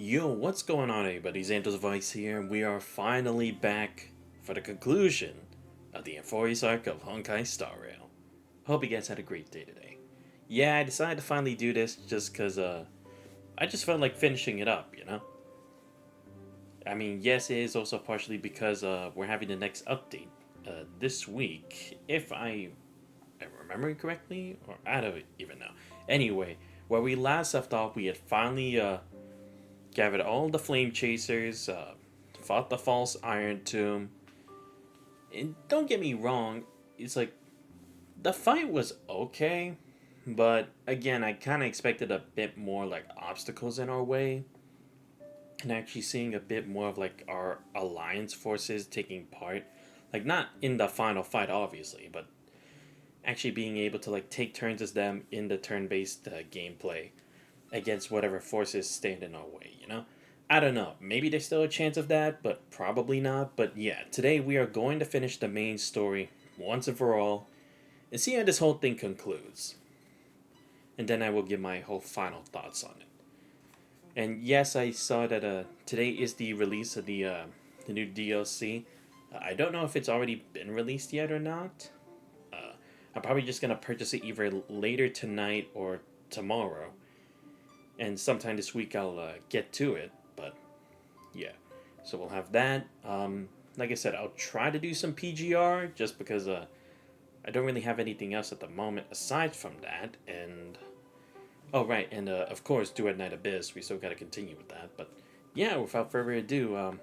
Yo, what's going on, everybody? Xanthos Vice here, and we are finally back for the conclusion of the Amphoreus arc of Honkai Star Rail. Hope you guys had a great day today. Yeah, I decided to finally do this just because, I just felt like finishing it up, you know? I mean, yes, it is also partially because, we're having the next update, this week, if I am remembering correctly, or I don't even know. Anyway, where we last left off, we had finally, gathered all the flame chasers, fought the false iron tomb. And don't get me wrong, it's like the fight was okay, but again, I kind of expected a bit more like obstacles in our way, and actually seeing a bit more of like our alliance forces taking part, like not in the final fight, obviously, but actually being able to like take turns as them in the turn-based gameplay against whatever forces stand in our way, you know? I don't know. Maybe there's still a chance of that, but probably not. But yeah, today we are going to finish the main story once and for all and see how this whole thing concludes. And then I will give my whole final thoughts on it. And yes, I saw that today is the release of the new DLC. I don't know if it's already been released yet or not. I'm probably just going to purchase it either later tonight or tomorrow, and sometime this week I'll get to it. But yeah, so we'll have that. Like I said, I'll try to do some PGR just because I don't really have anything else at the moment aside from that. And oh right, and of course, Do at Night Abyss. We still got to continue with that. But yeah, without further ado,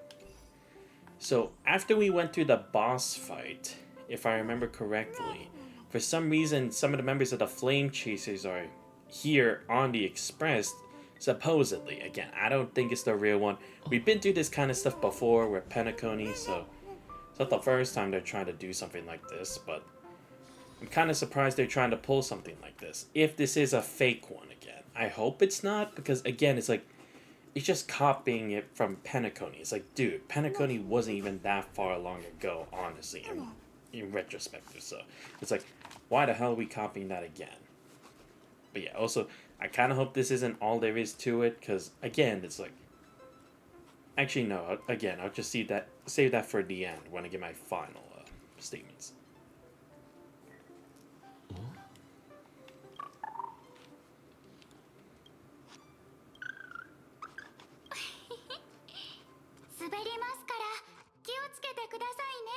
so after we went through the boss fight, if I remember correctly, for some reason some of the members of the Flame Chasers are here on the Express. Supposedly, again, I don't think it's the real one. We've been through this kind of stuff before with Penacony, so it's not the first time they're trying to do something like this, but I'm kind of surprised they're trying to pull something like this. If this is a fake one again. I hope it's not, because again, it's like, it's just copying it from Penacony. It's like, dude, Penacony wasn't even that far along ago, honestly, in retrospect. So it's like, why the hell are we copying that again? But yeah, also, I kind of hope this isn't all there is to it, because again, it's like, actually no. Again, I'll just save that for the end when I get my final statements. 滑りますから気をつけてくださいね。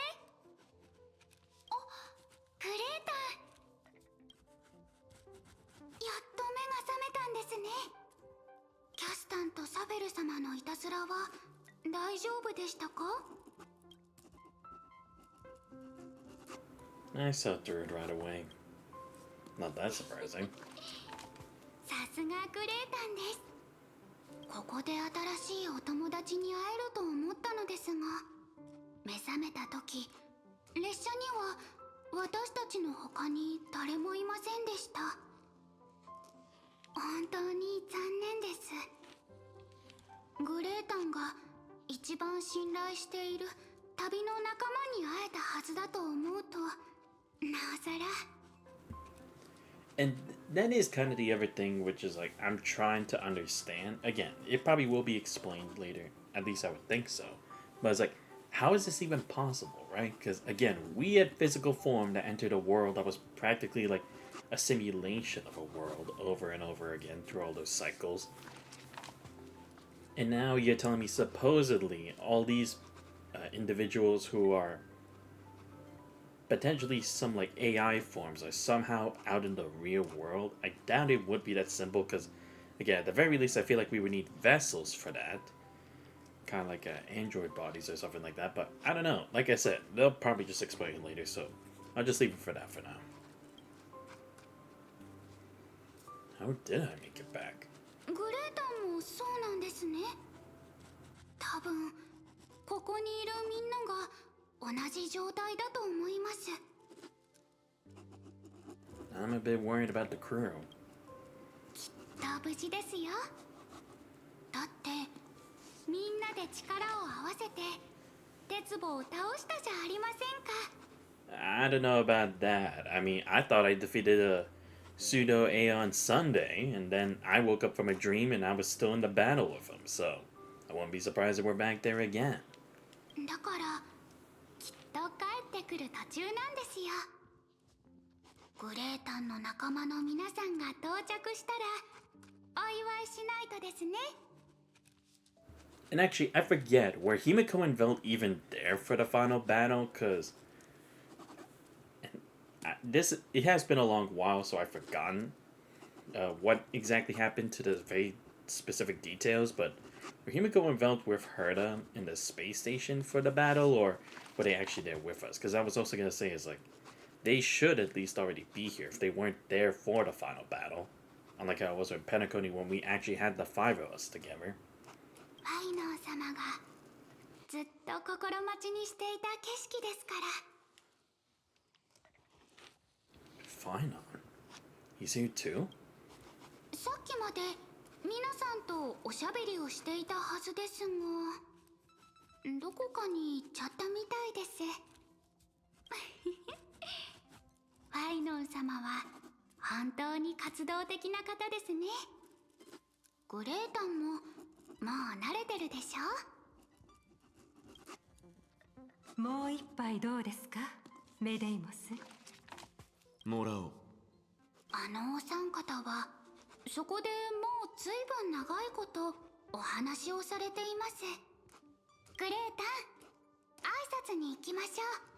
あ、クレーター、やっと目が覚めたんですね。キャスタンとサベル様のいたずらは大丈夫でしたか？ I saw through it right away. Not that surprising. さすがクレータンです。ここで新しいお友達に会えると思ったのですが、目覚めた時、列車には私たちの他に誰もいませんでした。本当に残念です。グレータンが一番信頼している旅の仲間に会えたはずだと思うと、なおさら。And that is kind of the other thing, which is like, I'm trying to understand. Again, it probably will be explained later. At least I would think so. But it's like, how is this even possible, right? Because again, we had physical form that entered a world that was practically like a simulation of a world over and over again through all those cycles. And now you're telling me supposedly all these individuals who are potentially some like AI forms are somehow out in the real world. I doubt it would be that simple, because again, at the very least, I feel like we would need vessels for that, kind of like android bodies or something like that. But I don't know. Like I said, they'll probably just explain it later, so I'll just leave it for that for now. How did I make it back? グレータンもそうなんですね。多分ここにいるみんなが同じ状態だと思います。 I'm a bit worried about the crew. 無事ですよ。だってみんなで力を合わせて鉄棒を倒したじゃありませんか。 I don't know about that. I mean, I thought I defeated a pseudo Aeon Sunday, and then I woke up from a dream and I was still in the battle with him, so I wouldn't be surprised if we're back there again. だからきっと帰ってくる途中なんですよ。グレータンの仲間の皆さんが到着したらお祝いしないとですね。 And actually, I forget, were Himiko and Velt even there for the final battle? Because it has been a long while, so I've forgotten what exactly happened to the very specific details. But were Himiko and Velt with Herta in the space station for the battle, or were they actually there with us? Because I was also gonna say is like they should at least already be here if they weren't there for the final battle. Unlike how it was with Penacony when we actually had the five of us together. ファイノン様がずっと心待ちにしていた景色ですから。 Fine on. He's here too? さっきまで皆さんとおしゃべりをしていたはずですが、どこかに行っちゃったみたいです。ファイノン様は本当に活動的な方ですね。グレータンももう慣れてるでしょ。もう一杯どうですか、メデイモス。もらおう。あのお三方はそこでもうずいぶん長いことお話をされています。グレータン、挨拶に行きましょう。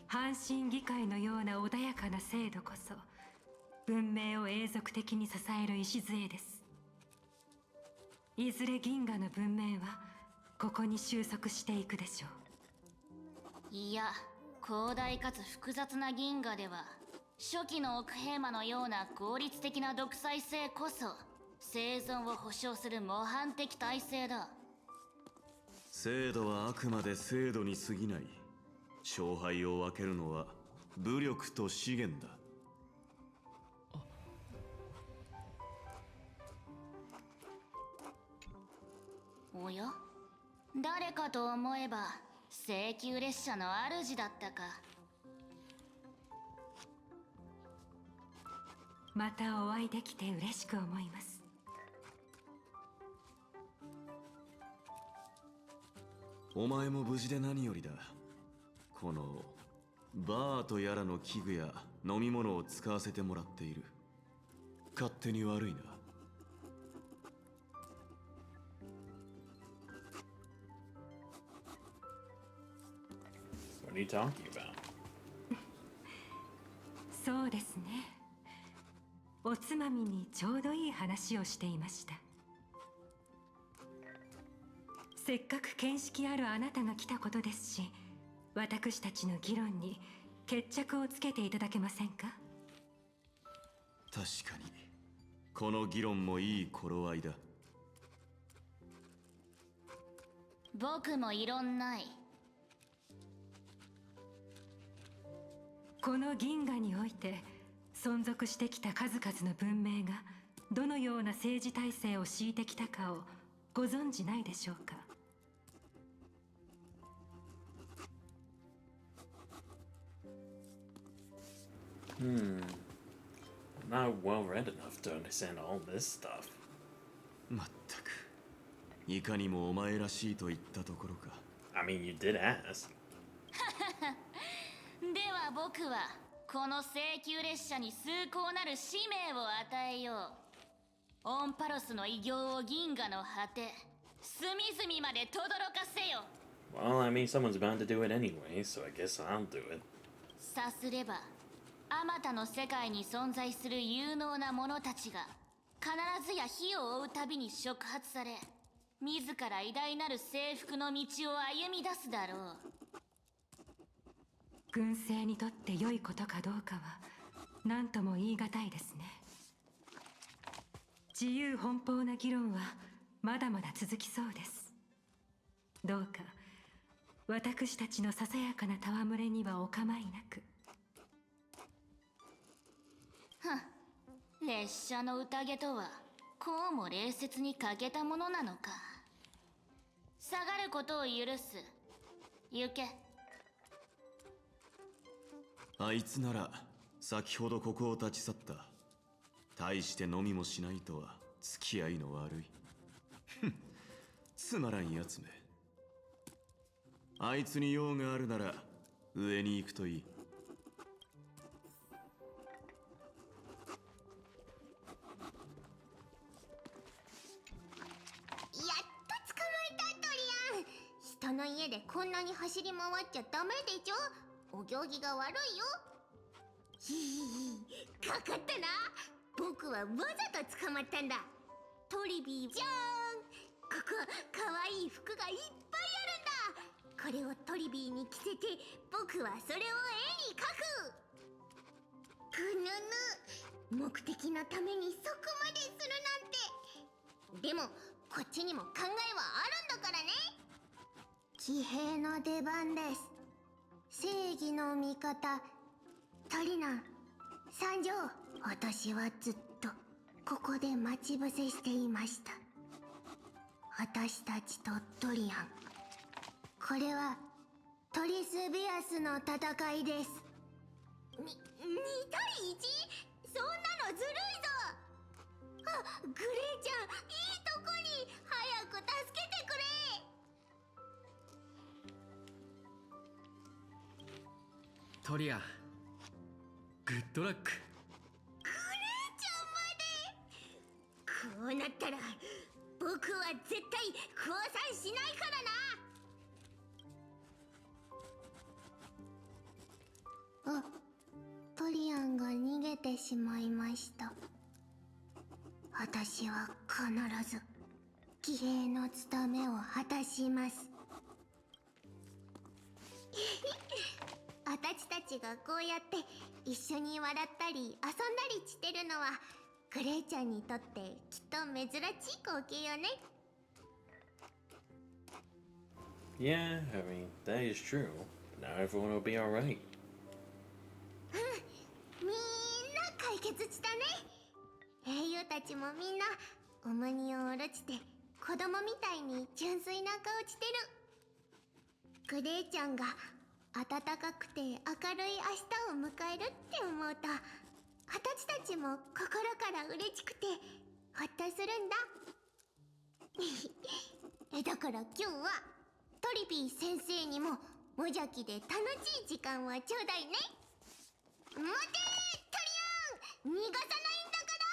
阪神議会のような穏やかな制度こそ文明を永続的に支える礎です。いずれ銀河の文明はここに収束していくでしょう。いや、広大かつ複雑な銀河では初期の奥平魔のような効率的な独裁性こそ生存を保障する模範的体制だ。制度はあくまで制度に過ぎない。勝敗を分けるのは武力と資源だ。おや、誰かと思えば請求列車の主だったか。またお会いできて嬉しく思います。お前も無事で何よりだ。このバーとやらの器具や飲み物を使わせてもらっている。勝手に悪いな。What are you talking about? そうですね。おつまみにちょうどいい話をしていました。せっかく見識あるあなたが来たことですし、私たちの議論に決着をつけていただけませんか。確かにこの議論もいい頃合いだ。僕も異論ない。この銀河において存続してきた数々の文明がどのような政治体制を敷いてきたかをご存じないでしょうか。Not well read enough to understand all this stuff. まったくいかにもお前らしいと言ったところか。 I mean, you did ask. では僕はこの請求列車に崇高なる使命を与えよう。オンパロスの偉業を銀河の果て隅々まで轟かせよ。 Well, I mean, someone's bound to do it anyway, so I guess I'll do it. さすればあまたの世界に存在する有能な者たちが必ずや火を追うたびに触発され、自ら偉大なる征服の道を歩み出すだろう。軍政にとって良いことかどうかは何とも言い難いですね。自由奔放な議論はまだまだ続きそうです。どうか私たちのささやかな戯れにはお構いなく。列車の宴とはこうも礼節に欠けたものなのか。下がることを許す。行け。あいつなら先ほどここを立ち去った。大して飲みもしないとは付き合いの悪い。ふん、つまらんやつめ。あいつに用があるなら上に行くといい。人の家でこんなに走り回っちゃダメでしょ。お行儀が悪いよ。かかったな。僕はわざと捕まったんだ。トリビーじゃーん。ここかわいい服がいっぱいあるんだ。これをトリビーに着せて僕はそれを絵に描く。ぐぬぬ、目的のためにそこまでするなんて。でもこっちにも考えはあるんだからね。騎兵の出番です。正義の味方トリナン参上。私はずっとここで待ち伏せしていました。私たちとトリアン、これはトリスビアスの戦いです。2対 1？ そんなのずるいぞ。あ、グレーちゃん、いいとこに。早く助けてくれ。トリアン、グッドラック。グレーちゃんまで。こうなったら僕は絶対降参しないからな。あ、トリアンが逃げてしまいました。私は必ず騎兵の務めを果たします。私たちがこうやって一緒に笑ったり遊んだりしてるのはグレイちゃんにとってきっと珍しい光景よね。 Yeah, I mean, that is true. Now everyone will be alright. みんな解決したね。英雄たちもみんな重荷を下ろして子供みたいに純粋な顔してる。グレイちゃんが暖かくて明るい明日を迎えるって思うと私たちも心から嬉しくてほっとするんだ。だから今日はトリビー先生にも無邪気で楽しい時間をちょうだいね。待てー、トリアン、逃がさないんだから。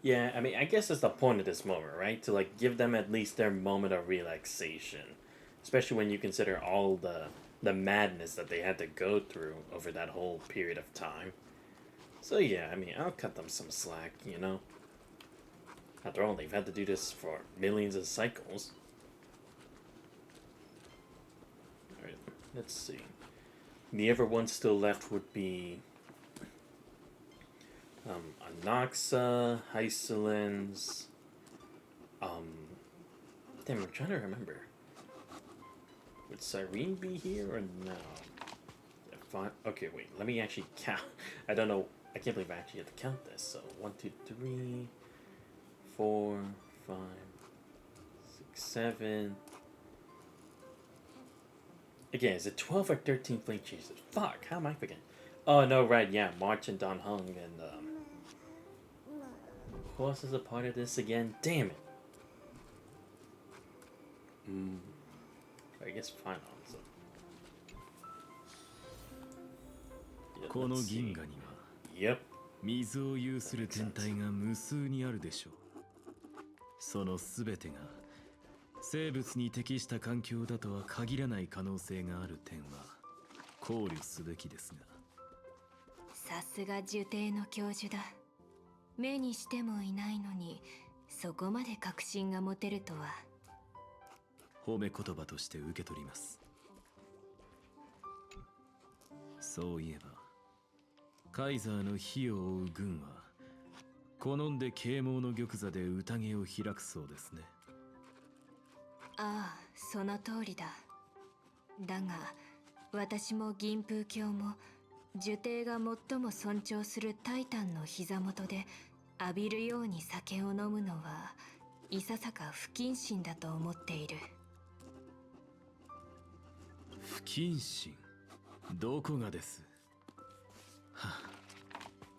Yeah, I mean, I guess that's the point of this moment, right? To like give them at least their moment of relaxation, especially when you consider all the madness that they had to go through over that whole period of time. So yeah, I mean, I'll cut them some slack, you know. After all, they've had to do this for millions of cycles. Alright, let's see. The other one still left would be Anoxa, Hysolins. Damn, I'm trying to remember. Would Cyrene be here or no? Okay, wait. Let me actually count. I don't know. I can't believe I actually had to count this. So 1, 2, 3, 4, 5, 6, 7. Again, is it 12 or 13 flame chasers? Fuck, how am I forgetting? Oh no, right, yeah, March and Don Hung and who else is a part of this again? Damn it. I guess fine so. Yeah, この let's see. 銀河には Yep. 水を有する天体が無数にあるでしょう。そのすべてが生物に適した環境だとは限らない可能性がある点は考慮すべきですが。さすが受定の教授だ。目にしてもいないのにそこまで確信が持てるとは。褒め言葉として受け取ります。そういえばカイザーの火を追う軍は好んで啓蒙の玉座で宴を開くそうですね。ああ、その通りだ。だが私も銀風教も受定が最も尊重するタイタンの膝元で浴びるように酒を飲むのはいささか不謹慎だと思っている。不謹慎。どこがです。はあ、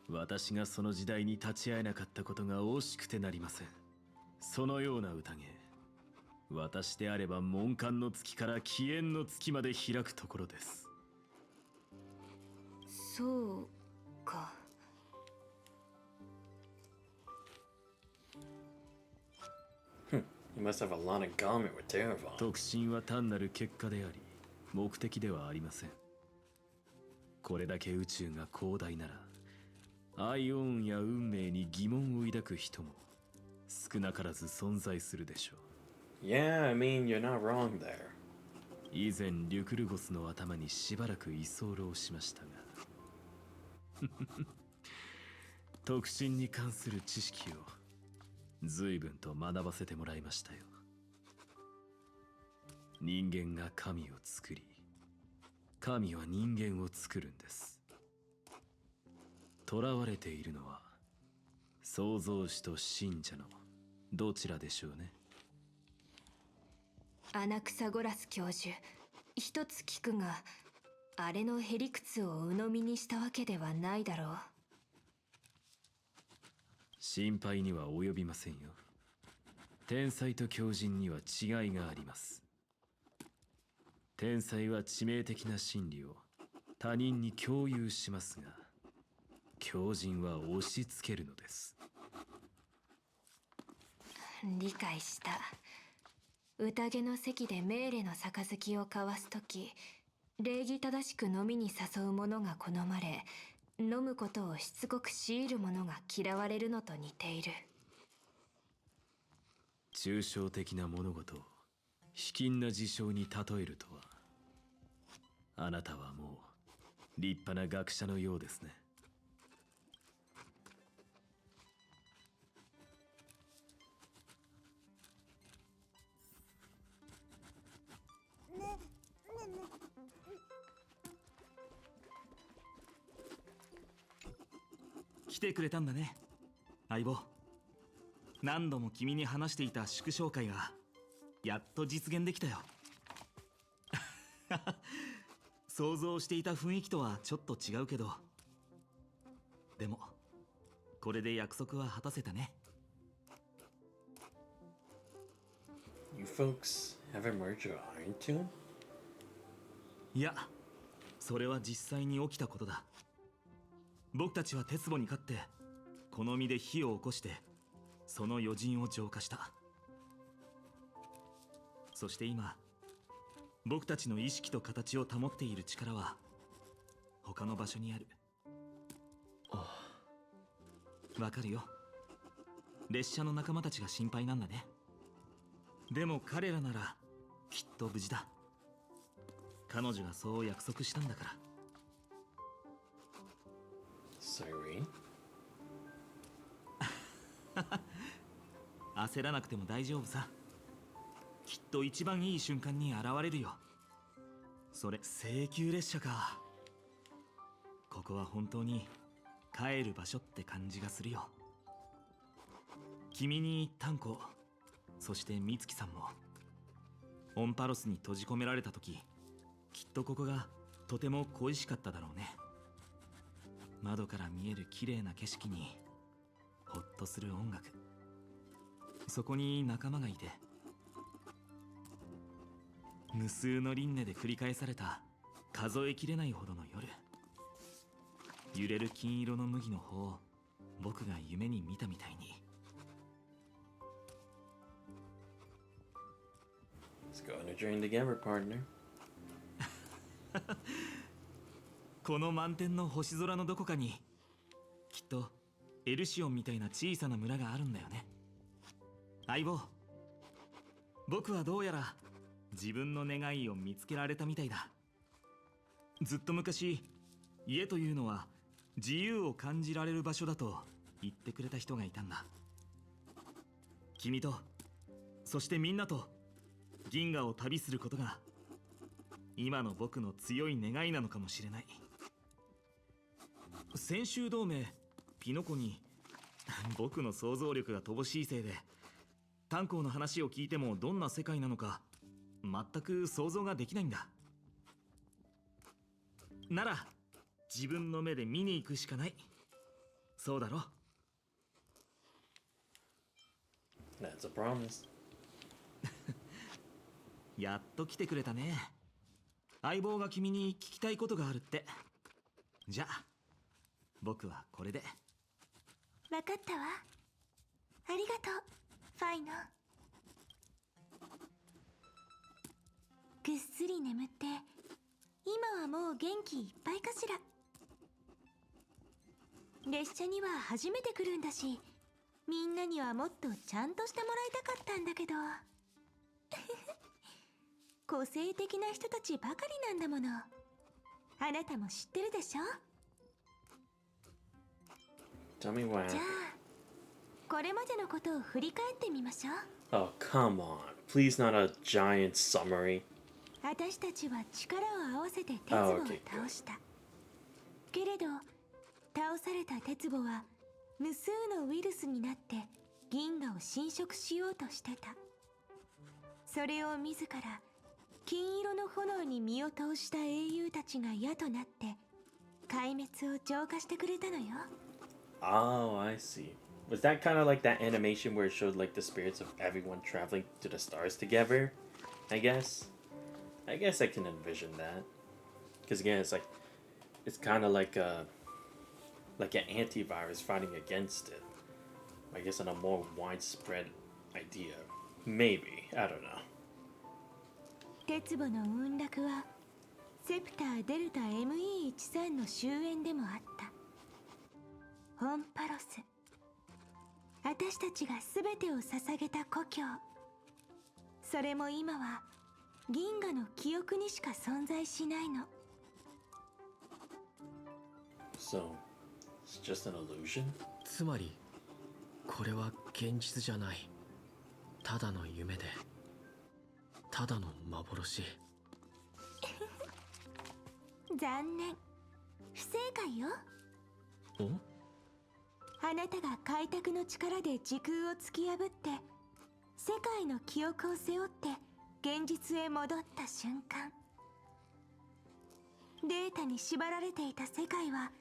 私がその時代に立ち会えなかったことが惜しくてなりません。そのような宴、私であれば門関の月から起源の月まで開くところです。そうか。You must have a lot in common with Terravon. 特進は単なる結果であり目的ではありません。これだけ宇宙が広大ならアイオンや運命に疑問を抱く人も少なからず存在するでしょう。 Yeah, I mean, you're not wrong there. 以前リュクルゴスの頭にしばらく居候しましたが特進に関する知識を随分と学ばせてもらいましたよ。人間が神を作り、神は人間を作るんです。囚われているのは創造主と信者のどちらでしょうね。アナクサゴラス教授、一つ聞くが、あれのへりくつを鵜呑みにしたわけではないだろう。心配には及びませんよ。天才と狂人には違いがあります。天才は致命的な真理を他人に共有しますが、狂人は押し付けるのです。理解した。宴の席で命令の杯を交わすとき、礼儀正しく飲みに誘う者が好まれ、飲むことをしつこく強いる者が嫌われるのと似ている。抽象的な物事を卑近な事象に例えるとは、あなたはもう立派な学者のようですね。来てくれたんだね、相棒。何度も君に話していた祝勝会がやっと実現できたよ。想像していた雰囲気とはちょっと違うけど、でもこれで約束は果たせたね。You folks haven't merged your iron tomb? いや、それは実際に起きたことだ。僕たちは鉄壺に勝ってこの身で火を起こしてその余燼を浄化した。そして今僕たちの意識と形を保っている力は他の場所にある。わかるよ。列車の仲間たちが心配なんだね。でも彼らならきっと無事だ。彼女がそう約束したんだから。Sorry? 焦らなくても大丈夫さ。きっと一番いい瞬間に現れるよ。それ、請求列車か。ここは本当に帰る場所って感じがするよ。君にタンコ、そして美月さんもオンパロスに閉じ込められた時、きっとここがとても恋しかっただろうね。窓から見える綺麗な景色にほっとする音楽、そこに仲間がいて、無数の輪廻で繰り返された数えきれないほどの夜、揺れる金色の麦の穂を僕が夢に見たみたいに。 Let's go on a journey together, partner. この満天の星空のどこかにきっとエルシオンみたいな小さな村があるんだよね。相棒、僕はどうやら自分の願いを見つけられたみたいだ。ずっと昔、家というのは自由を感じられる場所だと言ってくれた人がいたんだ。君と、そしてみんなと銀河を旅することが今の僕の強い願いなのかもしれない。先週同盟ピノコに僕の想像力が乏しいせいで炭鉱の話を聞いてもどんな世界なのか全く想像ができないんだ。なら自分の目で見に行くしかない。そうだろ。 That's a promise. やっと来てくれたね。相棒が君に聞きたいことがあるって。じゃあ僕はこれで。わかったわ。ありがとうファイノ。ぐっすり眠って今はもう元気いっぱいかしら。列車には初めて来るんだし、みんなにはもっとちゃんとしてもらいたかったんだけど個性的な人たちばかりなんだもの。あなたも知ってるでしょ。 Tell me what じゃ happened. あこれまでのことを振り返ってみましょう。 Oh, come on. Please not a giant summary. 私たちは力を合わせて鉄母を okay, 倒した。けれど倒された鉄母は無数のウイルスになって銀河を侵食しようとしてた。それを自ら金色の炎に身を通した英雄たちが矢となって壊滅を浄化してくれたのよ。 Oh, I see. Was that kind of like that animation where it showed like the spirits of everyone traveling to the stars together? I guess. I guess I can envision that. Because again, it's kind of like an antivirus fighting against it. I guess on a more widespread idea. Maybe. I don't know. 鉄母の運絡はセプターデルタ ME13 の終焉でもあった。ホンパロス、私たちが全てを捧げた故郷。それも今は銀河の記憶にしか存在しないの。 So, it's just an illusion? つまりこれは現実じゃない。ただの夢で、ただの幻。残念、不正解よ。ん？あなたが開拓の力で時空を突き破って世界の記憶を背負って現実へ戻った瞬間、データに縛られていた世界は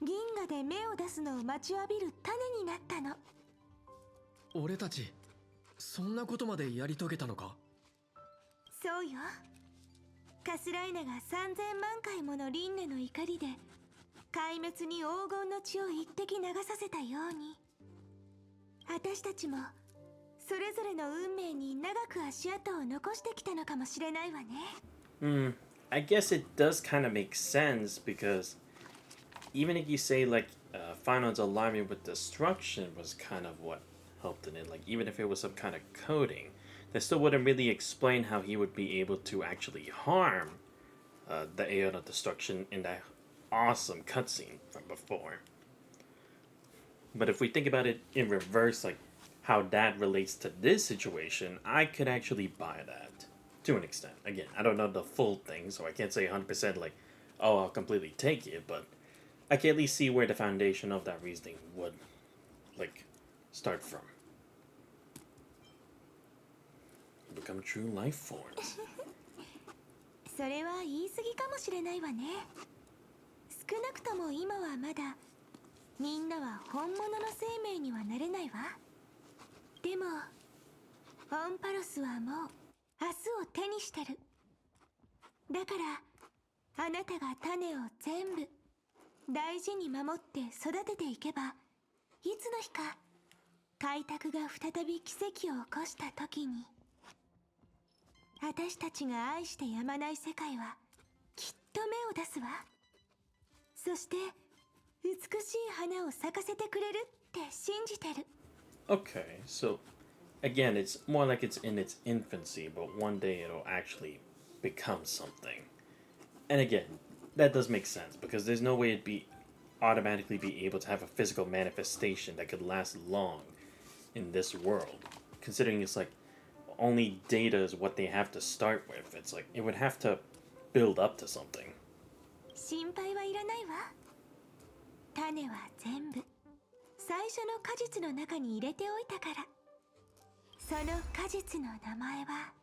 銀河で芽を出すのを待ちわびる種になったの。俺たちそんなことまでやり遂げたのか？そうよ。カスライナが3000万回もの輪廻の怒りで壊滅に黄金の血を一滴流させたように、私たちもそれぞれの運命に長く足跡を残してきたのかもしれないわね。I guess it does kind of make sense because even if you say like Final's alignment with destruction was kind of what helped in it, like even if it was some kind of coding, that still wouldn't really explain how he would be able to actually harm the Aeon of Destruction in that awesome cutscene from before. But if we think about it in reverse, like how that relates to this situation, I could actually buy that to an extent. Again, I don't know the full thing, so I can't say 100% like, oh, I'll completely take it, but I can at least see where the foundation of that reasoning would like start from. Become true life forms. それは言い過ぎかもしれないわね。少なくとも今はまだみんなは本物の生命にはなれないわ。でもオンパロスはもう明日を手にしてる。だからあなたが種を全部大事に守って育てていけば、いつの日か開拓が再び奇跡を起こした時に、私たちが愛してやまない世界はきっと芽を出すわ。そして美しい花を咲かせてくれるって信じてる。 Okay, so again, it's more like it's in its infancy, but one day it'll actually become something. And again, that does make sense because there's no way it'd be automatically be able to have a physical manifestation that could last long in this world, considering it's like only data is what they have to start with. It's like it would have to build up to something. 心配はいらないわ。種は全部最初の果実の中に入れておいたから。その果実の名前は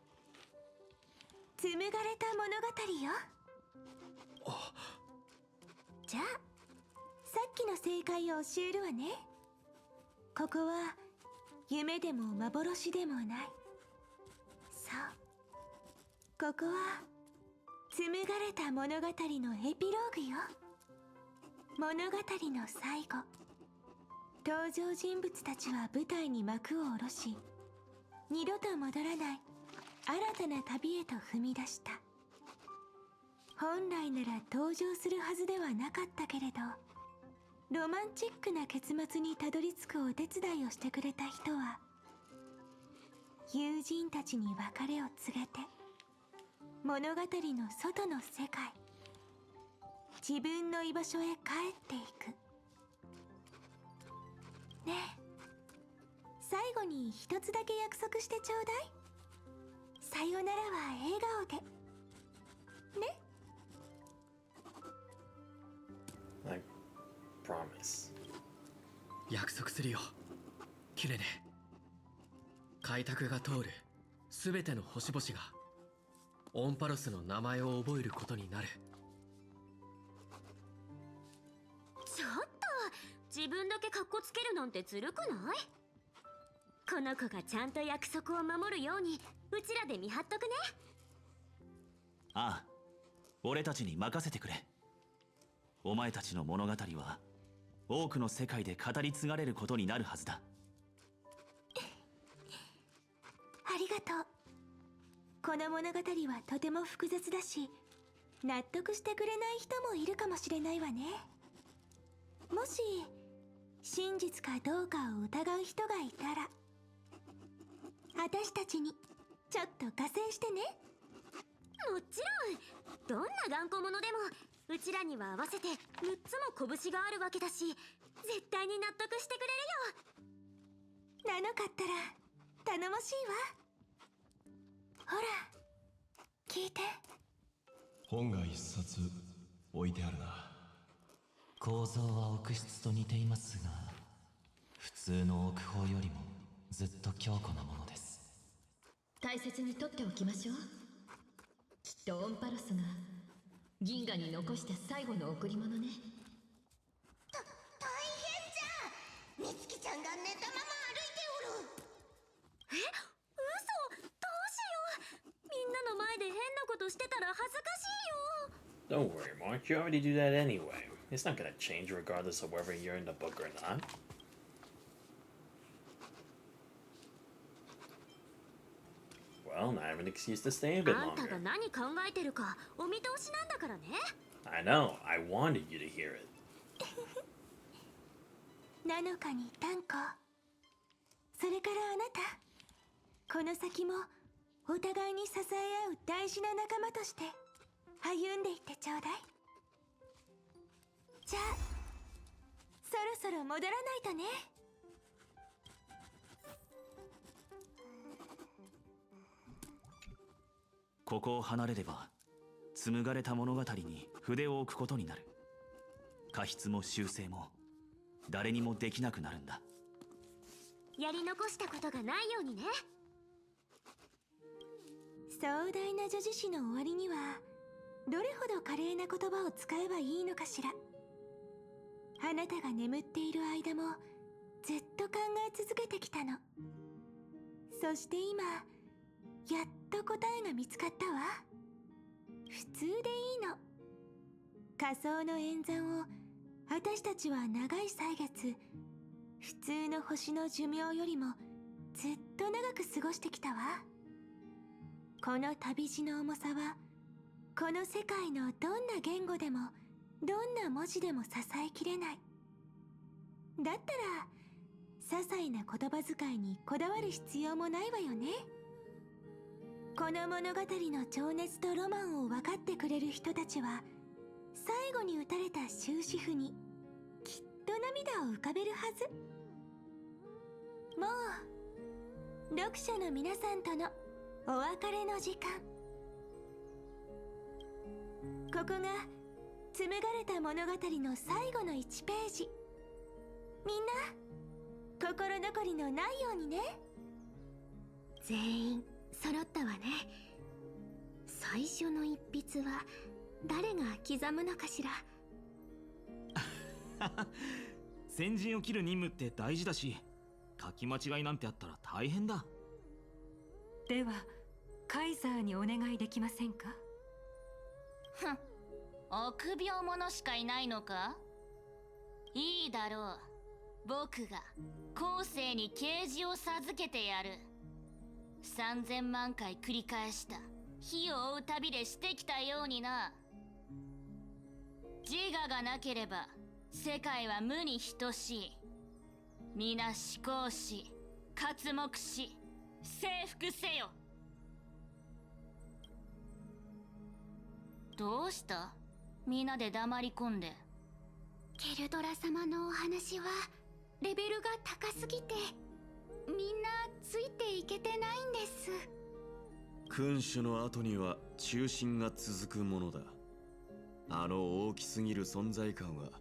紡がれた物語よ。じゃあさっきの正解を教えるわね。ここは夢でも幻でもない。そう、ここは紡がれた物語のエピローグよ。物語の最後、登場人物たちは舞台に幕を下ろし、二度と戻らない新たな旅へと踏み出した。本来なら登場するはずではなかったけれど、ロマンチックな結末にたどり着くお手伝いをしてくれた人は、友人たちに別れを告げて物語の外の世界、自分の居場所へ帰っていく。ねえ、最後に一つだけ約束してちょうだい。さよならは笑顔でね。I promise. 約束するよキュレネ。開拓が通る全ての星々がオンパロスの名前を覚えることになる。ちょっと自分だけカッコつけるなんてずるくない？この子がちゃんと約束を守るようにうちらで見張っとくね。ああ、俺たちに任せてくれ。お前たちの物語は多くの世界で語り継がれることになるはずだ。ありがとう。この物語はとても複雑だし、納得してくれない人もいるかもしれないわね。もし真実かどうかを疑う人がいたら、私たちにちょっと加勢してね。もちろん、どんな頑固者でもうちらには合わせて6つも拳があるわけだし、絶対に納得してくれるよ。なのかったら頼もしいわ。ほら聞いて。本が一冊置いてあるな。構造は奥室と似ていますが、普通の奥法よりもずっと強固なものです。大切に取っておきましょう。きっとオンパロスが銀河に残した最後の贈り物ね。大変じゃん。美月ちゃんが寝たまま歩いておる。え、嘘、どうしよう。みんなの前で変なことしてたら恥ずかしいよ。 Don't worry, Mark. You already do that anyway. It's not gonna change regardless of whether you're in the book or not. Well, now I have an excuse to stay a bit あんたが longer. 何考えてるかお見通しなんだからね。I know. I wanted you to hear it. なのかにタンコ。それからあなた、この先もお互いに支え合う大事な仲間として歩んでいってちょうだい。じゃあそろそろ戻らないとね。ここを離れれば紡がれた物語に筆を置くことになる。過失も修正も誰にもできなくなるんだ。やり残したことがないようにね。壮大な女子誌の終わりにはどれほど華麗な言葉を使えばいいのかしら。あなたが眠っている間もずっと考え続けてきたの。そして今やっと答えが見つかったわ。普通でいいの。仮想の演算を私たちは長い歳月、普通の星の寿命よりもずっと長く過ごしてきたわ。この旅路の重さはこの世界のどんな言語でもどんな文字でも支えきれない。だったら些細な言葉遣いにこだわる必要もないわよね。この物語の情熱とロマンを分かってくれる人たちは最後に打たれた終止符にきっと涙を浮かべるはず。もう読者の皆さんとのお別れの時間。ここが紡がれた物語の最後の1ページ。みんな心残りのないようにね。全員揃ったわね。最初の一筆は誰が刻むのかしら。先陣を切る任務って大事だし、書き間違いなんてあったら大変だ。ではカイザーにお願いできませんか？ふん、臆病者しかいないのか？いいだろう。僕が後世に啓示を授けてやる。3000万回繰り返した火を追う旅でしてきたようにな。自我がなければ世界は無に等しい。皆思考し、刮目し、征服せよ。どうした？みんなで黙り込んで。ケルドラ様のお話はレベルが高すぎてみんなついていけてないんです。君主の後には中心が続くものだ。あの大きすぎる存在感は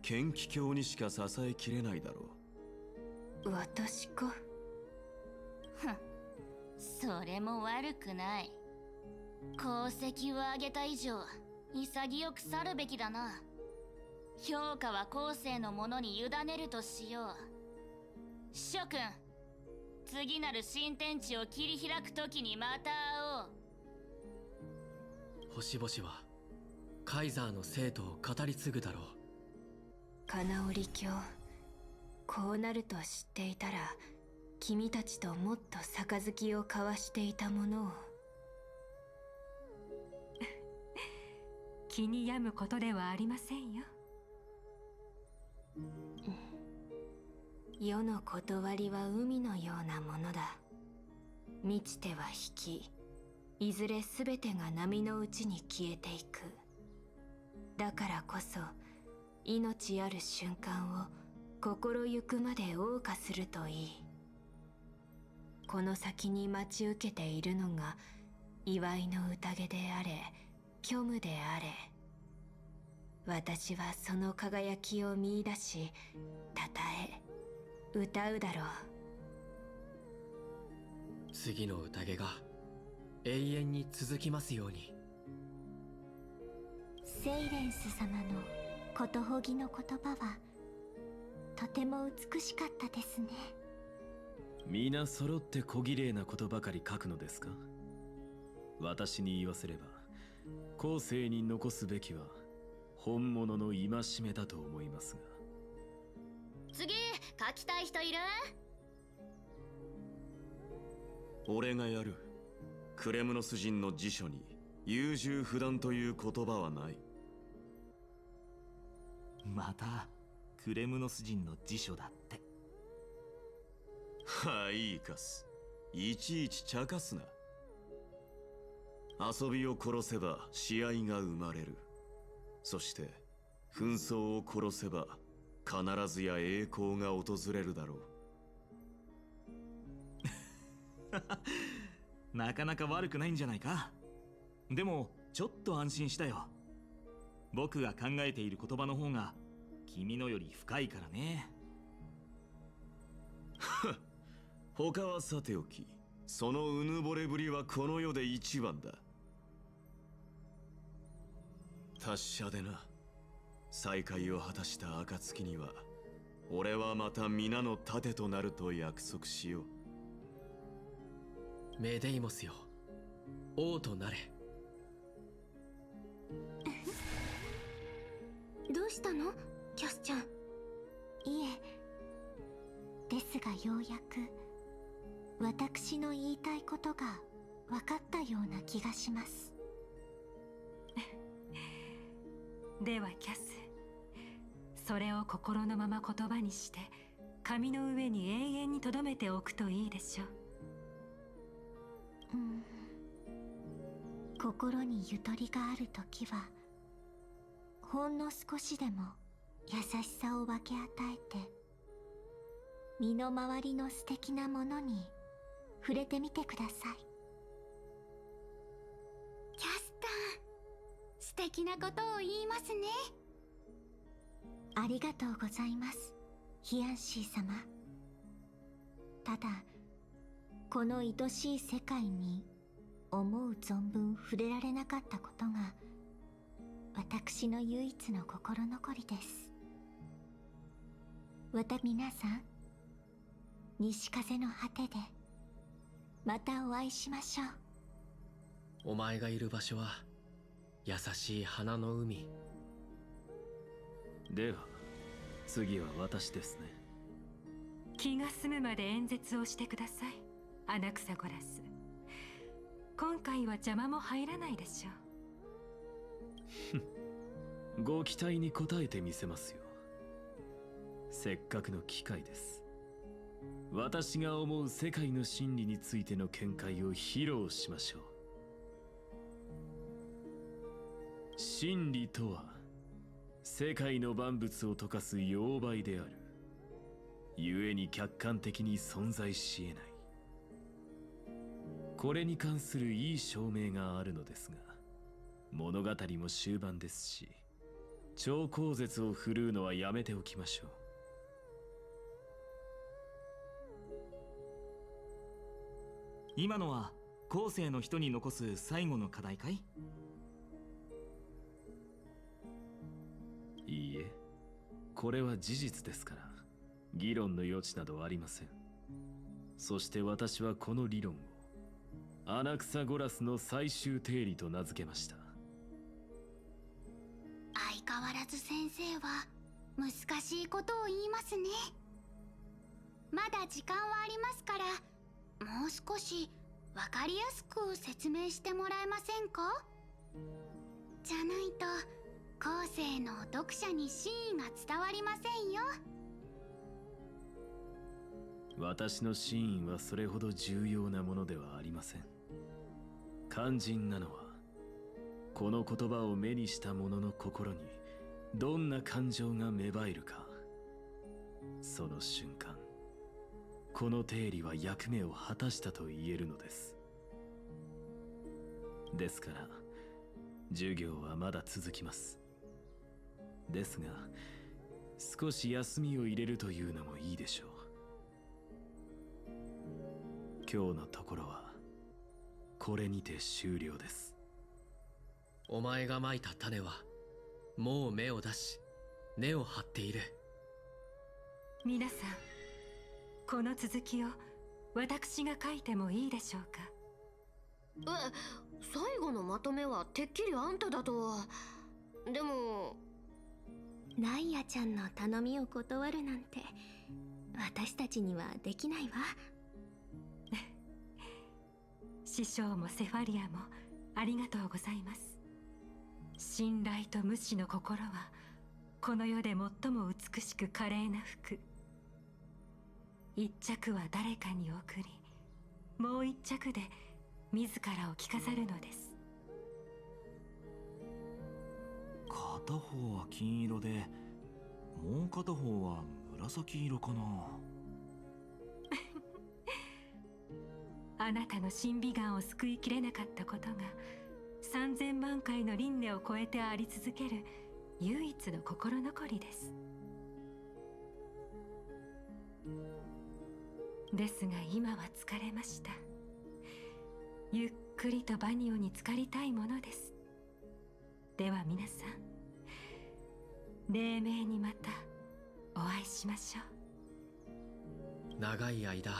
剣気境にしか支えきれないだろう。私か。ふん、それも悪くない。功績を上げた以上潔く去るべきだな。評価は後世のものに委ねるとしよう。諸君、次なる新天地を切り開く時にまた会おう。星々はカイザーの生徒を語り継ぐだろう。金織教、こうなると知っていたら君たちともっと杯を交わしていたものを。気に病むことではありませんよ。世の断りは海のようなものだ。満ちては引き、いずれ全てが波のうちに消えていく。だからこそ命ある瞬間を心ゆくまで謳歌するといい。この先に待ち受けているのが祝いの宴であれ虚無であれ、私はその輝きを見出し、たたえ歌うだろう。次の宴が永遠に続きますように。セイレンス様のことほぎの言葉はとても美しかったですね。皆揃って小綺麗なことばかり書くのですか？私に言わせれば後世に残すべきは本物の戒めだと思いますが。次、書きたい人いる？俺がやる。クレムノス人の辞書に優柔不断という言葉はない。またクレムノス人の辞書だって。はいカス、いちいち茶化すな。遊びを殺せば試合が生まれる。そして紛争を殺せば必ずや栄光が訪れるだろう。なかなか悪くないんじゃないか。でもちょっと安心したよ。僕が考えている言葉の方が君のより深いからね。他はさておき、そのうぬぼれぶりはこの世で一番だ。達者でな。再会を果たした暁には俺はまた皆の盾となると約束しよう。メデイモスよ、王となれ。どうしたのキャスちゃん。いえ、ですがようやく私の言いたいことが分かったような気がします。ではキャス、それを心のまま言葉にして紙の上に永遠に留めておくといいでしょう。心にゆとりがあるときはほんの少しでも優しさを分け与えて身の回りの素敵なものに触れてみてください。キャスター、素敵なことを言いますね。ありがとうございます、ヒアンシー様。ただこの愛しい世界に思う存分触れられなかったことが私の唯一の心残りです。皆さん、西風の果てでまたお会いしましょう。お前がいる場所は優しい花の海。では次は私ですね。気が済むまで演説をしてください、アナクサゴラス。今回は邪魔も入らないでしょう。ご期待に応えてみせますよ。せっかくの機会です。私が思う世界の真理についての見解を披露しましょう。真理とは世界の万物を溶かす溶媒である。故に客観的に存在し得ない。これに関するいい証明があるのですが、物語も終盤ですし、超口舌を振るうのはやめておきましょう。今のは後世の人に残す最後の課題かい？いいえ、これは事実ですから議論の余地などありません。そして私はこの理論をアナクサゴラスの最終定理と名付けました。相変わらず先生は難しいことを言いますね。まだ時間はありますから、もう少しわかりやすく説明してもらえませんか？じゃないと後世の読者に真意が伝わりませんよ。私の真意はそれほど重要なものではありません。肝心なのはこの言葉を目にした者の心にどんな感情が芽生えるか。その瞬間、この定理は役目を果たしたと言えるのです。ですから授業はまだ続きます。ですが少し休みを入れるというのもいいでしょう。今日のところはこれにて終了です。お前がまいた種はもう芽を出し根を張っている。皆さん、この続きを私が書いてもいいでしょうか？最後のまとめはてっきりあんただと。でもナイアちゃんの頼みを断るなんて私たちにはできないわ。師匠もセファリアもありがとうございます。信頼と無視の心はこの世で最も美しく華麗な服。一着は誰かに送り、もう一着で自らを着飾るのです。片方は金色でもう片方は紫色かな。あなたの審美眼を救いきれなかったことが3000万回の輪廻を超えてあり続ける唯一の心残りです。ですが今は疲れました。ゆっくりとバニオに浸かりたいものです。では皆さん、黎明にまたお会いしましょう。長い間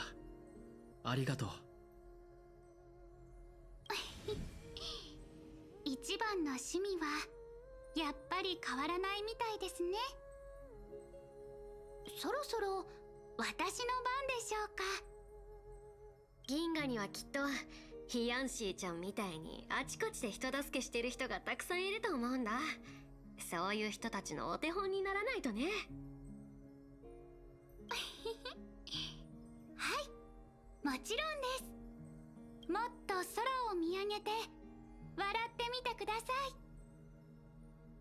ありがとう。一番の趣味はやっぱり変わらないみたいですね。そろそろ私の番でしょうか。銀河にはきっとヒヤンシーちゃんみたいにあちこちで人助けしてる人がたくさんいると思うんだ。そういう人たちのお手本にならないとね。はい、もちろんです。もっと空を見上げて笑ってみてください。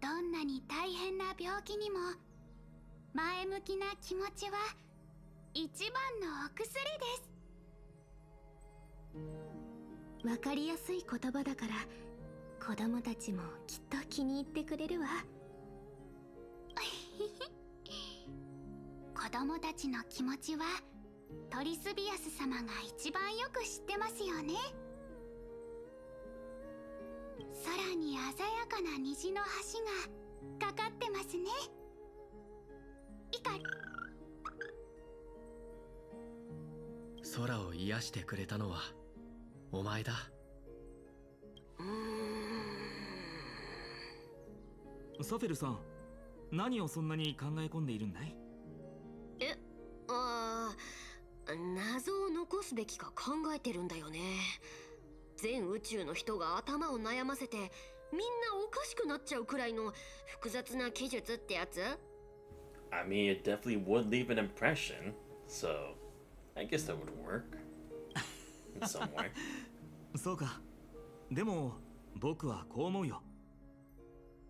どんなに大変な病気にも前向きな気持ちは一番のお薬です。わかりやすい言葉だから子供たちもきっと気に入ってくれるわ。子供たちの気持ちはトリスビアス様が一番よく知ってますよね。空に鮮やかな虹の橋がかかってますね。いか空を癒してくれたのはお前だ。サフェルさん、何をそんなに考え込んでいるんだい？謎を残すべきか考えてるんだよね。全宇宙の人が頭を悩ませてみんなおかしくなっちゃうくらいの複雑な記述ってやつ？ I mean, it definitely would leave an impression, so I guess that would work in some way. そうか。でも僕はこう思うよ。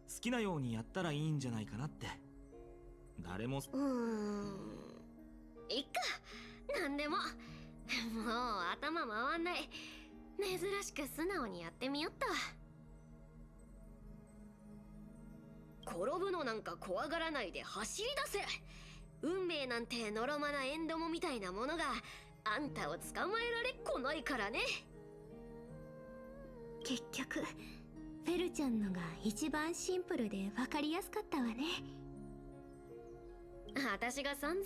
好きなようにやったらいいんじゃないかなって。誰も。いっか、なんでも。もう頭回んない。珍しく素直にやってみよっと。転ぶのなんか怖がらないで走り出せ。運命なんてのろまなエンドモみたいなものがあんたを捕まえられっこないからね。結局フェルちゃんのが一番シンプルで分かりやすかったわね。私が3000万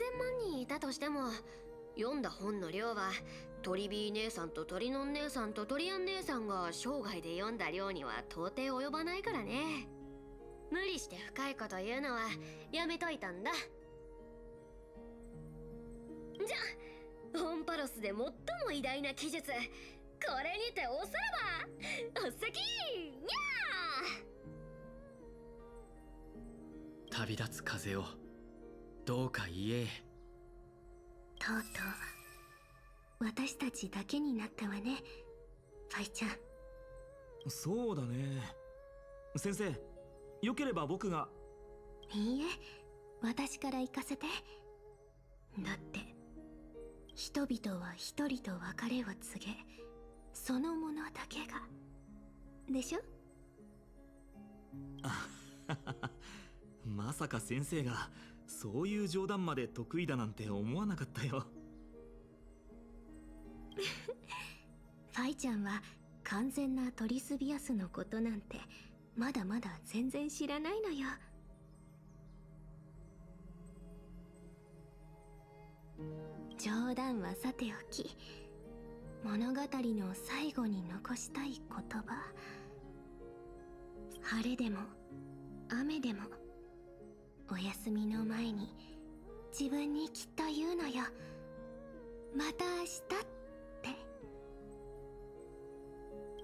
人いたとしても読んだ本の量はトリビー姉さんとトリノン姉さんとトリアン姉さんが生涯で読んだ量には到底及ばないからね。無理して深いこと言うのはやめといたんだ。じゃオンパロスで最も偉大な記述、これにておさらばおっさきにゃ旅立つ風をどうか言え。とうとう私たちだけになったわね、ファイちゃん。そうだね。先生、よければ僕が。いいえ、私から行かせて。だって人々は一人と別れを告げ、そのものだけがでしょ。まさか先生がそういう冗談まで得意だなんて思わなかったよ。ファイちゃんは完全なトリスビアスのことなんてまだまだ全然知らないのよ。冗談はさておき、物語の最後に残したい言葉。晴れでも雨でもお休みの前に自分にきっと言うのよ。また明日って。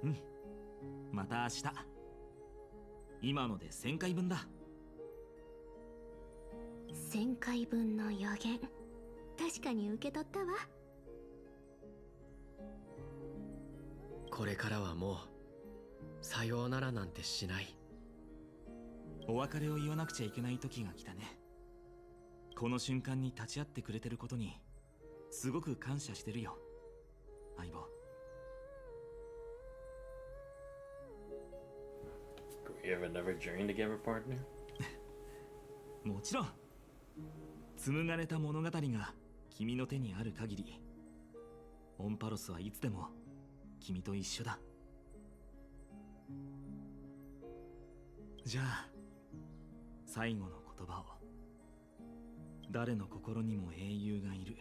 うん、また明日。今ので1000回分だ。1000回分の予言、確かに受け取ったわ。これからはもうさようならなんてしない。お別れを言わなくちゃいけない時が来たね。この瞬間に立ち会ってくれてることにすごく感謝してるよ、相棒。Do we have another journey together, partner? もちろん。紡がれた物語が君の手にある限り、オンパロスはいつでも君と一緒だ。じゃあ最後の言葉を。誰の心にも英雄がいる。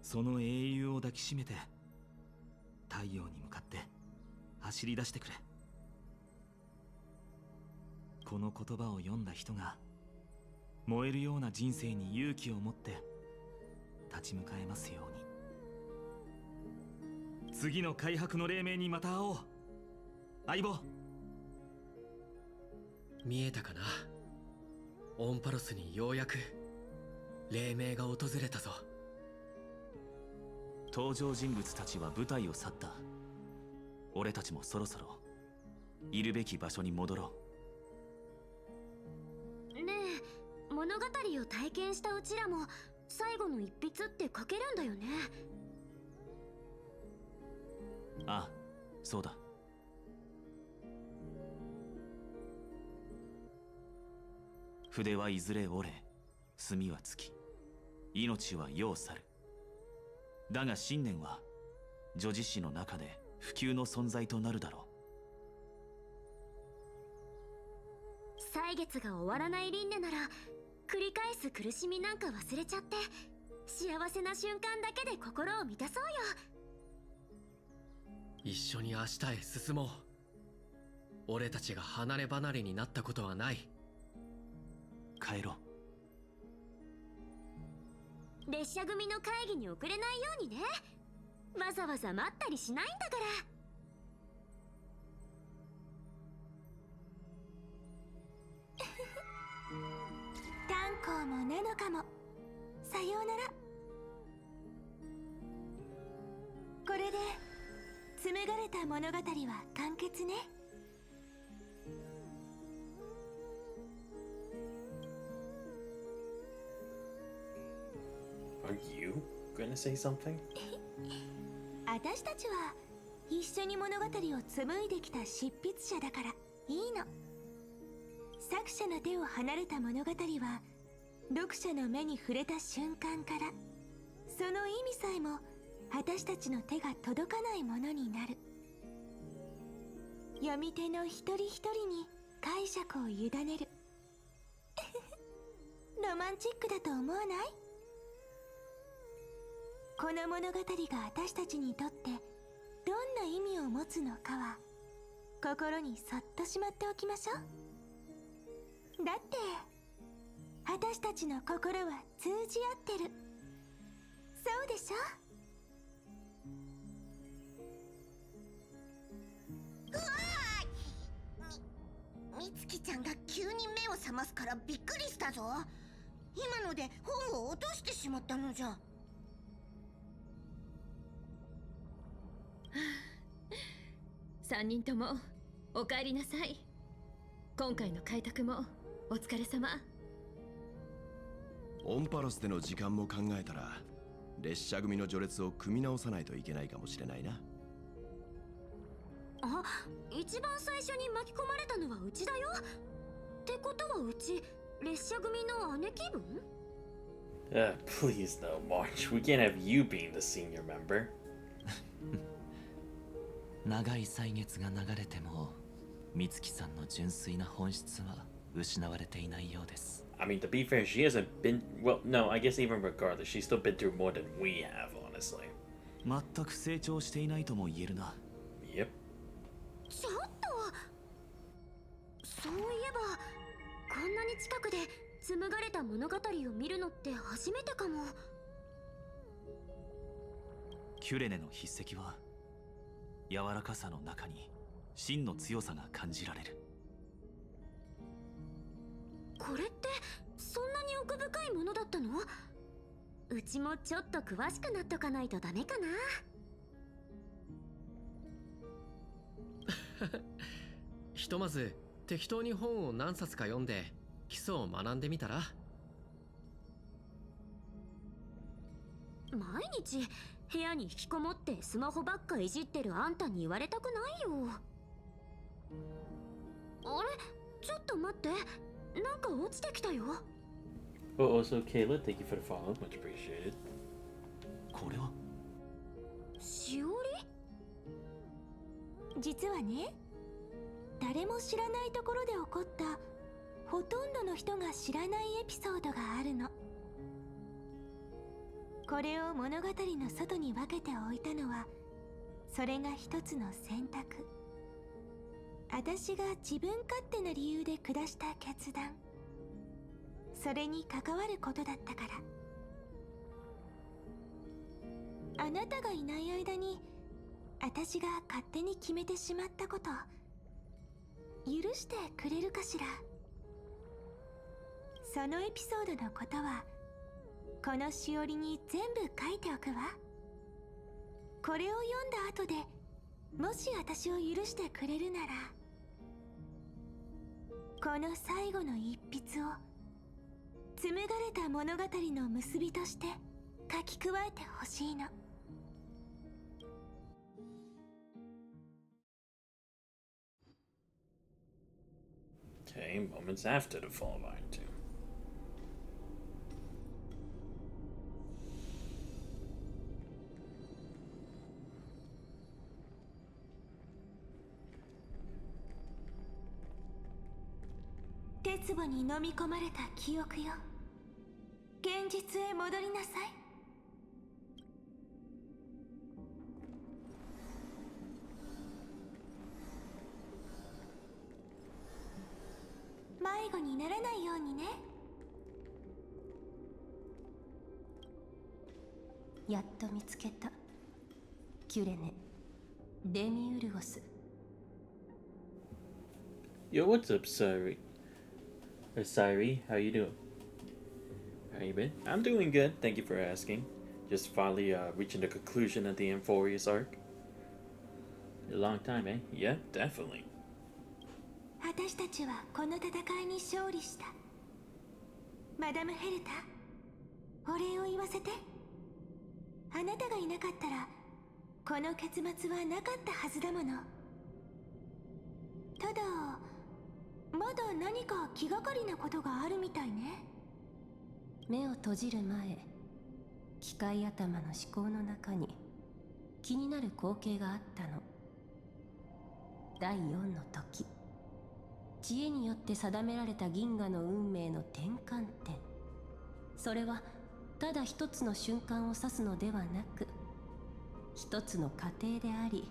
その英雄を抱きしめて太陽に向かって走り出してくれ。この言葉を読んだ人が燃えるような人生に勇気を持って立ち向かえますように。次の開白の黎明にまた会おう、相棒。見えたかな。オンパロスにようやく黎明が訪れたぞ。登場人物たちは舞台を去った。俺たちもそろそろいるべき場所に戻ろねえ、物語を体験したうちらも最後の一筆って書けるんだよね。う。ああ、そうだ。筆はいずれ折れ、墨は尽き、命は世を去る。だが信念は女子誌の中で不朽の存在となるだろう。歳月が終わらない輪廻なら繰り返す苦しみなんか忘れちゃって幸せな瞬間だけで心を満たそうよ。一緒に明日へ進もう。俺たちが離れ離れになったことはない。帰ろう。列車組の会議に遅れないようにね。わざわざ待ったりしないんだから。炭鉱もなのかも。さようなら。これで紡がれた物語は完結ね。Are you gonna say something? 私たちは一緒に物語を紡いできた執筆者だからいいの。作者の手を離れた物語は読者の目に触れた瞬間からその意味さえも私たちの手が届かないものになる。読み手の一人一人に解釈を委ねる。ロマンチックだと思わない？この物語が私たちにとってどんな意味を持つのかは心にそっとしまっておきましょう。だって私たちの心は通じ合ってる。そうでしょ？うわー！みつきちゃんが急に目を覚ますからびっくりしたぞ。今ので本を落としてしまったのじゃ。3人ともお帰りなさい。今回の開拓もお疲れ様。オンパロスでの時間も考えたら列車組の序列を組み直さないといけないかもしれないな。あ、一番最初に巻き込まれたのはうちだよ。ってことはうち列車組の姉気分？ Please no, March. We can't have you being the senior member. 長い歳月が流れても美月さんの純粋な本質は失われていないようです。I mean, to be fair, she hasn't been... Well, no, I guess even regardless, she's still been through more than we have, honestly. 全く成長していないとも言えるな。Yep. ちょっとそういえばこんなに近くで紡がれた物語を見るのって初めてかも。キュレネの筆跡は柔らかさの中に真の強さが感じられる。これってそんなに奥深いものだったの？うちもちょっと詳しくなっとかないとダメかな。ひとまず適当に本を何冊か読んで基礎を学んでみたら？毎日部屋に引きこもってスマホばっかいじってるあんたに言われたくないよ。あれ、ちょっと待って、なんか落ちてきたよ。Oh, also, Kayla, thank you for the follow. Much appreciated. これはしおり？実はね、誰も知らないところで起こったほとんどの人が知らないエピソードがあるの。これを物語の外に分けておいたのはそれが一つの選択。私が自分勝手な理由で下した決断、それに関わることだったから。あなたがいない間に私が勝手に決めてしまったこと許してくれるかしら。そのエピソードのことはこのしおりに全部書いておくわ。これを読んだ後でもし私を許してくれるならこの最後の一筆を紡がれた物語の結びとして書き加えてほしいの。Okay, moments after the fall of Iron 2. 鉄壺に飲み込まれた記憶よ。現実へ戻りなさい。ようにね。やっと見つけた。キュレネ、デミウルゴス。Yo, what's up, Siri? Or Siri, how you doing? How you been? I'm doing good, thank you for asking. Just finally reaching the conclusion of the Amphorius arc. A long time, eh? Yeah, definitely. 私たちはこの戦いに勝利した。マダム・ヘルタ、お礼を言わせて。あなたがいなかったらこの結末はなかったはずだもの。ただまだ何か気がかりなことがあるみたいね。目を閉じる前、機械頭の思考の中に気になる光景があったの。第4の時、知恵によって定められた銀河の運命の転換点。それはただ一つの瞬間を指すのではなく、一つの過程であり、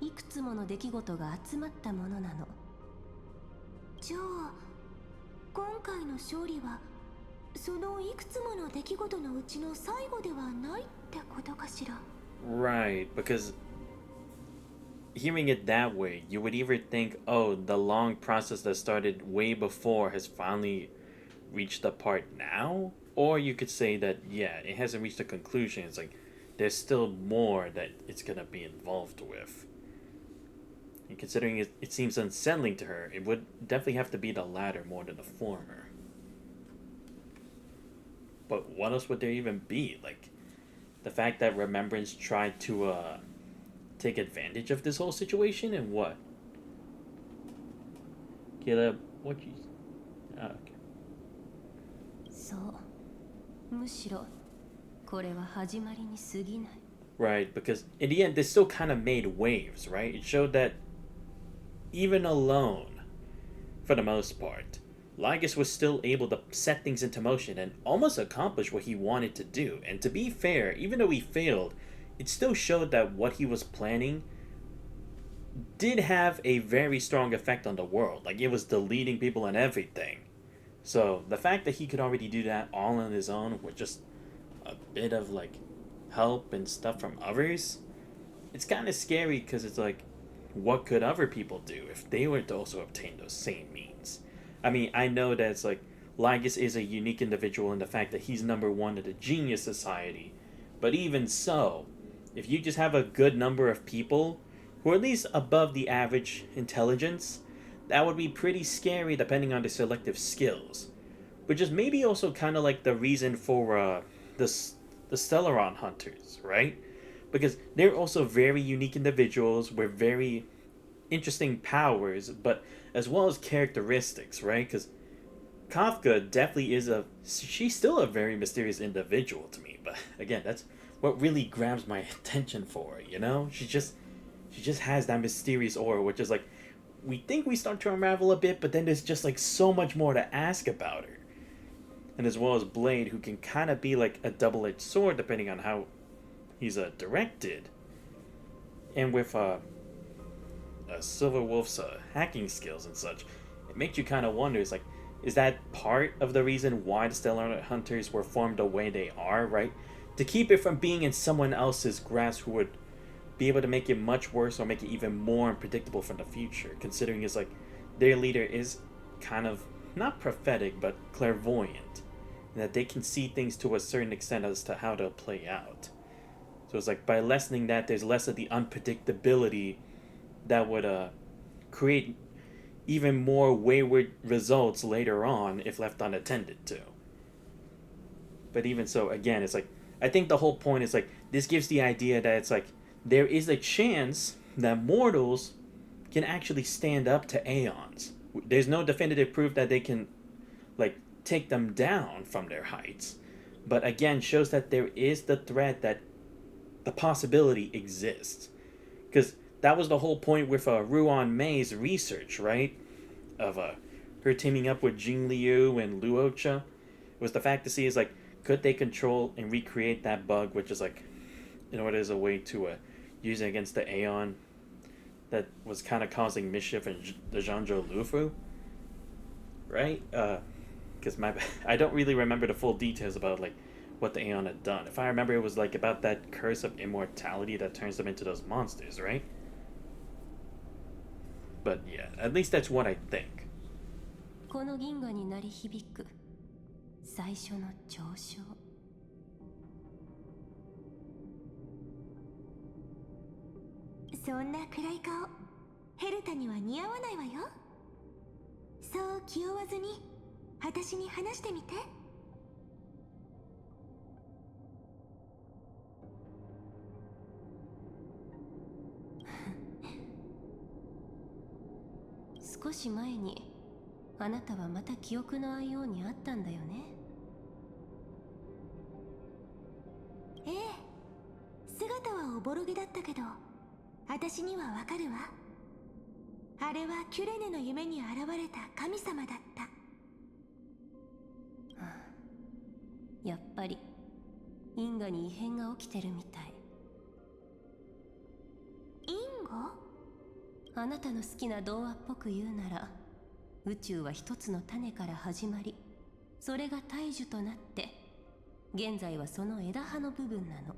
いくつもの出来事が集まったものなの。じゃあ今回の勝利はそのいくつもの出来事のうちの最後ではないってことかしら。 Right, because hearing it that way, you would either think, oh, the long process that started way before has finally reached the part now, or you could say that, yeah, it hasn't reached a conclusion. It's like there's still more that it's gonna be involved with. And considering it seems unsettling to her, it would definitely have to be the latter more than the former. But what else would there even be? Like, the fact that Remembrance tried to take advantage of this whole situation, and what? Caleb, what you... Oh, okay. そう、むしろこれは始まりに過ぎない。 Right, because in the end, this still kind of made waves, right? It showed that even alone, for the most part, Lygus was still able to set things into motion and almost accomplish what he wanted to do. And to be fair, even though he failed, it still showed that what he was planning did have a very strong effect on the world. Like, it was deleting people and everything. So the fact that he could already do that all on his own with just a bit of, like, help and stuff from others, it's kind of scary, because it's like, what could other people do if they were to also obtain those same means? I mean, I know that it's like Lygus is a unique individual in the fact that he's number one in the Genius Society, but even so, if you just have a good number of people who are at least above the average intelligence, that would be pretty scary depending on the selective skills, which is maybe also kind of like the reason for the Stellaron Hunters, right? Because they're also very unique individuals with very interesting powers, but as well as characteristics, right? Because Kafka definitely is she's still a very mysterious individual to me, but again, that's what really grabs my attention for her, you know? She just has that mysterious aura, which is like, we think we start to unravel a bit, but then there's just like so much more to ask about her. And as well as Blade, who can kind of be like a double-edged sword depending on how he's directed. And with Silver Wolf's hacking skills and such, it makes you kind of wonder, it's like, is that part of the reason why the Stellar Hunters were formed the way they are, right? To keep it from being in someone else's grasp who would be able to make it much worse or make it even more unpredictable from the future, considering it's like their leader is kind of not prophetic but clairvoyant, and that they can see things to a certain extent as to how they'll play out. So it's like by lessening that, there's less of the unpredictability that would create even more wayward results later on if left unattended to. But even so, again, it's like, I think the whole point is like, this gives the idea that it's like, there is a chance that mortals can actually stand up to Aeons. There's no definitive proof that they can, like, take them down from their heights. But again, shows that there is the threat that the possibility exists. Because that was the whole point with Ruan Mei's research, right? Of her teaming up with Jing Liu and Luocha. It was the fact to see is like, could they control and recreate that bug, which is like, in order as a way to use it against the Aeon that was kind of causing mischief in the Zhangzhou Lufu, right? because I don't really remember the full details about like what the Aeon had done. If I remember, it was like about that curse of immortality that turns them into those monsters, right? But yeah, at least that's what I think. この銀河に鳴り響く最初の上昇。そんな暗い顔ヘルタには似合わないわよ。そう気負わずに私に話してみて。少し前にあなたはまた記憶の愛用にあったんだよね。ええ、姿はおぼろげだったけど私にはわかるわ。あれはキュレネの夢に現れた神様だった。やっぱり因果に異変が起きてるみたい。因果？あなたの好きな童話っぽく言うなら、宇宙は一つの種から始まり、それが大樹となって現在はその枝葉の部分なの。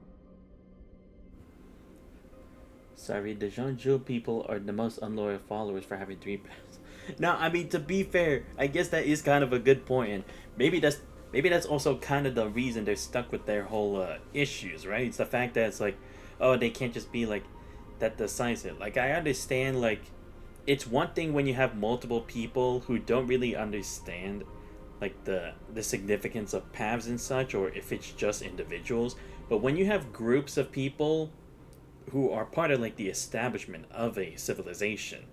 Sorry, the Jeonju people are the most unloyal followers for having dream paths. Now, I mean, to be fair, I guess that is kind of a good point, and maybe that's also kind of the reason they're stuck with their whole issues, right? It's the fact that it's like, oh, they can't just be like that decisive. Like, I understand, like, it's one thing when you have multiple people who don't really understand like the significance of paths and such, or if it's just individuals, but when you have groups of people who are part of like the establishment of a civilization,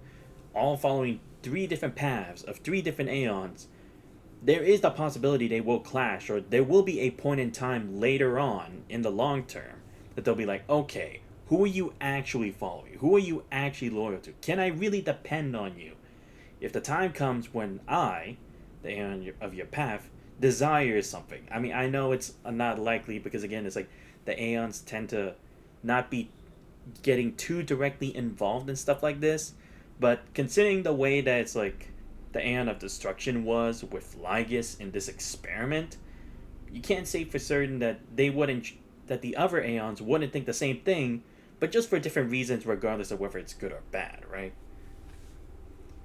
all following 3 different paths of 3 different aeons, there is the possibility they will clash, or there will be a point in time later on in the long term that they'll be like, okay, who are you actually following? Who are you actually loyal to? Can I really depend on you? If the time comes when I, the aeon of your path, desires something. I mean, I know it's not likely because again, it's like the aeons tend to not be getting too directly involved in stuff like this, but considering the way that it's like the Aeon of Destruction was with Lygus in this experiment, you can't say for certain that that the other Aeons wouldn't think the same thing, but just for different reasons regardless of whether it's good or bad, right?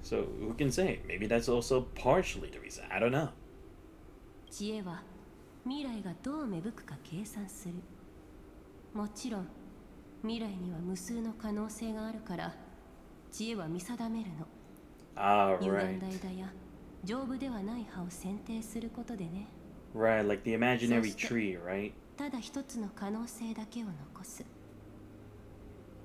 So who can say? Maybe that's also partially the reason. I don't know. 知恵は未来がどう芽吹くか計算する。もちろん未来には無数の可能性があるから知恵は見定めるの。歪んだ枝や丈夫ではない葉を選定することでね。Right, like the imaginary tree, right? ただ一つの可能性だけを残す。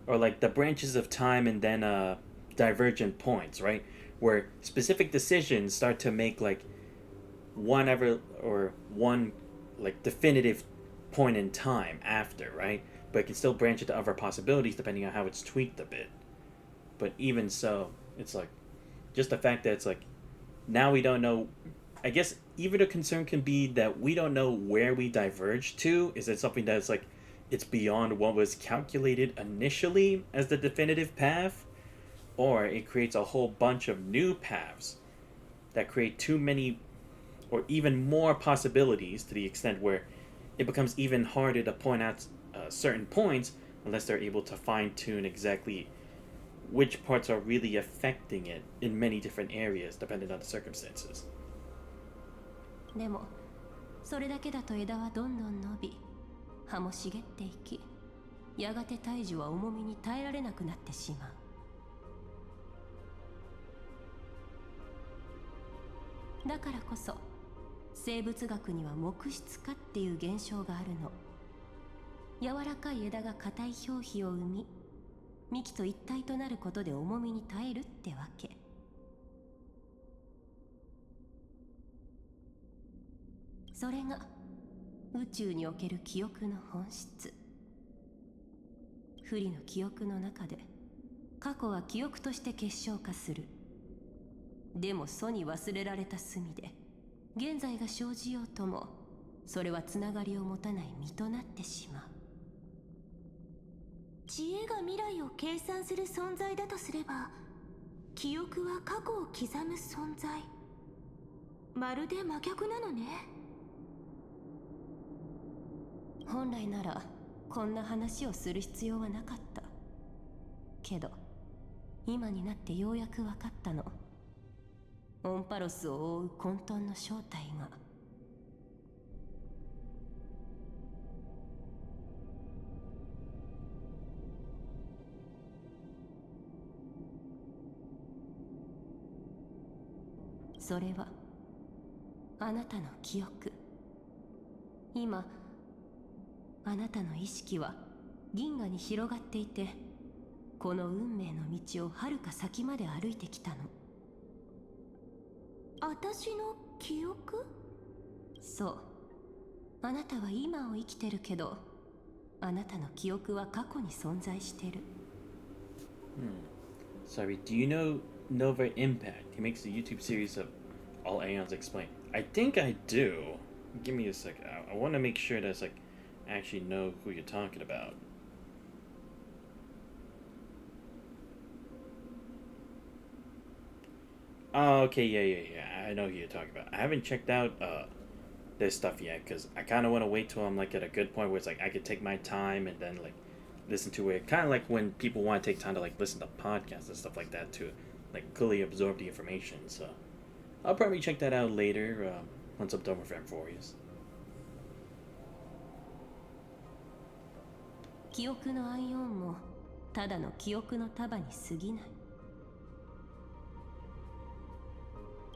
Or like the branches of time and then divergent points, right? Where specific decisions start to make like one like definitive point in time after, right? But it can still branch into other possibilities depending on how it's tweaked a bit. But even so, it's like just the fact that it's like now we don't know. I guess even the concern can be that we don't know where we diverge to. Is it something that's like it's beyond what was calculated initially as the definitive path? Or it creates a whole bunch of new paths that create too many or even more possibilities to the extent where it becomes even harder to point out certain points unless they're able to fine-tune exactly which parts are really affecting it in many different areas depending on the circumstances. でもそれだけだと枝はどんどん伸び葉も茂っていきやがて大樹は重みに耐えられなくなってしまう。だからこそ生物学には木質化っていう現象があるの。柔らかい枝が硬い表皮を生み幹と一体となることで重みに耐えるってわけ。それが宇宙における記憶の本質。不利の記憶の中で過去は記憶として結晶化する。でも祖に忘れられた隅で現在が生じようともそれはつながりを持たない身となってしまう。知恵が未来を計算する存在だとすれば記憶は過去を刻む存在。まるで真逆なのね。本来ならこんな話をする必要はなかった。けど今になってようやく分かったの。オンパロスを覆う混沌の正体が。それはあなたの記憶。今あなたの意識は銀河に広がっていて、この運命の道をはるか先まで歩いてきたの。私の記憶？そう。あなたは今を生きてるけど、あなたの記憶は過去に存在してる。Sorry, do you know Nova Impact? He makes a YouTube series of All Aeons Explained. I think I do. Give me a second. I want to make sure that I actually know who you're talking about. Oh, okay, yeah. I know who you're talking about. I haven't checked out their stuff yet because I kind of want to wait till I'm at a good point where it's I could take my time and then listen to it. Kind of like when people want to take time to listen to podcasts and stuff like that to fully absorb the information. So I'll probably check that out later once I'm done with Amphoreas. 記憶のアイオンもただの記憶の束に過ぎない。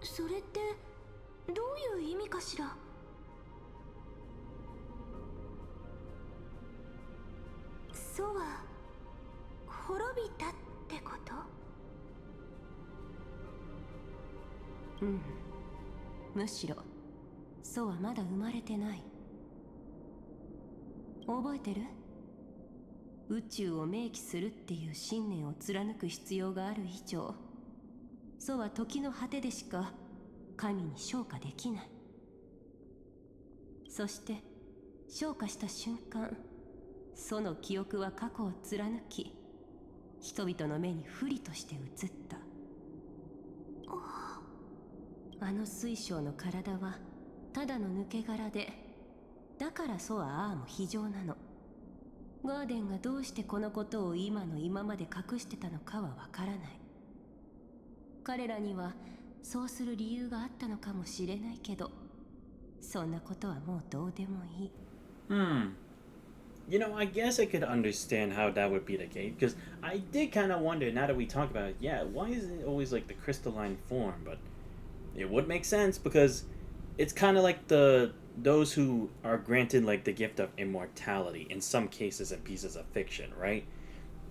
それってどういう意味かしら。そうは滅びたってこと？うん。むしろそうはまだ生まれてない。覚えてる？宇宙を明記するっていう信念を貫く必要がある以上、そうは時の果てでしか神に昇華できない。そして昇華した瞬間、その記憶は過去を貫き、人々の目に不利として映った。あの水晶の体はただの抜け殻で、だからソはアーも非常なの。ガーデンがどうしてこのことを今の今まで隠してたのかはわからない。彼らにはそうする理由があったのかもしれないけど、そんなことはもうどうでもいい。You know, I guess I could understand how that would be the case, because I did kind of wonder, now that we talk about it, yeah, why is it always the crystalline form? But it would make sense, because it's kind of like those who are granted the gift of immortality in some cases and pieces of fiction, right?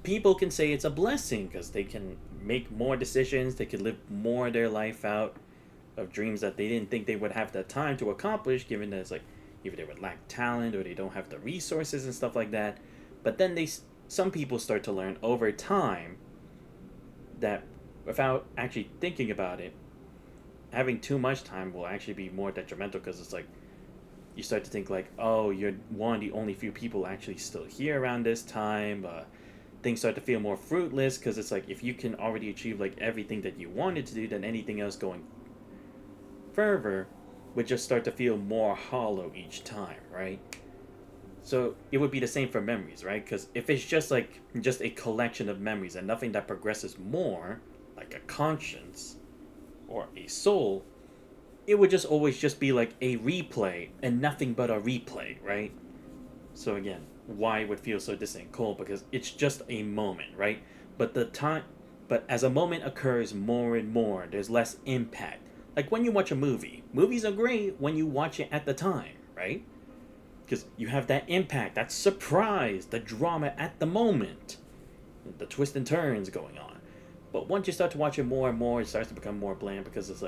People can say it's a blessing because they can make more decisions, they can live more of their life out of dreams that they didn't think they would have the time to accomplish, given that it's either they would lack talent or they don't have the resources and stuff like that. But then some people start to learn over time that without actually thinking about it, having too much time will actually be more detrimental, because it's you start to think oh, you're one of the only few people actually still here around this time. Things start to feel more fruitless, because it's if you can already achieve everything that you wanted to do, then anything else going further would just start to feel more hollow each time, right? So it would be the same for memories, right? Because if it's just just a collection of memories and nothing that progresses more, like a conscience or a soul, it would just always just be a replay and nothing but a replay, right? So again, why it would feel so distant and cold, because it's just a moment, right? But as a moment occurs more and more, there's less impact. Like when you watch a movie, movies are great when you watch it at the time, right? Because you have that impact, that surprise, the drama at the moment, the twists and turns going on. But once you start to watch it more and more, it starts to become more bland, because it's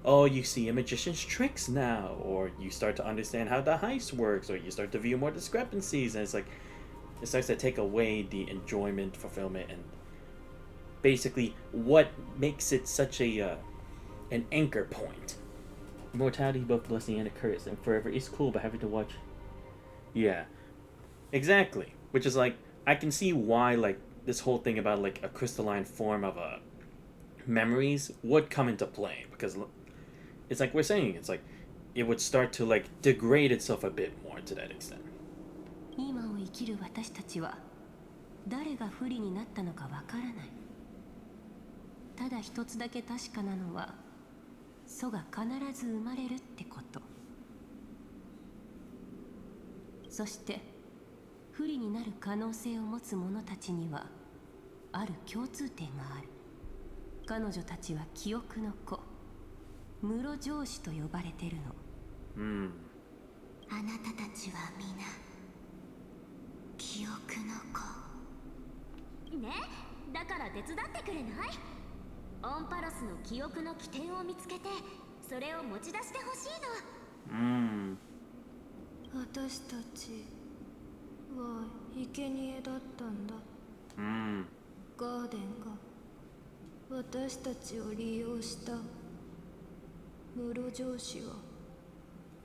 oh, you see a magician's tricks now, or you start to understand how the heist works, or you start to view more discrepancies, and it's it starts to take away the enjoyment, fulfillment, and basically what makes it such an anchor point. Immortality, both blessing and a curse, and forever is cool, but having to watch. Yeah, exactly. Which is I can see why this whole thing about a crystalline form of memories would come into play, because it's like we're saying, it's like it would start to like degrade itself a bit more to that extent. 今を生きる私たちは誰が不利になったのかわからない。ただ一つだけ確かなのは、祖が必ず生まれるってこと。そして不利になる可能性を持つ者たちにはある共通点がある。彼女たちは記憶の子、室城主と呼ばれてるの。あなたたちは皆記憶の子ね。だから手伝ってくれない？オンパロスの記憶の起点を見つけて、それを持ち出してほしいの。私たちは生贄だったんだ。ガーデンが私たちを利用した。室城主は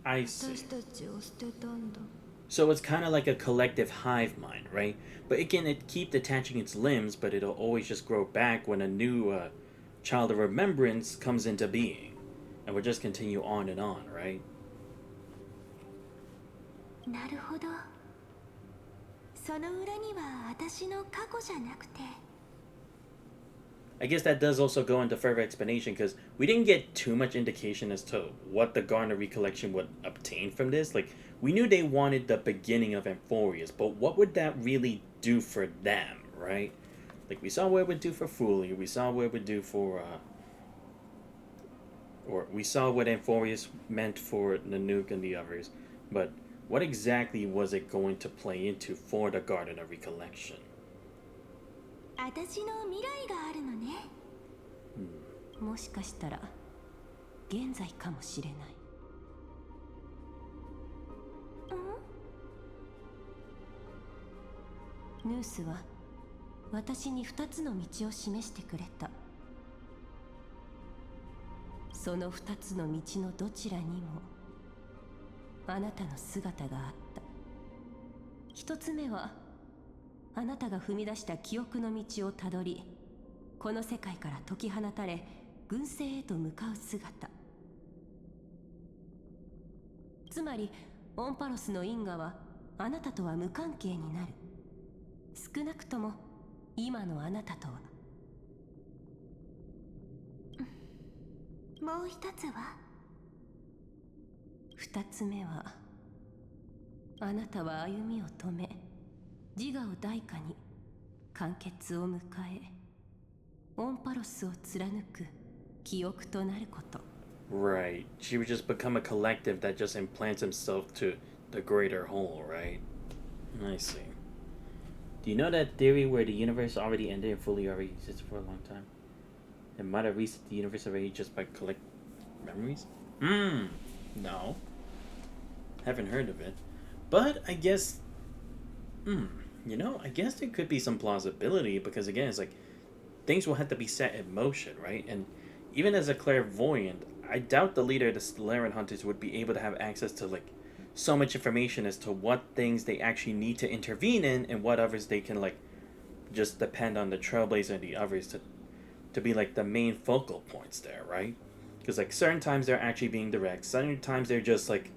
I see. 私たちを捨てたんだ。So it's kind of like a collective hive mind, right? But it can keep detaching its limbs, but it'll always just grow back when a new child of remembrance comes into being. And we'll just continue on and on, right? なるほど。その裏には私の過去じゃなくて。I guess that does also go into further explanation because we didn't get too much indication as to what the Garner recollection would obtain from this. Like, we knew they wanted the beginning of Amphorius, but what would that really do for them, right? Like, we saw what it would do for Fuli, we saw what it would do for, or we saw what Amphorius meant for Nanook and the others, but what exactly was it going to play into for the Garden of Recollection? 私の未来があるのね。もしかしたら現在かもしれない。ヌースは私に2つの道を示してくれた。その2つの道のどちらにもあなたの姿があった。1つ目はあなたが踏み出した記憶の道をたどり、この世界から解き放たれ群生へと向かう姿。つまりオンパロスの因果はあなたとは無関係になる。少なくとも今のあなたとは。もう一つは2つ目はあなたは歩みを止め、自我を代価に完結を迎え、オンパロスを貫く記憶となること。Right. She would just become a collective that just implants himself to the greater whole, right? I see. Do you know that theory where the universe already ended and fully already existed for a long time? It might have reset the universe already just by collect memories? No. Haven't heard of it. But I guess you know, I guess there could be some plausibility because again, it's like things will have to be set in motion, right? And even as a clairvoyant, I doubt the leader of the Stellaran Hunters would be able to have access to like so much information as to what things they actually need to intervene in and what others they can like just depend on the Trailblazer and the others to be like the main focal points there, right? Because like certain times they're actually being direct, certain times they're just like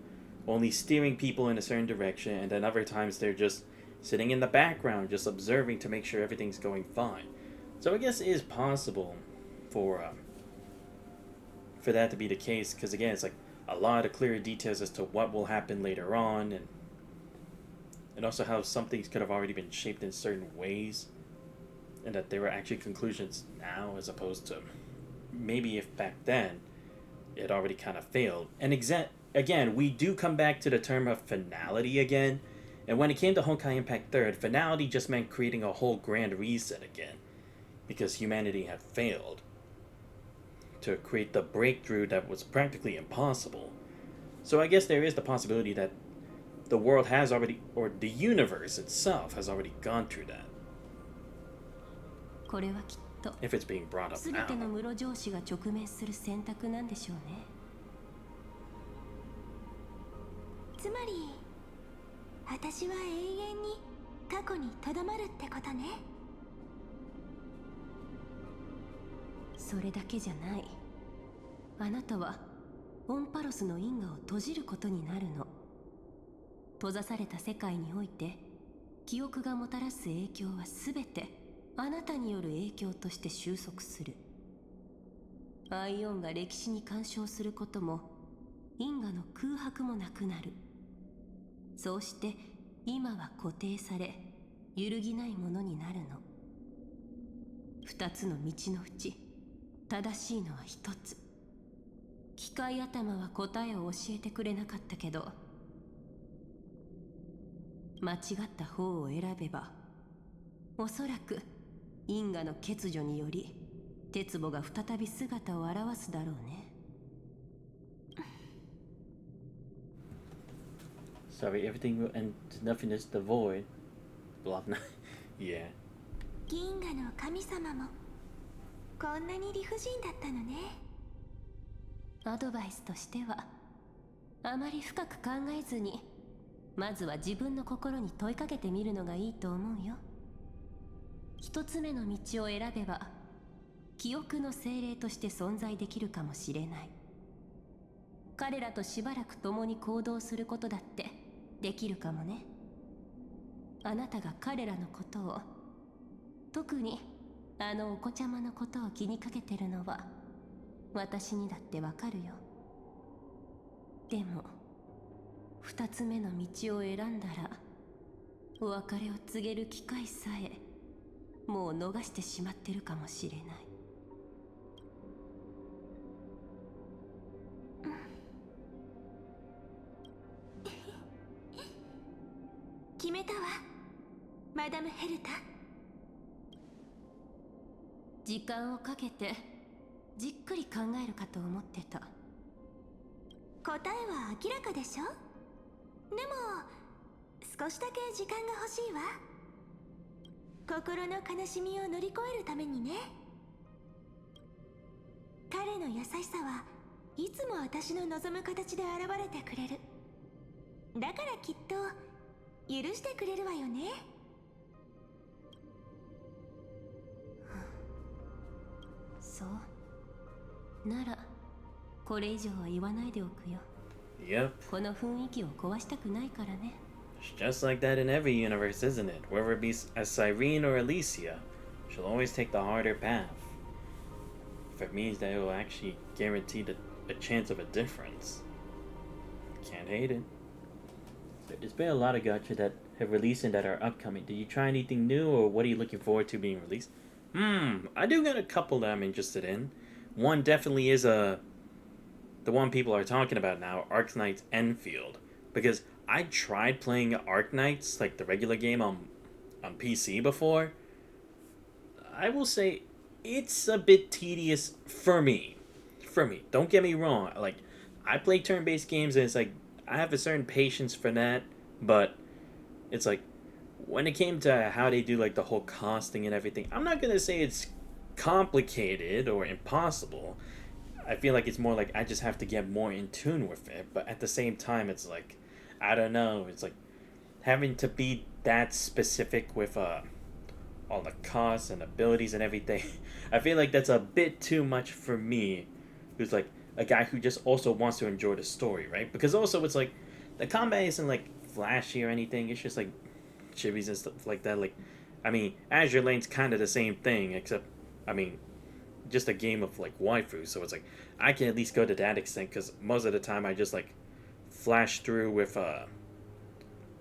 only steering people in a certain direction, and then other times they're just sitting in the background just observing to make sure everything's going fine. So I guess it is possible for that to be the case, because again, it's like a lot of clear details as to what will happen later on, and also how some things could have already been shaped in certain ways, and that there were actually conclusions now as opposed to maybe if back then it already kind of failed. And again, we do come back to the term of finality again, and when it came to Honkai Impact 3rd, finality just meant creating a whole grand reset again, because humanity had failed to create the breakthrough that was practically impossible. So I guess there is the possibility that the world has already, or the universe itself has already gone through that. これはきっと If it's being brought up 全 now. ての室城主が直面する選択なんでしょうね。つまり私は永遠に過去にとどまるってことね。それだけじゃない。あなたはオンパロスの因果を閉じることになるの。閉ざされた世界において記憶がもたらす影響は全てあなたによる影響として収束する。アイオンが歴史に干渉することも因果の空白もなくなる。そうして今は固定され揺るぎないものになるの。二つの道のうち正しいのは一つ。機械頭は答えを教えてくれなかったけど、間違った方を選べばおそらく因果の欠如により鉄母が再び姿を現すだろうね。Sorry, everything will end to nothingness, the void. Blah, blah. Yeah. 銀河の神様もこんなに理不尽だったのね。アドバイスとしては、あまり深く考えずにまずは自分の心に問いかけてみるのがいいと思うよ。一つ目の道を選べば記憶の精霊として存在できるかもしれない。彼らとしばらく共に行動することだってできるかもね。あなたが彼らのことを、特にあのお子ちゃまのことを気にかけてるのは私にだってわかるよ。でも二つ目の道を選んだらお別れを告げる機会さえもう逃してしまってるかもしれない。決めたわ、マダム・ヘルタ。時間をかけてじっくり考えるかと思ってた。答えは明らかでしょ。でも少しだけ時間が欲しいわ。心の悲しみを乗り越えるためにね。彼の優しさはいつも私の望む形で現れてくれる。だからきっと許してくれるわよね。そうならこれ以上は言わないでおくよ。Yep. この雰囲気を壊したくないからね。It's just like that in every universe, isn't it? Whether it be as Cyrene or Alicia, she'll always take the harder path. If it means that it will actually guarantee a chance of a difference. Can't hate it. There's been a lot of gacha that have released and that are upcoming. Did you try anything new, or what are you looking forward to being released? I do got a couple that I'm interested in. One definitely is the one people are talking about now, Arknight's Enfield. Because I tried playing Arknights, like the regular game on PC before. I will say it's a bit tedious for me. Don't get me wrong. Like, I play turn-based games and it's like, I have a certain patience for that, but it's like, when it came to how they do like the whole costing and everything, I'm not gonna say it's complicated or impossible. I feel like it's more like I just have to get more in tune with it, but at the same time it's like, I don't know, it's like having to be that specific with all the costs and abilities and everything. I feel like that's a bit too much for me, who's like a guy who just also wants to enjoy the story, right? Because also it's like the combat isn't like flashy or anything, it's just like chibis and stuff like that. Like, I mean, Azure Lane's kind of the same thing, except, I mean, just a game of like waifu, so it's like I can at least go to that extent, because most of the time I just like flash through with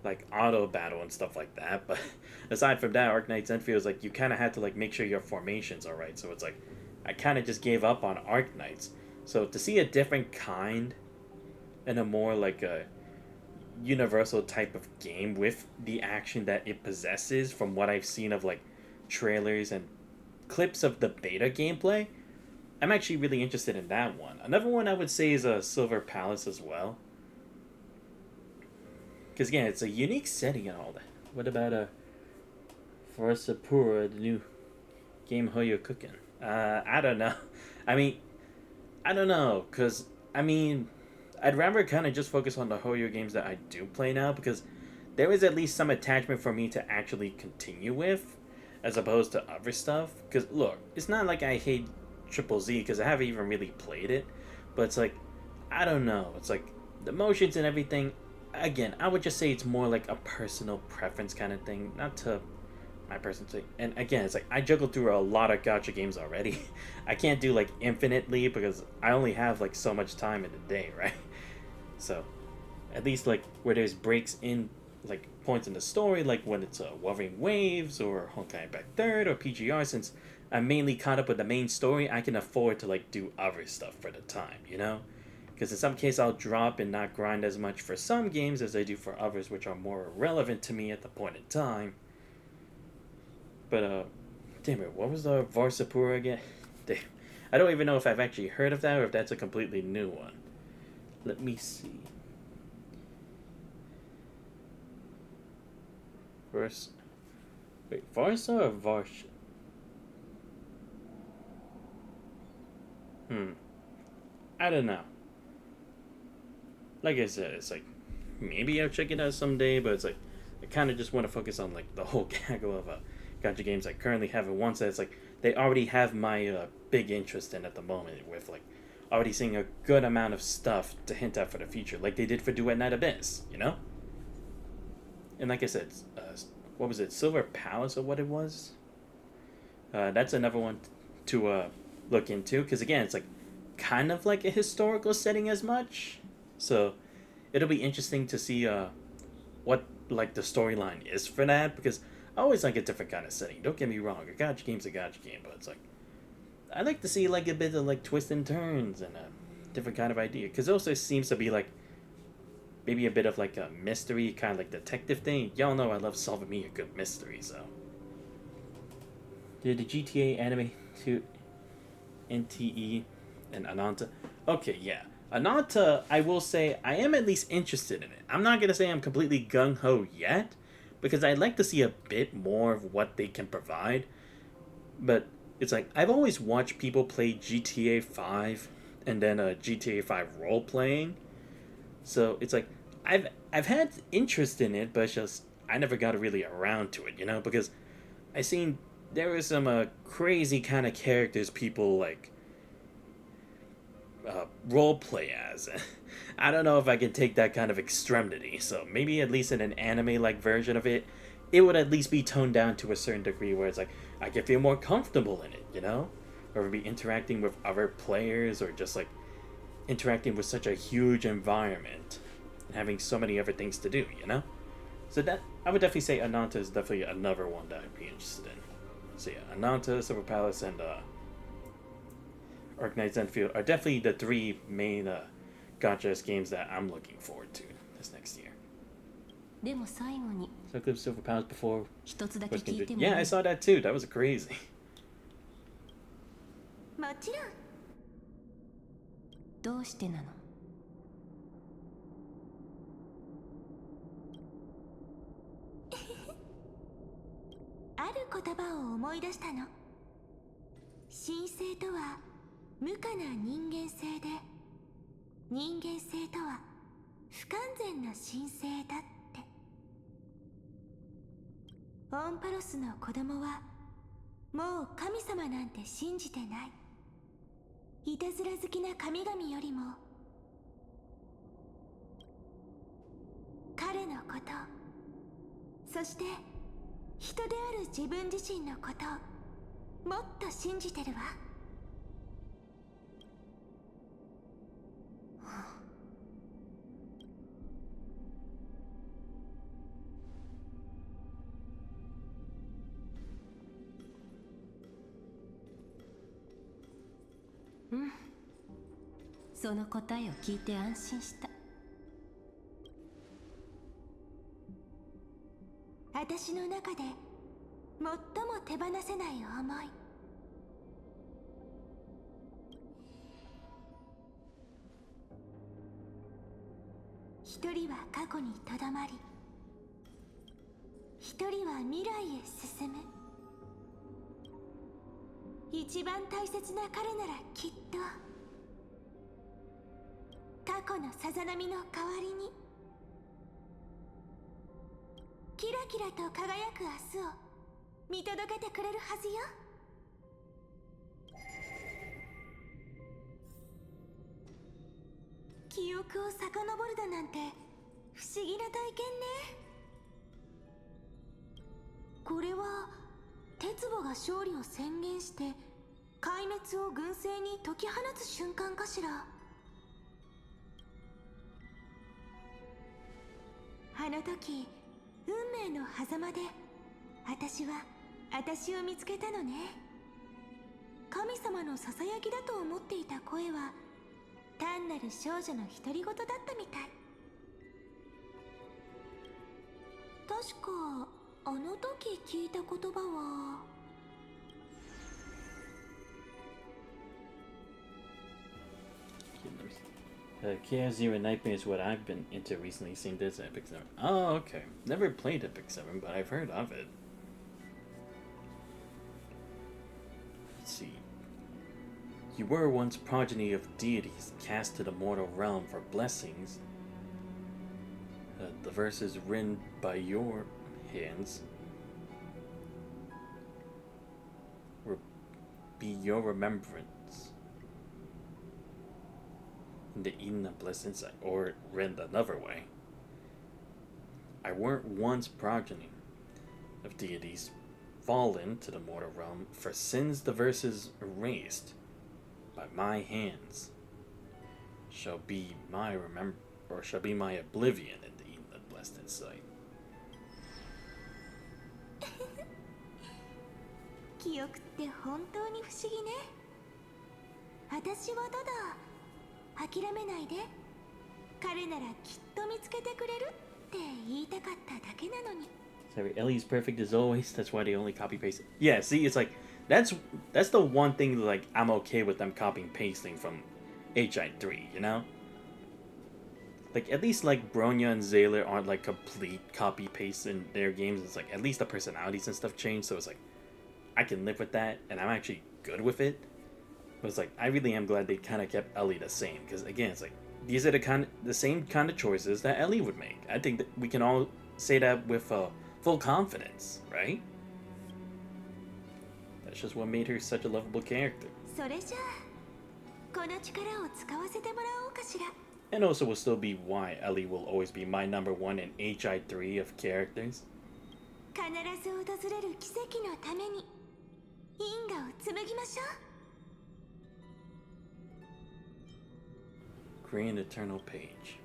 like auto battle and stuff like that. But aside from that, Arknight's Enfield is like you kind of had to like make sure your formations are right, so it's like I kind of just gave up on Arknights. So to see a different kind and a more like a universal type of game with the action that it possesses, from what I've seen of like trailers and clips of the beta gameplay, I'm actually really interested in that one. Another one I would say is a Silver Palace as well, because again it's a unique setting and all that. What about for Sapura, the new game Hoyo cooking? I don't know. I mean, I don't know, because I mean, I'd rather kind of just focus on the Hoyo games that I do play now, because there is at least some attachment for me to actually continue with, as opposed to other stuff. Because look, it's not like I hate Triple Z, because I haven't even really played it, but it's like I don't know. It's like the motions and everything. Again, I would just say it's more like a personal preference kind of thing, not to my personal thing. And again, it's like I juggle through a lot of gacha games already. I can't do like infinitely because I only have like so much time in the day, right? So at least like where there's breaks in like points in the story, like when it's Wuthering Waves or Honkai Back Third or PGR, since I'm mainly caught up with the main story, I can afford to like do other stuff for the time, you know? Because in some cases I'll drop and not grind as much for some games as I do for others, which are more relevant to me at the point in time. But damn it, what was the Varsapura again? Damn, I don't even know if I've actually heard of that or if that's a completely new one. Let me see. Wait, Varsa or Varsha? I don't know. Like I said, it's like maybe I'll check it out someday, but it's like I kind of just want to focus on like the whole gaggle of gacha games I currently have at once. That's like they already have my big interest in at the moment, with like already seeing a good amount of stuff to hint at for the future, like they did for Duet Night Abyss, you know. And like I said, what was it, Silver Palace or what it was? That's another one to look into, because again, it's like kind of like a historical setting as much. So it'll be interesting to see what like the storyline is for that, because I always like a different kind of setting. Don't get me wrong, a gacha game's a gacha game, but it's like I like to see like a bit of like twists and turns and a different kind of idea, because it also seems to be like maybe a bit of like a mystery kind of like detective thing. Y'all know I love solving me a good mystery, so. Did the GTA anime to NTE and Ananta? Okay, yeah. Ananta, I will say, I am at least interested in it. I'm not going to say I'm completely gung-ho yet, because I'd like to see a bit more of what they can provide. But it's like, I've always watched people play GTA 5 and then GTA 5 role-playing. So it's like, I've had interest in it, but it's just, I never got really around to it, you know? Because I seen there were some crazy kind of characters people like role play as. I don't know if I can take that kind of extremity, so maybe at least in an anime like version of it, it would at least be toned down to a certain degree where it's like I can feel more comfortable in it, you know, or be interacting with other players, or just like interacting with such a huge environment and having so many other things to do, you know. So that I would definitely say Ananta is definitely another one that I'd be interested in. So yeah, Ananta, Silver Palace, and Arknights Enfield are definitely the three main gacha games that I'm looking forward to this next year. でも最後に So I Silver Palace before. 一つだけ聞いても Yeah, I saw that too. That was crazy. もちろん。どうしてなの？ある言葉を思い出したの。神性とは無可な人間性で、人間性とは不完全な神性だって。オンパロスの子供はもう神様なんて信じてない。いたずら好きな神々よりも彼のこと、そして人である自分自身のことをもっと信じてるわ。うん、その答えを聞いて安心した。私の中で最も手放せない思い。一人は過去にとどまり、一人は未来へ進む。一番大切な彼ならきっと過去のさざ波の代わりにキラキラと輝く明日を見届けてくれるはずよ。記憶を遡るだなんて不思議な体験ね。これは鉄母が勝利を宣言して壊滅を軍政に解き放つ瞬間かしら。あの時運命の狭間で私は私を見つけたのね。神様のささやきだと思っていた声は単なる少女の独り言だったみたい。確かあの時聞いた言葉はChaos Zero Nightmare is what I've been into recently, seen this in Epic 7. Oh, okay. Never played Epic 7, but I've heard of it. Let's see. You were once progeny of deities cast to the mortal realm for blessings. The verses written by your hands will be your remembrance in the Eden of Blessings, or read another way. I weren't once progeny of deities fallen to the mortal realm for sins the verses erased by my hands shall be my shall be my oblivion in the Eden of Blessed Insight. 記憶って本当に不思議ね。私はただ諦めないで、彼ならきっと見つけてくれるって言いたかっただけなのに。Sorry, Ellie's perfect as always. That's why they only copy paste. Yeah, see, it's like that's the one thing that, like, I'm okay with them copying pasting from HI3, you know? Like, at least like Bronya and Zayler aren't like complete copy paste in their games. It's like at least the personalities and stuff change, so it's like I can live with that, and I'm actually good with it. But it's like I really am glad they kind of kept Ellie the same, because again, it's like these are the same kind of choices that Ellie would make. I think that we can all say that with full confidence, right? That's just what made her such a lovable character. それじゃあこの力を使わせてもらおうかしら。 And also will still be why Ellie will always be my number one in HI3 of characters. 必ず訪れる奇跡のために因果を紡ぎましょう。 Create an eternal page.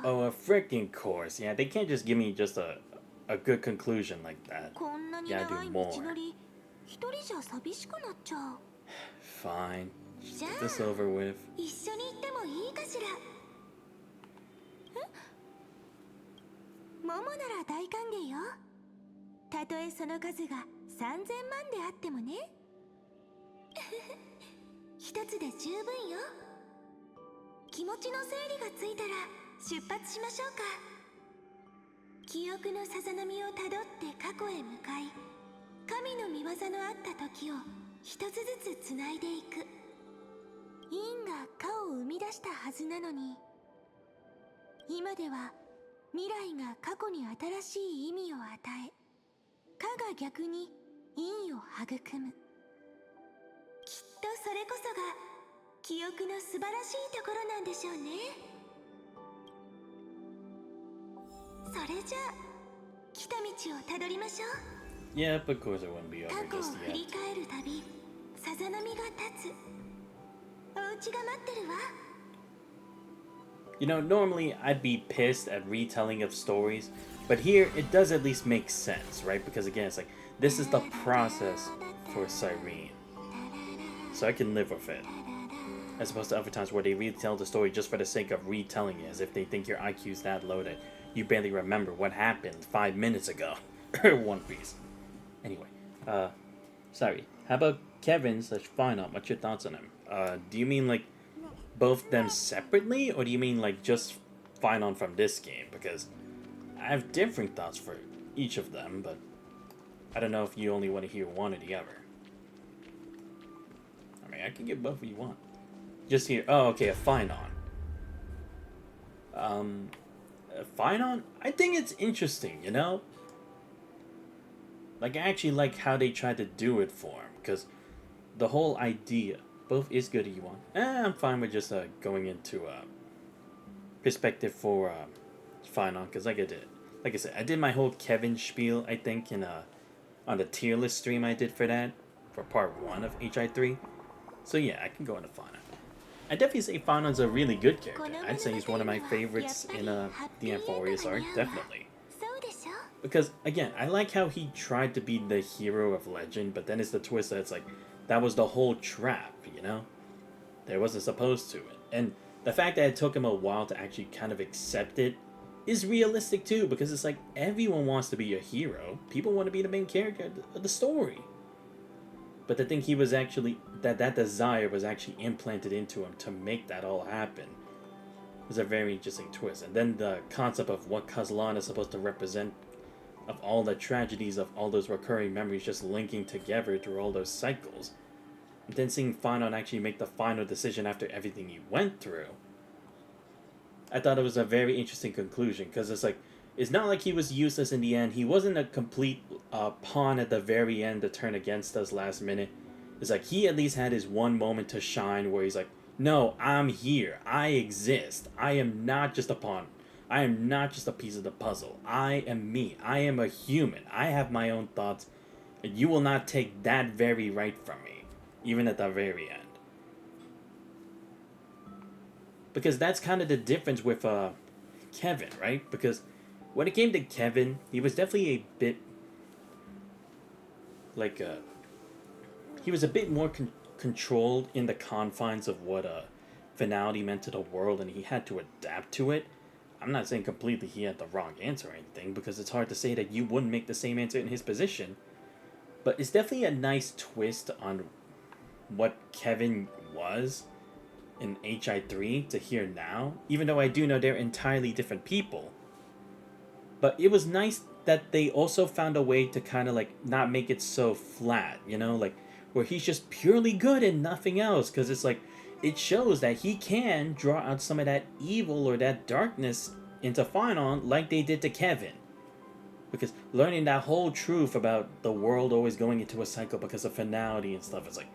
Oh, a freaking course. Yeah, they can't just give me just a good conclusion like that. Gotta do more. Fine. Just get this over with. 一緒に行ってもいいかしら。モモなら大歓迎よ。たとえその数が3000万であってもね。一つで十分よ。気持ちの整理がついたら出発しましょうか。記憶のさざ波をたどって過去へ向かい、神の御業のあった時を一つずつつないでいく。因が果を生み出したはずなのに、今では未来が過去に新しい意味を与え、果が逆に因を育む。きっとそれこそが記憶の素晴らしいところなんでしょうね。それじゃあ来た道をたどりましょう。Yep, of course it wouldn't be over 過去を just 振り yet. 返るたび、さざ波が立つ。お家が待ってるわ。You know, normally I'd be pissed at retelling of stories, but here it does at least make sense, right? Because again, it's like, this is the process for Cyrene. So I can live with it. As opposed to other times where they retell the story just for the sake of retelling it, as if they think your IQ's that low that you barely remember what happened 5 minutes ago. One Piece. Anyway, sorry. How about Kevin/Final? What's your thoughts on him? Do you mean like both them separately, or do you mean like just Final from this game? Because I have different thoughts for each of them, but I don't know if you only want to hear one or the other. I me. I can get both if you want. Just here. Oh, okay, a Phynon. A Phynon? I think it's interesting, you know? Like, I actually like how they tried to do it for him. Because the whole idea, both is good if you want. I'm fine with just going into perspective for Phynon. Because like I said, I did my whole Kevin spiel, I think, in on the tier list stream I did for that. For part 1 of HI3. So yeah, I can go into Phynon. I definitely say Phynon's a really good character. I'd say he's one of my favorites in the Amphorius arc, definitely. Because, again, I like how he tried to be the hero of legend, but then it's the twist that it's like, that was the whole trap, you know? There wasn't supposed to it. And the fact that it took him a while to actually kind of accept it is realistic too, because it's like, everyone wants to be a hero. People want to be the main character of the story. But to think he was actually, that desire was actually implanted into him to make that all happen was a very interesting twist. And then the concept of what Kazlan is supposed to represent, of all the tragedies of all those recurring memories just linking together through all those cycles. And then seeing Phynon actually make the final decision after everything he went through. I thought it was a very interesting conclusion, because it's like, it's not like he was useless in the end. He wasn't a complete pawn at the very end to turn against us last minute. It's like, he at least had his one moment to shine where he's like, no, I'm here. I exist. I am not just a pawn. I am not just a piece of the puzzle. I am me. I am a human. I have my own thoughts. And you will not take that very right from me. Even at the very end. Because that's kind of the difference with Kevin, right? Because when it came to Kevin, he was definitely a bit like he was a bit more controlled in the confines of what finality meant to the world, and he had to adapt to it. I'm not saying completely he had the wrong answer or anything, because it's hard to say that you wouldn't make the same answer in his position. But it's definitely a nice twist on what Kevin was in HI3 to hear now, even though I do know they're entirely different people. But it was nice that they also found a way to kind of like not make it so flat, you know, like where he's just purely good and nothing else, because it's like it shows that he can draw out some of that evil or that darkness into Phynon like they did to Kevin. Because learning that whole truth about the world always going into a cycle because of finality and stuff, it's like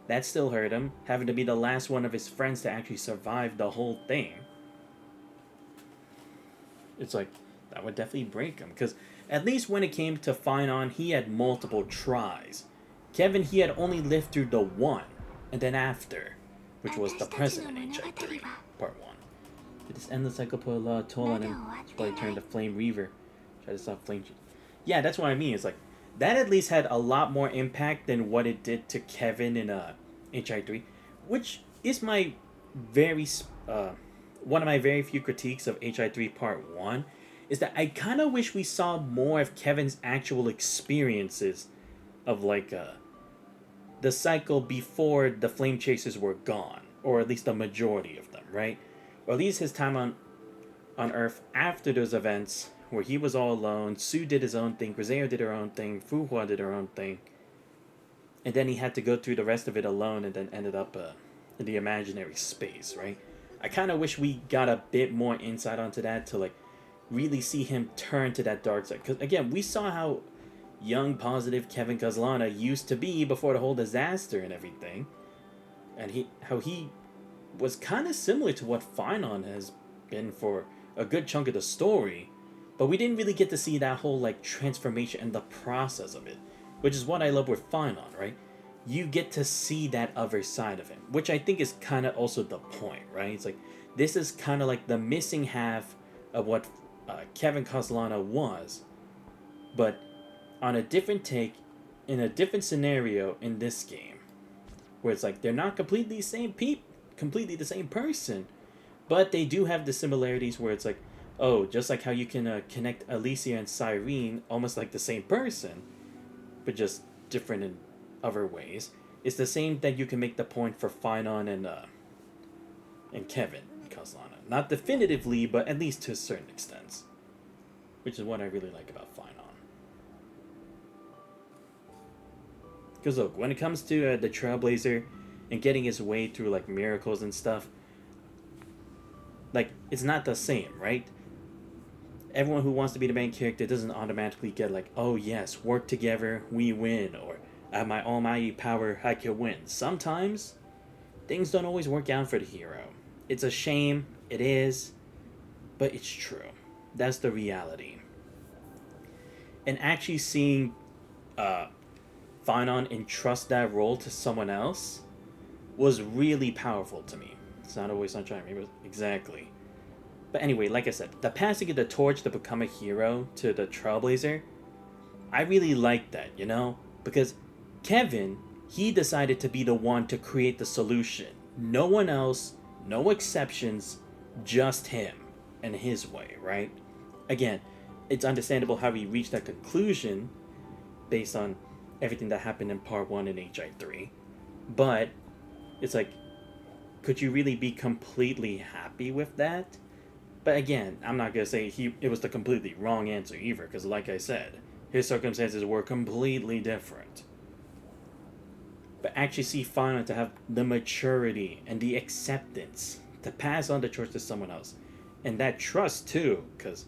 that still hurt him, having to be the last one of his friends to actually survive the whole thing. It's like, that would definitely break him, because at least when it came to Phynon, he had multiple tries. Kevin, he had only lived through the one, and then after, which was the present in HI3, part 1. Did this endless cycle put a lot of toll on him? That's why he turned to Flame Reaver. Try to stop Flame... Yeah, that's what I mean. It's like, that at least had a lot more impact than what it did to Kevin in HI3, which is my very one of my very few critiques of HI3 Part 1, is that I kind of wish we saw more of Kevin's actual experiences of like the cycle before the Flame Chasers were gone, or at least the majority of them, right? Or at least his time on Earth after those events, where he was all alone. Sue did his own thing, Griseo did her own thing, Fuhua did her own thing, and then he had to go through the rest of it alone, and then ended up in the imaginary space, right? I kind of wish we got a bit more insight onto that to like really see him turn to that dark side. Because again, we saw how young, positive Kevin Kazlana used to be before the whole disaster and everything, and how he was kind of similar to what Phynon has been for a good chunk of the story. But we didn't really get to see that whole like transformation and the process of it, which is what I love with Phynon, right? You get to see that other side of him, which I think is kind of also the point, right? It's like, this is kind of like the missing half of what Kevin Castellano was, but on a different take, in a different scenario in this game, where it's like they're not completely the same completely the same person, but they do have the similarities where it's like, oh, just like how you can connect Alicia and Cyrene almost like the same person, but just different in other ways. It's the same that you can make the point for Phynon and Kevin Castellano. Not definitively, but at least to a certain extent. Which is what I really like about Phynon. Because look, when it comes to the Trailblazer and getting his way through like miracles and stuff, like it's not the same, right? Everyone who wants to be the main character doesn't automatically get like, oh yes, work together, we win, or at my almighty power, I can win. Sometimes things don't always work out for the hero. It's a shame, it is, but it's true. That's the reality. And actually seeing Finon entrust that role to someone else was really powerful to me. It's not always sunshine, maybe exactly. But anyway, like I said, the passing of the torch to become a hero to the Trailblazer, I really liked that, you know? Because Kevin, he decided to be the one to create the solution. No one else, no exceptions, just him and his way, right? Again, it's understandable how he reached that conclusion based on everything that happened in part 1 in HI3. But it's like, could you really be completely happy with that? But again, I'm not going to say it was the completely wrong answer either, because like I said, his circumstances were completely different. But actually see Finon to have the maturity and the acceptance to pass on the torch to someone else. And that trust too, because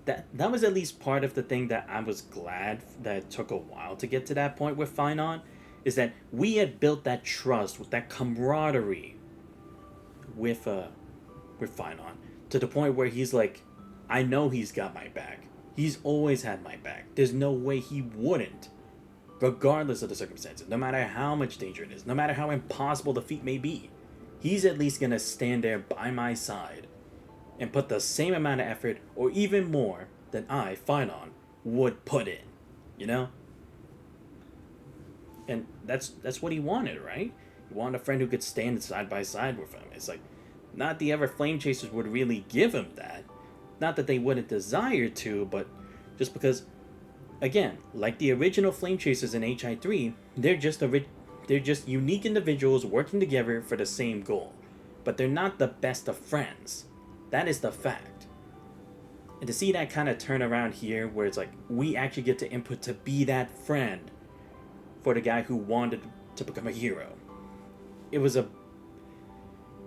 that was at least part of the thing that I was glad that it took a while to get to that point with Finon, is that we had built that trust, with that camaraderie with Finon, to the point where he's like, I know he's got my back. He's always had my back. There's no way he wouldn't. Regardless of the circumstances, no matter how much danger it is, no matter how impossible the feat may be, he's at least gonna stand there by my side and put the same amount of effort, or even more, than I, Finon, would put in. You know? And that's what he wanted, right? He wanted a friend who could stand side by side with him. It's like, not the other Flame Chasers would really give him that. Not that they wouldn't desire to, but just because, again, like the original Flame Chasers in HI3, they're just unique individuals working together for the same goal. But they're not the best of friends. That is the fact. And to see that kind of turn around here, where it's like, we actually get to input to be that friend for the guy who wanted to become a hero.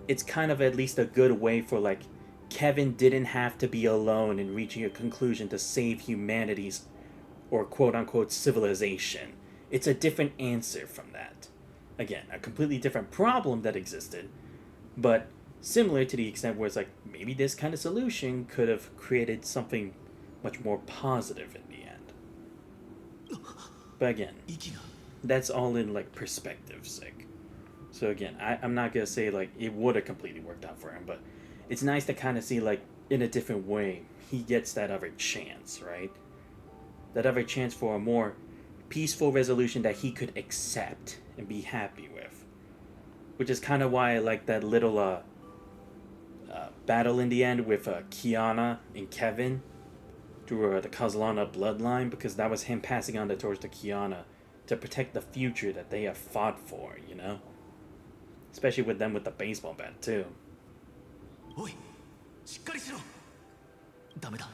It's kind of at least a good way for, like, Kevin didn't have to be alone in reaching a conclusion to save humanity's, or quote-unquote, civilization. It's a different answer from that. Again, a completely different problem that existed, but similar to the extent where it's like, maybe this kind of solution could have created something much more positive in the end. But again, that's all in, like, perspective sake. So again, I'm not going to say, like, it would have completely worked out for him, but it's nice to kind of see, like, in a different way, he gets that other chance, right? That other chance for a more peaceful resolution that he could accept and be happy with. Which is kind of why I like that little battle in the end with Kiana and Kevin through the Kazlana bloodline, because that was him passing on the torch to Kiana to protect the future that they have fought for, you know? Especially with them with the baseball bat, too. Oi, しっかりしろ。ダメだ。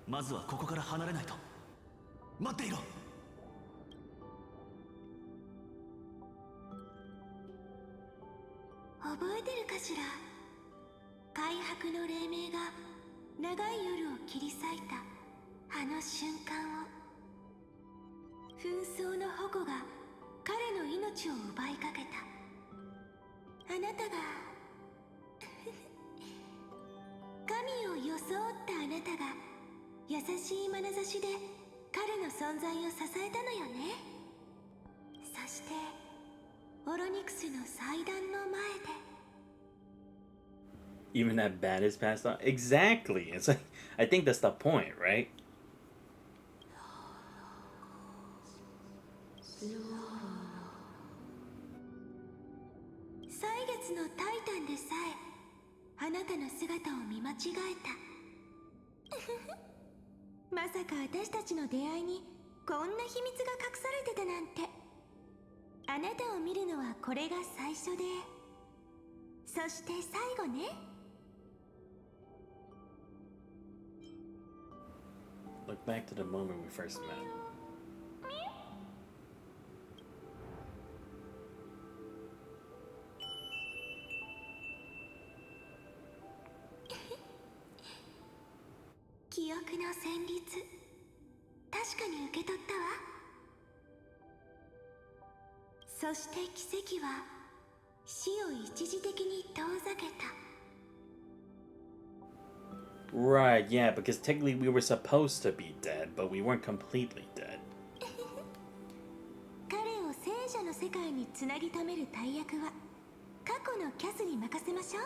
まずはここから離れないと。待っていろ。覚えてるかしら。開白の黎明が長い夜を切り裂いたあの瞬間を。紛争の矛が彼の命を奪いかけた。あなたが神を装ったあなたが優しい眼差しで彼の存在を支えたのよね。そしてオロニクスの祭壇の前で。 Even that bat is passed on? Exactly. It's like, I think that's the point, right? 歳月のタイタンでさえあなたの姿を見間違えた。まさか私たちの出会いにこんな秘密が隠されてたなんて。あなたを見るのはこれが最初で、そして最後ね。 Look back to the moment we first met. 旋律確かに受け取ったわ。そして奇跡は死を一時的に遠ざけた。 Right, yeah, because technically we were supposed to be dead, but we weren't completely dead. 彼を聖者の世界につなぎ止める大役は過去のキャスに任せましょう。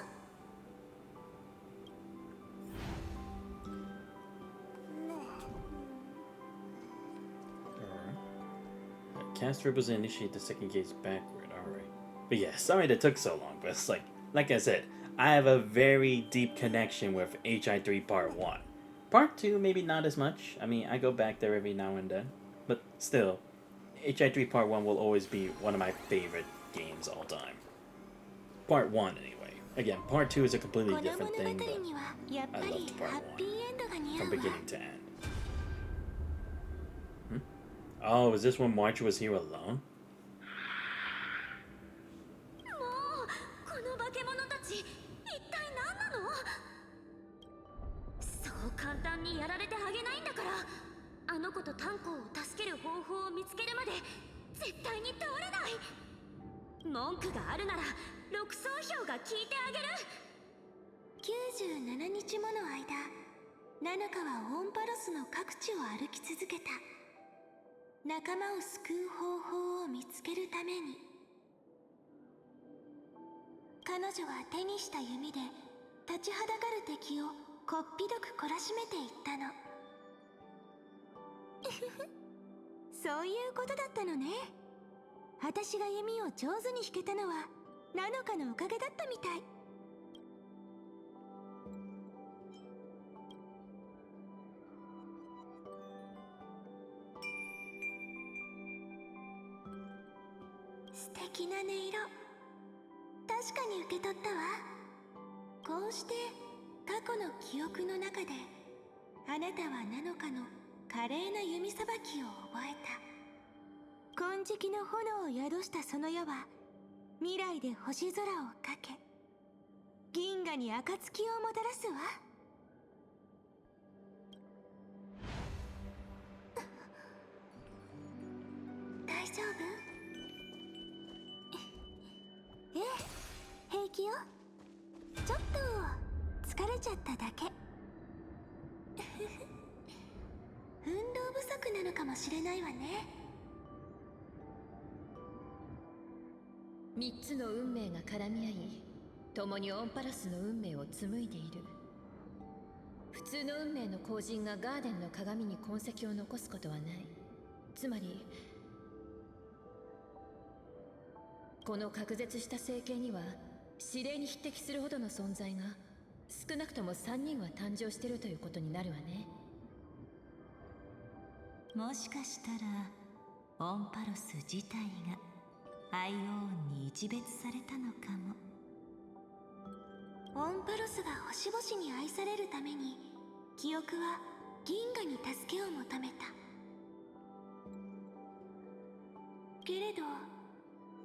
Cast ripples and initiate the second gaze backward. Alright. But yeah, sorry that took so long, but it's like I said, I have a very deep connection with HI3 Part 1. Part 2, maybe not as much. I mean, I go back there every now and then. But still, HI3 Part 1 will always be one of my favorite games all time. Part 1, anyway. Again, Part 2 is a completely different thing, but I loved Part 1 from beginning to end. Oh, is this when March was here alone? もうこの化け物たち一体何なの？そう簡単にやられてあげないんだから。あの子と炭鉱を助ける方法を見つけるまで絶対に倒れない。文句があるなら6総評が聞いてあげる。97日もの間、ナノカはオンパロスの各地を歩き続けた。仲間を救う方法を見つけるために。彼女は手にした弓で立ちはだかる敵をこっぴどく懲らしめていったの。そういうことだったのね。私が弓を上手に弾けたのはナノカのおかげだったみたい。素敵な音色、確かに受け取ったわ。こうして過去の記憶の中であなたはナノカの華麗な弓さばきを覚えた。金色の炎を宿したその矢は未来で星空をかけ、銀河に暁をもたらすわ。大丈夫？ええ、平気よ。ちょっと疲れちゃっただけ。運動不足なのかもしれないわね。3つの運命が絡み合い、共にオンパラスの運命を紡いでいる。普通の運命の後人がガーデンの鏡に痕跡を残すことはない。つまりこの隔絶した星系には指令に匹敵するほどの存在が少なくとも3人は誕生しているということになるわね。もしかしたらオンパロス自体がアイオーンに一別されたのかも。オンパロスが星々に愛されるために記憶は銀河に助けを求めた。けれど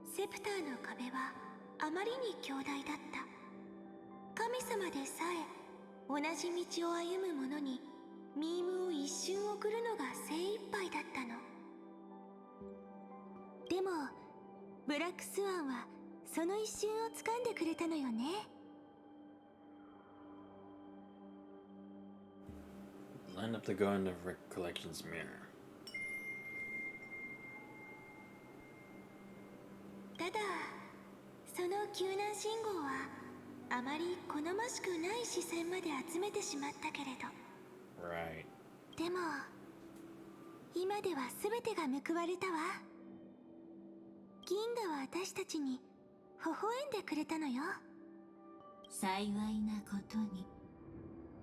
セプターの壁はあまりに強大だった。神様でさえ同じ道を歩む者にミームを一瞬送るのが精一杯だったの。でもブラックスワンはその一瞬を掴んでくれたのよね。Line up the Garden of Recollection's mirror. ただその救難信号はあまり好ましくない視線まで集めてしまったけれど。Right. でも今では全てが報われたわ。銀河は私たちに微笑んでくれたのよ。幸いなことに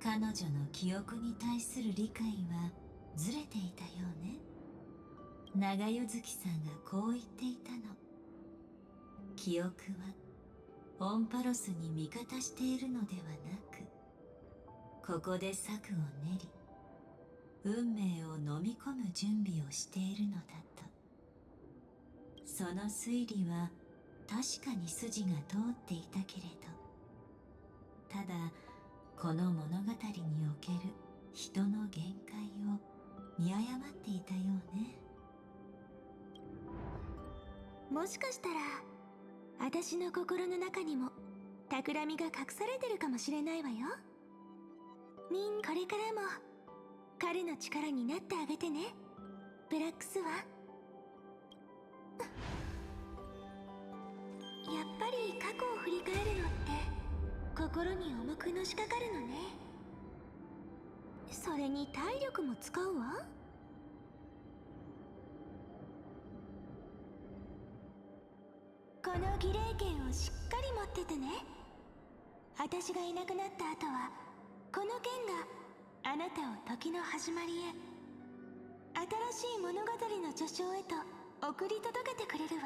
彼女の記憶に対する理解はずれていたようね。長代月さんがこう言っていたの。記憶はオンパロスに味方しているのではなく、ここで策を練り運命を飲み込む準備をしているのだと。その推理は確かに筋が通っていたけれど、ただこの物語における人の限界を見誤っていたようね。もしかしたら私の心の中にも企みが隠されてるかもしれないわよ。これからも彼の力になってあげてね、ブラックスは。やっぱり過去を振り返るのって心に重くのしかかるのね。それに体力も使うわ。この儀礼剣をしっかり持っててね。私がいなくなった後はこの剣があなたを時の始まりへ、新しい物語の序章へと送り届けてくれるわ。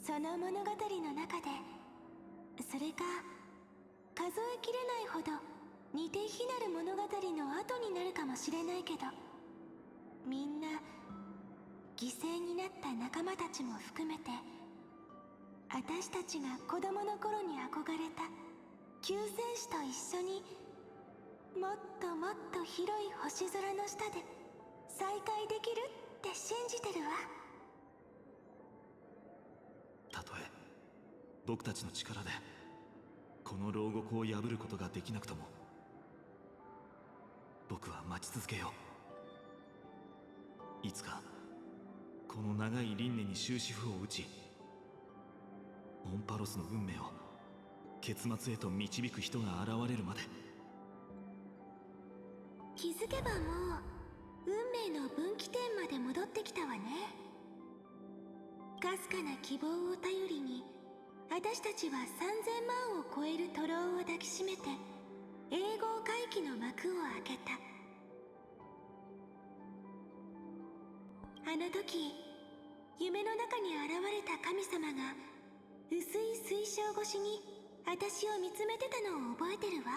その物語の中で、それか数えきれないほど似て非なる物語の後になるかもしれないけど、みんな犠牲になった仲間たちも含めて、私たちが子供の頃に憧れた救世主と一緒にもっともっと広い星空の下で再会できるって信じてるわ。たとえ僕たちの力でこの牢獄を破ることができなくとも、僕は待ち続けよう。いつかこの長い輪廻に終止符を打ち、オンパロスの運命を結末へと導く人が現れるまで。気づけばもう運命の分岐点まで戻ってきたわね。かすかな希望を頼りに、私たちは3000万を超える徒労を抱きしめて永劫回帰の幕を開けた。あの時夢の中に現れた神様が薄い水晶越しに私を見つめてたのを覚えてるわ。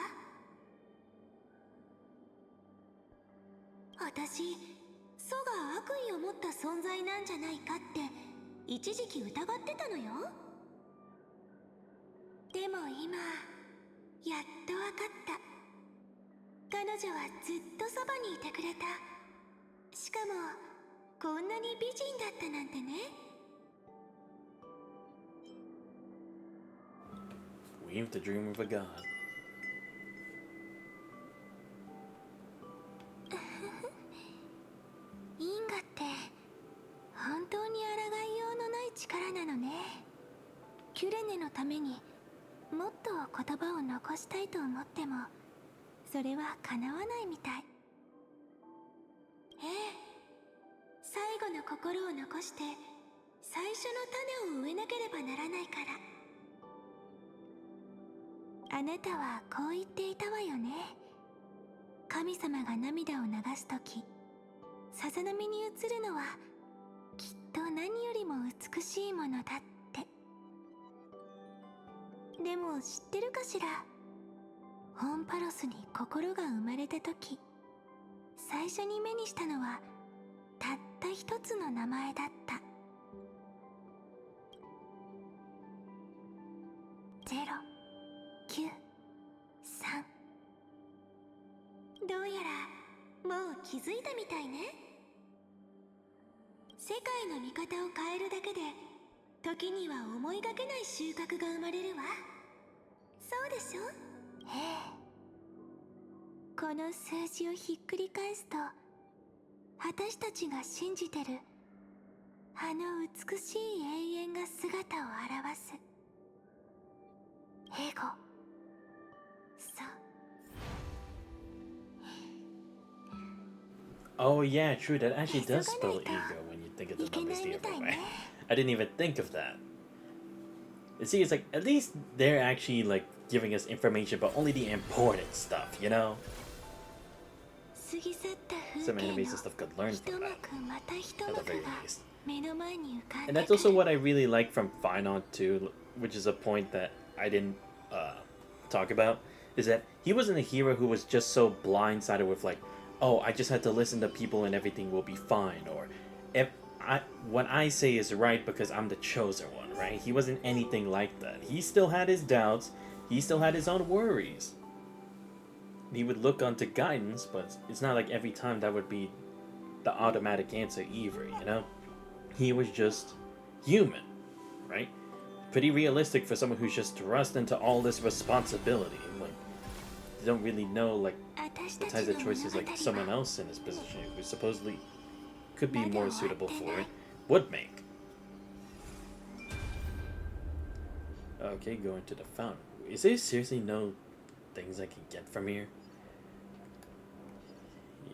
私、祖が悪意を持った存在なんじゃないかって一時期疑ってたのよ。でも今やっとわかった。彼女はずっとそばにいてくれた。しかもこんなに美人だったなんてね。Weave the dream of a god. 因果って本当に抗いようのない力なのね。キュレネのためにもっと言葉を残したいと思っても、それは叶わないみたい。ええ、最後の心を残して最初の種を植えなければならないから。あなたはこう言っていたわよね。神様が涙を流すとき、さざ波に映るのはきっと何よりも美しいものだって。でも知ってるかしら、ホンパロスに心が生まれたとき、最初に目にしたのはたった一つの名前だった。093。どうやらもう気づいたみたいね。世界の見方を変えるだけで時には思いがけない収穫が生まれるわ。そうでしょ？ええ。この数字をひっくり返すと、私たちが信じてるあの美しい永遠が姿を表す。エゴ。そう。Oh yeah, true. That actually does spell ego when you think of the numbers the other way. I didn't even think of that. You see, it's like at least they're actually like giving us information, but only the important stuff, you know. Some enemies and stuff could learn from that, at the very least. And that's also what I really like from Finon too, which is a point that I didn't talk about, is that he wasn't a hero who was just so blindsided with like, oh, I just had to listen to people and everything will be fine, or if what I say is right because I'm the chosen one, right? He wasn't anything like that. He still had his doubts. He still had his own worries. he would look onto guidance, but it's not like every time that would be the automatic answer either, you know? He was just human, right? Pretty realistic for someone who's just thrust into all this responsibility. Like, they don't really know, like, the types of choices like someone else in his position who supposedly could be more suitable for it would make. Okay, going to the fountain. Is there seriously no things I can get from here?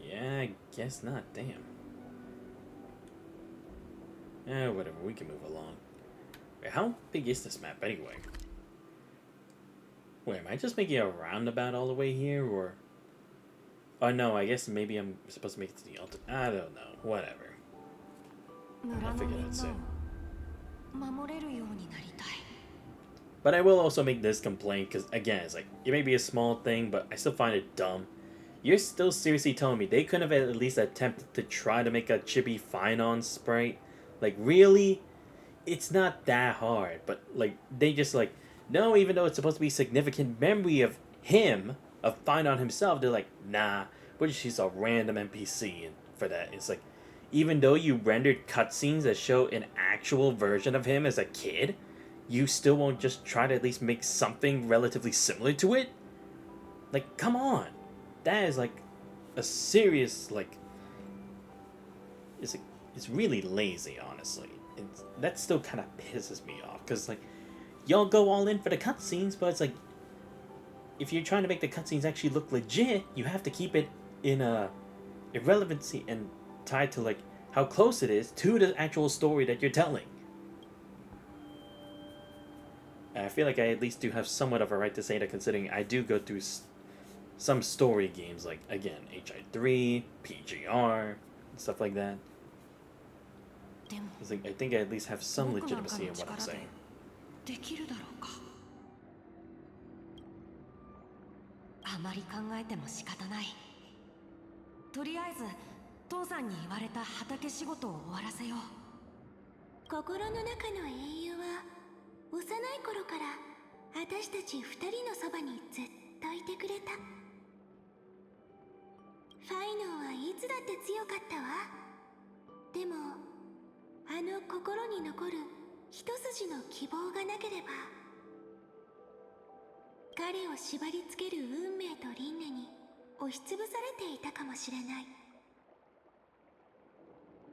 Yeah, I guess not. Damn. Whatever. We can move along. Wait, how big is this map anyway? Wait, am I just making a roundabout all the way here, or? Oh no, I guess maybe I'm supposed to make it to the ultimate. I don't know. Whatever. I figured out soon. But I will also make this complaint, because again, it's like, it may be a small thing, but I still find it dumb. You're still seriously telling me they couldn't have at least attempted to try to make a chibi Finon sprite? Like, really? It's not that hard, but like, they just like, no, even though it's supposed to be significant memory of him, of Finon himself, they're like, nah, we're just a random NPC for that. It's like, even though you rendered cutscenes that show an actual version of him as a kid, you still won't just try to at least make something relatively similar to it? Like, come on. That is like a serious, like, it's really lazy, honestly. That still kind of pisses me off, because like, y'all go all in for the cutscenes, but it's like, if you're trying to make the cutscenes actually look legit, you have to keep it in a irrelevancy and tied to like how close it is to the actual story that you're telling. And I feel like I at least do have somewhat of a right to say that, considering I do go through some story games, like, again, HI3, PGR, and stuff like that. It's like, I think I at least have some legitimacy in what I'm saying. あまり考えても仕方ない。とりあえず父さんに言われた畑仕事を終わらせよう。心の中の英雄は幼い頃から私たち二人のそばにずっといてくれた。ファイノンはいつだって強かったわ。でもあの心に残る一筋の希望がなければ、彼を縛り付ける運命と輪廻に押しつぶされていたかもしれない。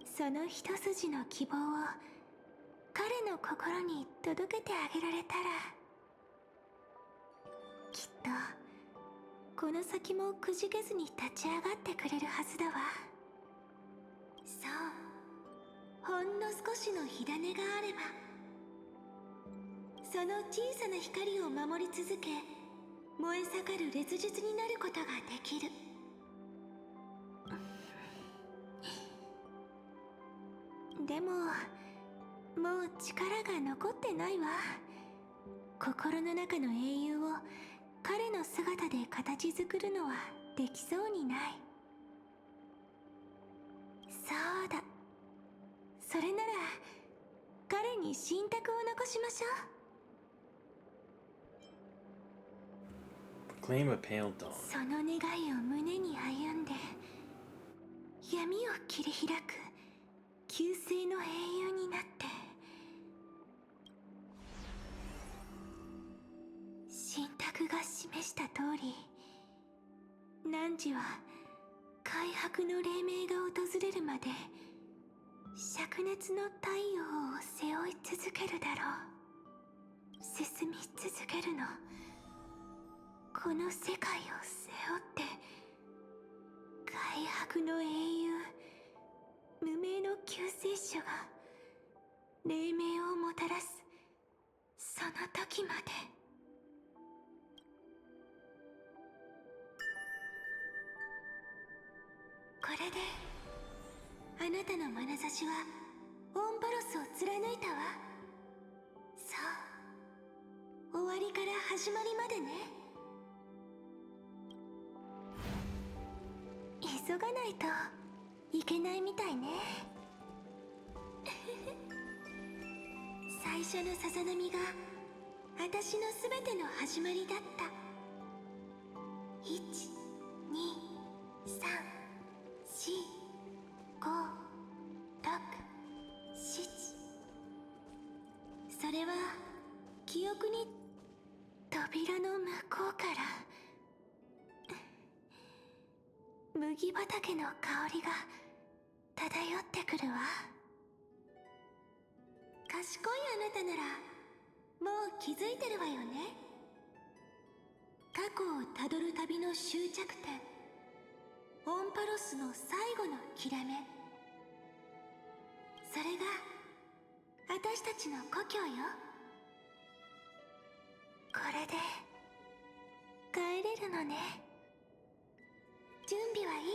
その一筋の希望を彼の心に届けてあげられたら、きっとこの先もくじけずに立ち上がってくれるはずだわ。そう、ほんの少しの火種があれば、その小さな光を守り続け、燃え盛る烈日になることができる。でももう力が残ってないわ。心の中の英雄を彼の姿で形作るのはできそうにない。そうだ、それなら彼に信託を残しましょう。Claim a pale dawn. その願いを胸に歩んで闇を切り開く旧世の英雄になって、信託が示した通り、汝は開白の黎明が訪れるまで灼熱の太陽を背負い続けるだろう。進み続けるの。この世界を背負って開白の英雄、無名の救世主が黎明をもたらすその時まで。これであなたの眼差しはオンパロスを貫いたわ。そう、終わりから始まりまでね。急がないといけないみたいね。最初のさざ波が私のすべての始まりだった。1、れは記憶に扉の向こうから麦畑の香りが漂ってくるわ。賢いあなたならもう気づいてるわよね。過去をたどる旅の終着点、オンパロスの最後の切れ目、それが私たちの故郷よ。これで帰れるのね。準備はいい？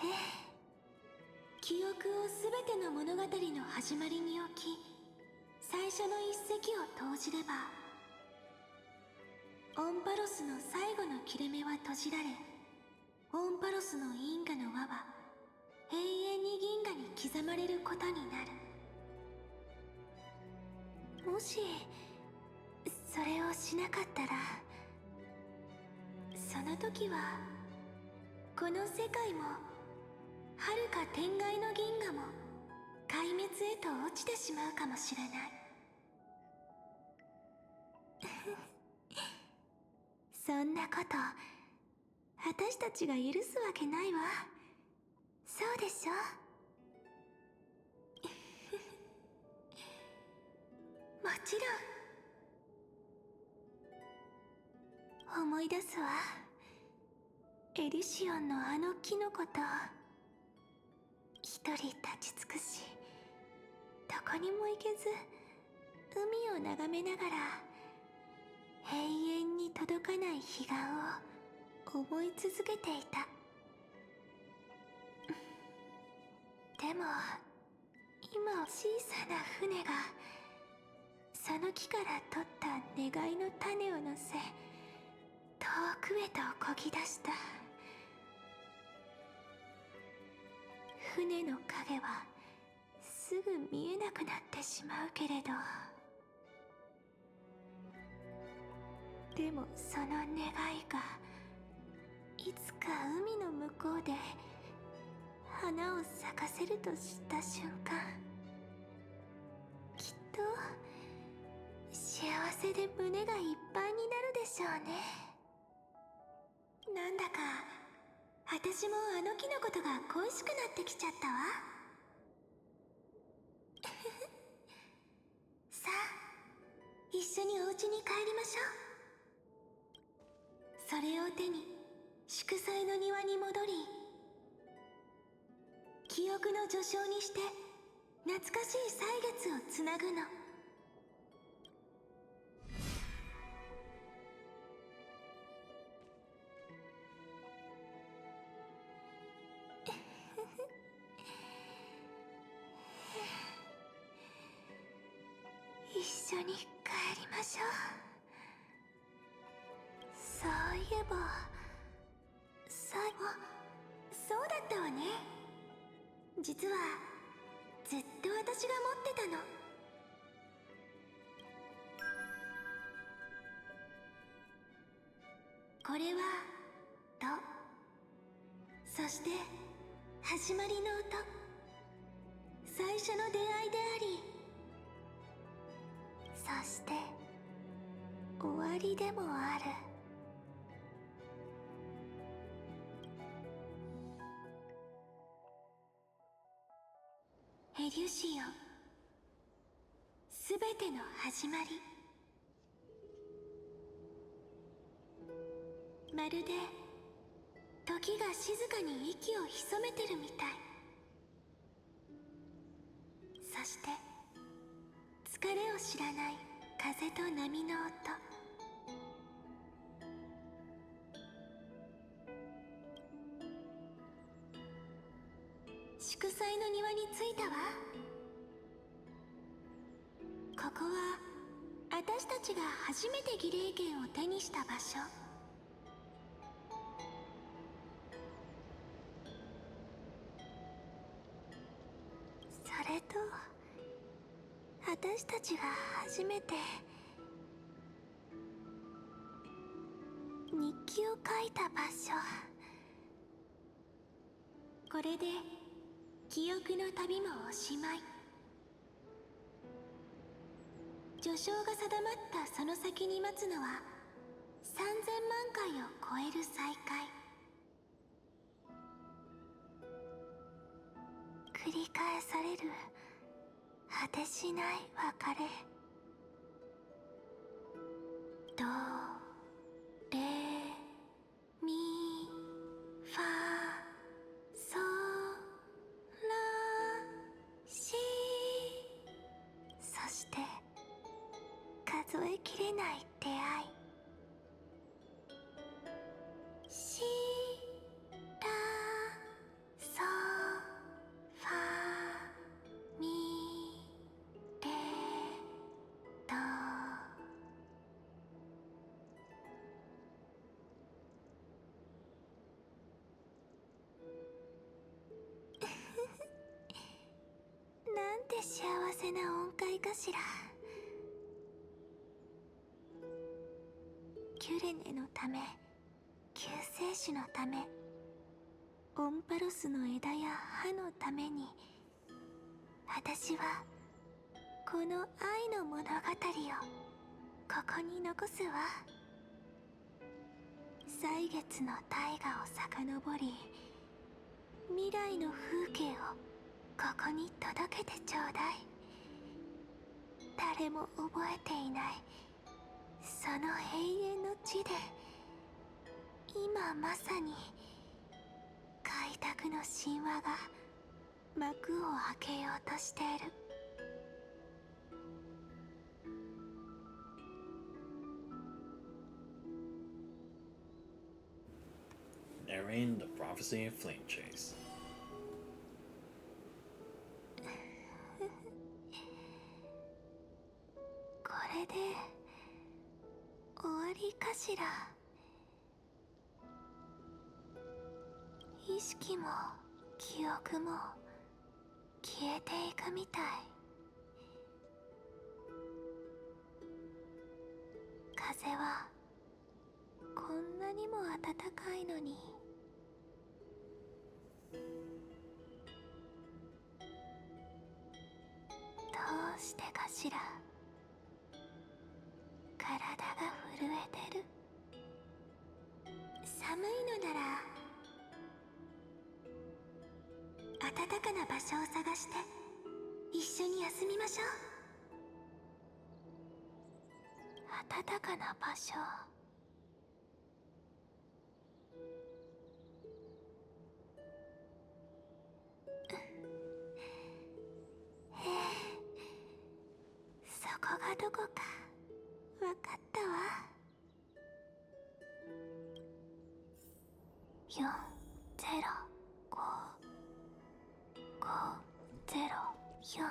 ええ。記憶をすべての物語の始まりに置き、最初の一石を投じれば、オンパロスの最後の切れ目は閉じられ、オンパロスの因果の輪は永遠に銀河に刻まれることになる。もしそれをしなかったら、その時はこの世界も遥か天外の銀河も壊滅へと落ちてしまうかもしれない。そんなこと私たちが許すわけないわ。そうでしょ？もちろん。思い出すわ。エリシオンのあの木のこと。一人立ち尽くし、どこにも行けず海を眺めながら永遠に届かない彼岸を思い続けていた。でも今小さな船がその木から取った願いの種を乗せ、遠くへと漕ぎ出した。船の影はすぐ見えなくなってしまうけれど、でもその願いがいつか海の向こうで花を咲かせると知った瞬間、きっと幸せで胸がいっぱいになるでしょうね。なんだか私もあの木のことが恋しくなってきちゃったわ。さあ、一緒にお家に帰りましょう。それを手に祝祭の庭に戻り、記憶の序章にして懐かしい歳月をつなぐの。一緒に帰りましょう。そういえばそうだったわね。実はずっと私が持ってたの。これはド、そして始まりの音、最初の出会いであり、そして終わりでもある。エリュシオン、すべての始まり。まるで時が静かに息を潜めてるみたい。そして疲れを知らない風と波の音。祝祭の庭に着いたわ。ここは私たちが初めて儀礼券を手にした場所。それと私たちが初めて日記を書いた場所。これで記憶の旅もおしまい。序章が定まったその先に待つのは3000万回を超える再会。繰り返される果てしない別れ。ドレミファソラシ、そして数えきれない出会い。シラソファミレド。なんて幸せな音階かしら。キュレネのため、救世主のため、オンパロスの枝や葉のために、私はこの愛の物語をここに残すわ。歳月の大河を遡り、未来の風景をここに届けてちょうだい。誰も覚えていないその永遠の地で、今まさに開拓の神話が幕を開けようとしている。Narrating the Prophecy of Flame Chase. これで終わりかしら。意識も記憶も消えていくみたい。風はこんなにも暖かいのに。どうしてかしら。体が震えてる。寒いのなら暖かな場所を探して一緒に休みましょう。暖かな場所。そこがどこかわかったわ。4055093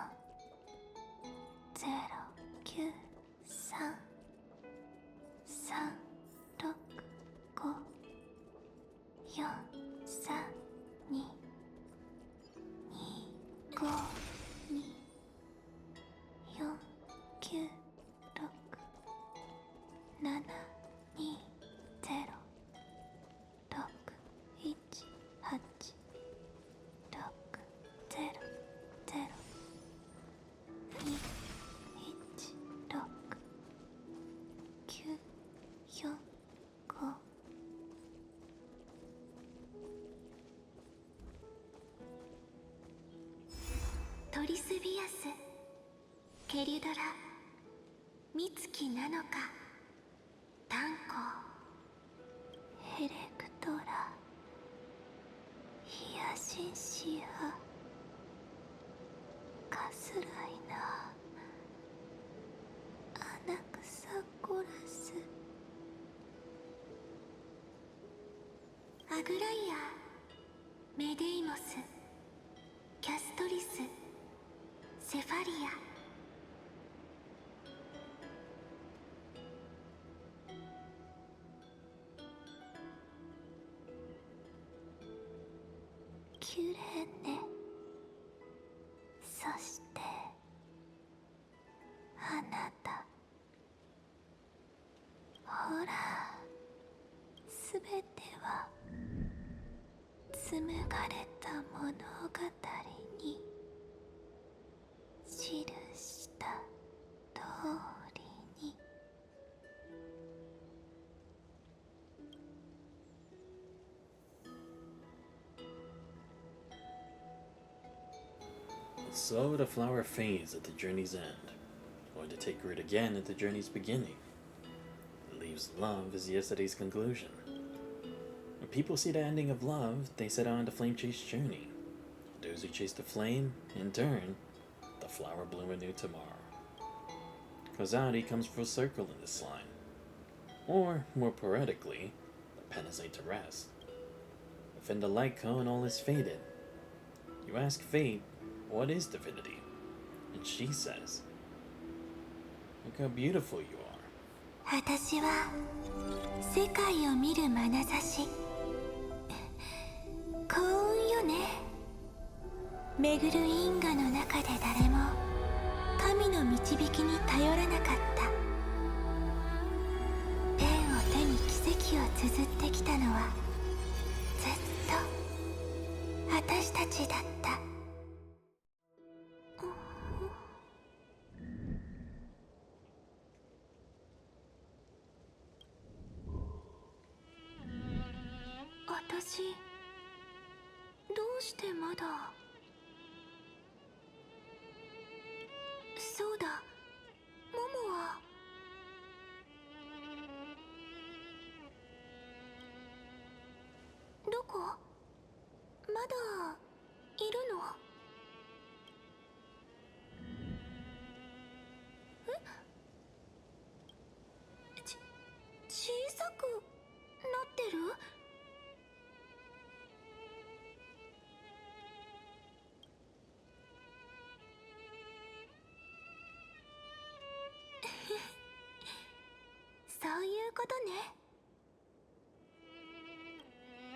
トリスビアス、ケリュドラ、ミツキなのか、タンコ、ヘレクトラ、ヒヤシンシア、カスライナ、アナクサコラス、アグライア、メデイモス、キャストリス、セファリア。キュレネ、そしてあなた。ほら、すべては紡がれた物語に記した通 So the flower fades at the journey's end, only to take root again at the journey's beginning. It leaves love as yesterday's conclusion. When people see the ending of love, they set out on the flame chase journey. Those who chase the flame, in turn, the flower bloom anew tomorrow. Causality comes full circle in this line. Or, more poetically, the pen is laid to rest. Within the light cone all is faded. You ask fate, what is divinity? And she says, look how beautiful you are. 私は世界を見る眼差し。幸運よね。巡る因果の中で誰も神の導きに頼らなかった。ペンを手に奇跡を綴ってきたのはずっと私たちだった。私どうしてまだ。そうだ、モモは。どこ？まだいるの？小さくなってる？そういうことね。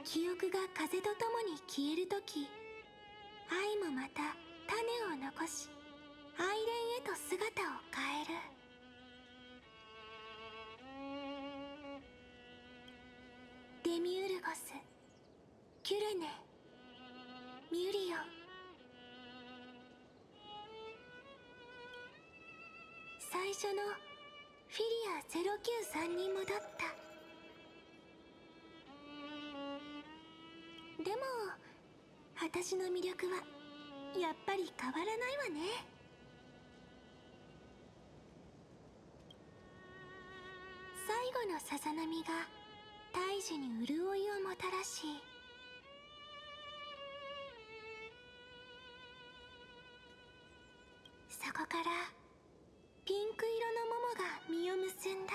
記憶が風とともに消えるとき、愛もまた種を残し、愛恋へと姿を変える。デミウルゴス、キュレネ、ミュリオン。最初のフィリア093に戻った。でも私の魅力はやっぱり変わらないわね。最後のさざ波が大樹に潤いをもたらし、そこからピンク色の桃が実を結んだ。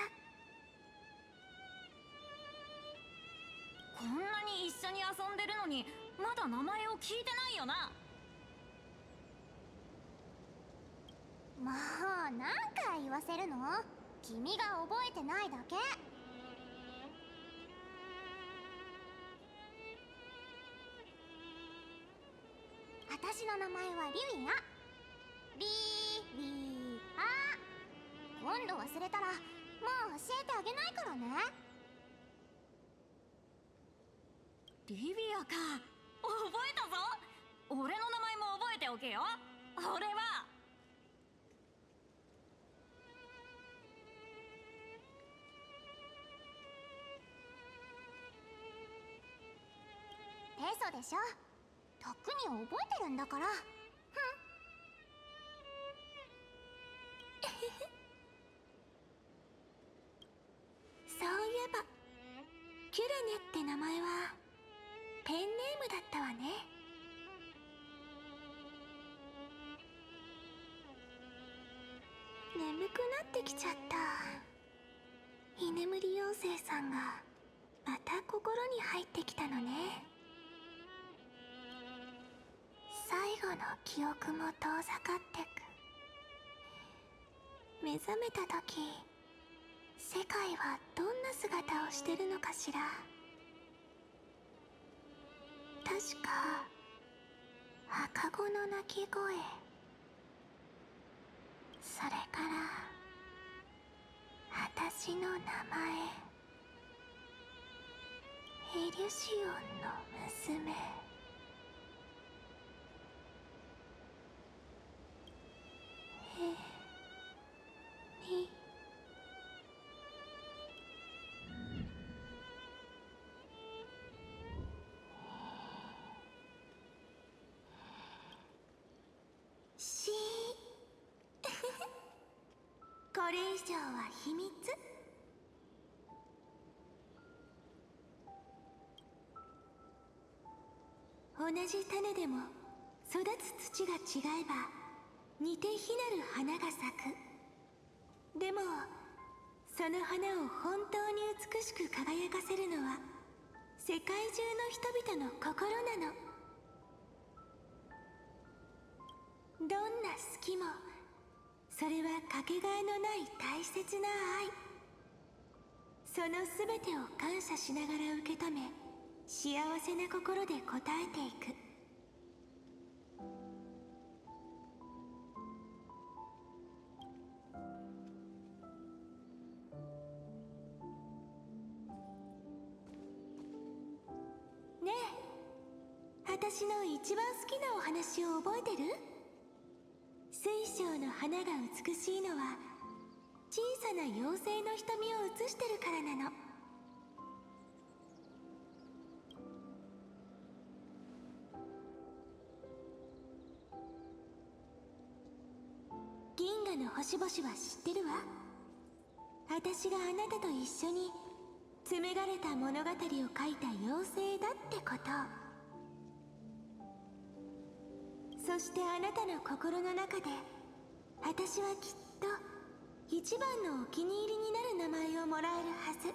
こんなに一緒に遊んでるのにまだ名前を聞いてないよな。もう何回言わせるの？君が覚えてないだけ。私の名前はリウィア。リウィア。今度忘れたらもう教えてあげないからね。リビアか。覚えたぞ。俺の名前も覚えておけよ。俺はテソでしょ。とっくに覚えてるんだから。そういえばキュレネって名前はペンネームだったわね。眠くなってきちゃった。居眠り妖精さんがまた心に入ってきたのね。最後の記憶も遠ざかってく。目覚めた時、世界はどんな姿をしてるのかしら。確か赤子の鳴き声、それから私の名前、エリュシオンの娘。これ以上は秘密。同じ種でも育つ土が違えば似て非なる花が咲く。でもその花を本当に美しく輝かせるのは世界中の人々の心なの。どんな好きもそれはかけがえのない大切な愛。その全てを感謝しながら受け止め、幸せな心で応えていく。ねえ、私の一番好きなお話を覚えてる？水晶の花が美しいのは小さな妖精の瞳を映してるからなの。銀河の星々は知ってるわ。私があなたと一緒に紡がれた物語を書いた妖精だってこと。そしてあなたの心の中で私はきっと一番のお気に入りになる名前をもらえるはず。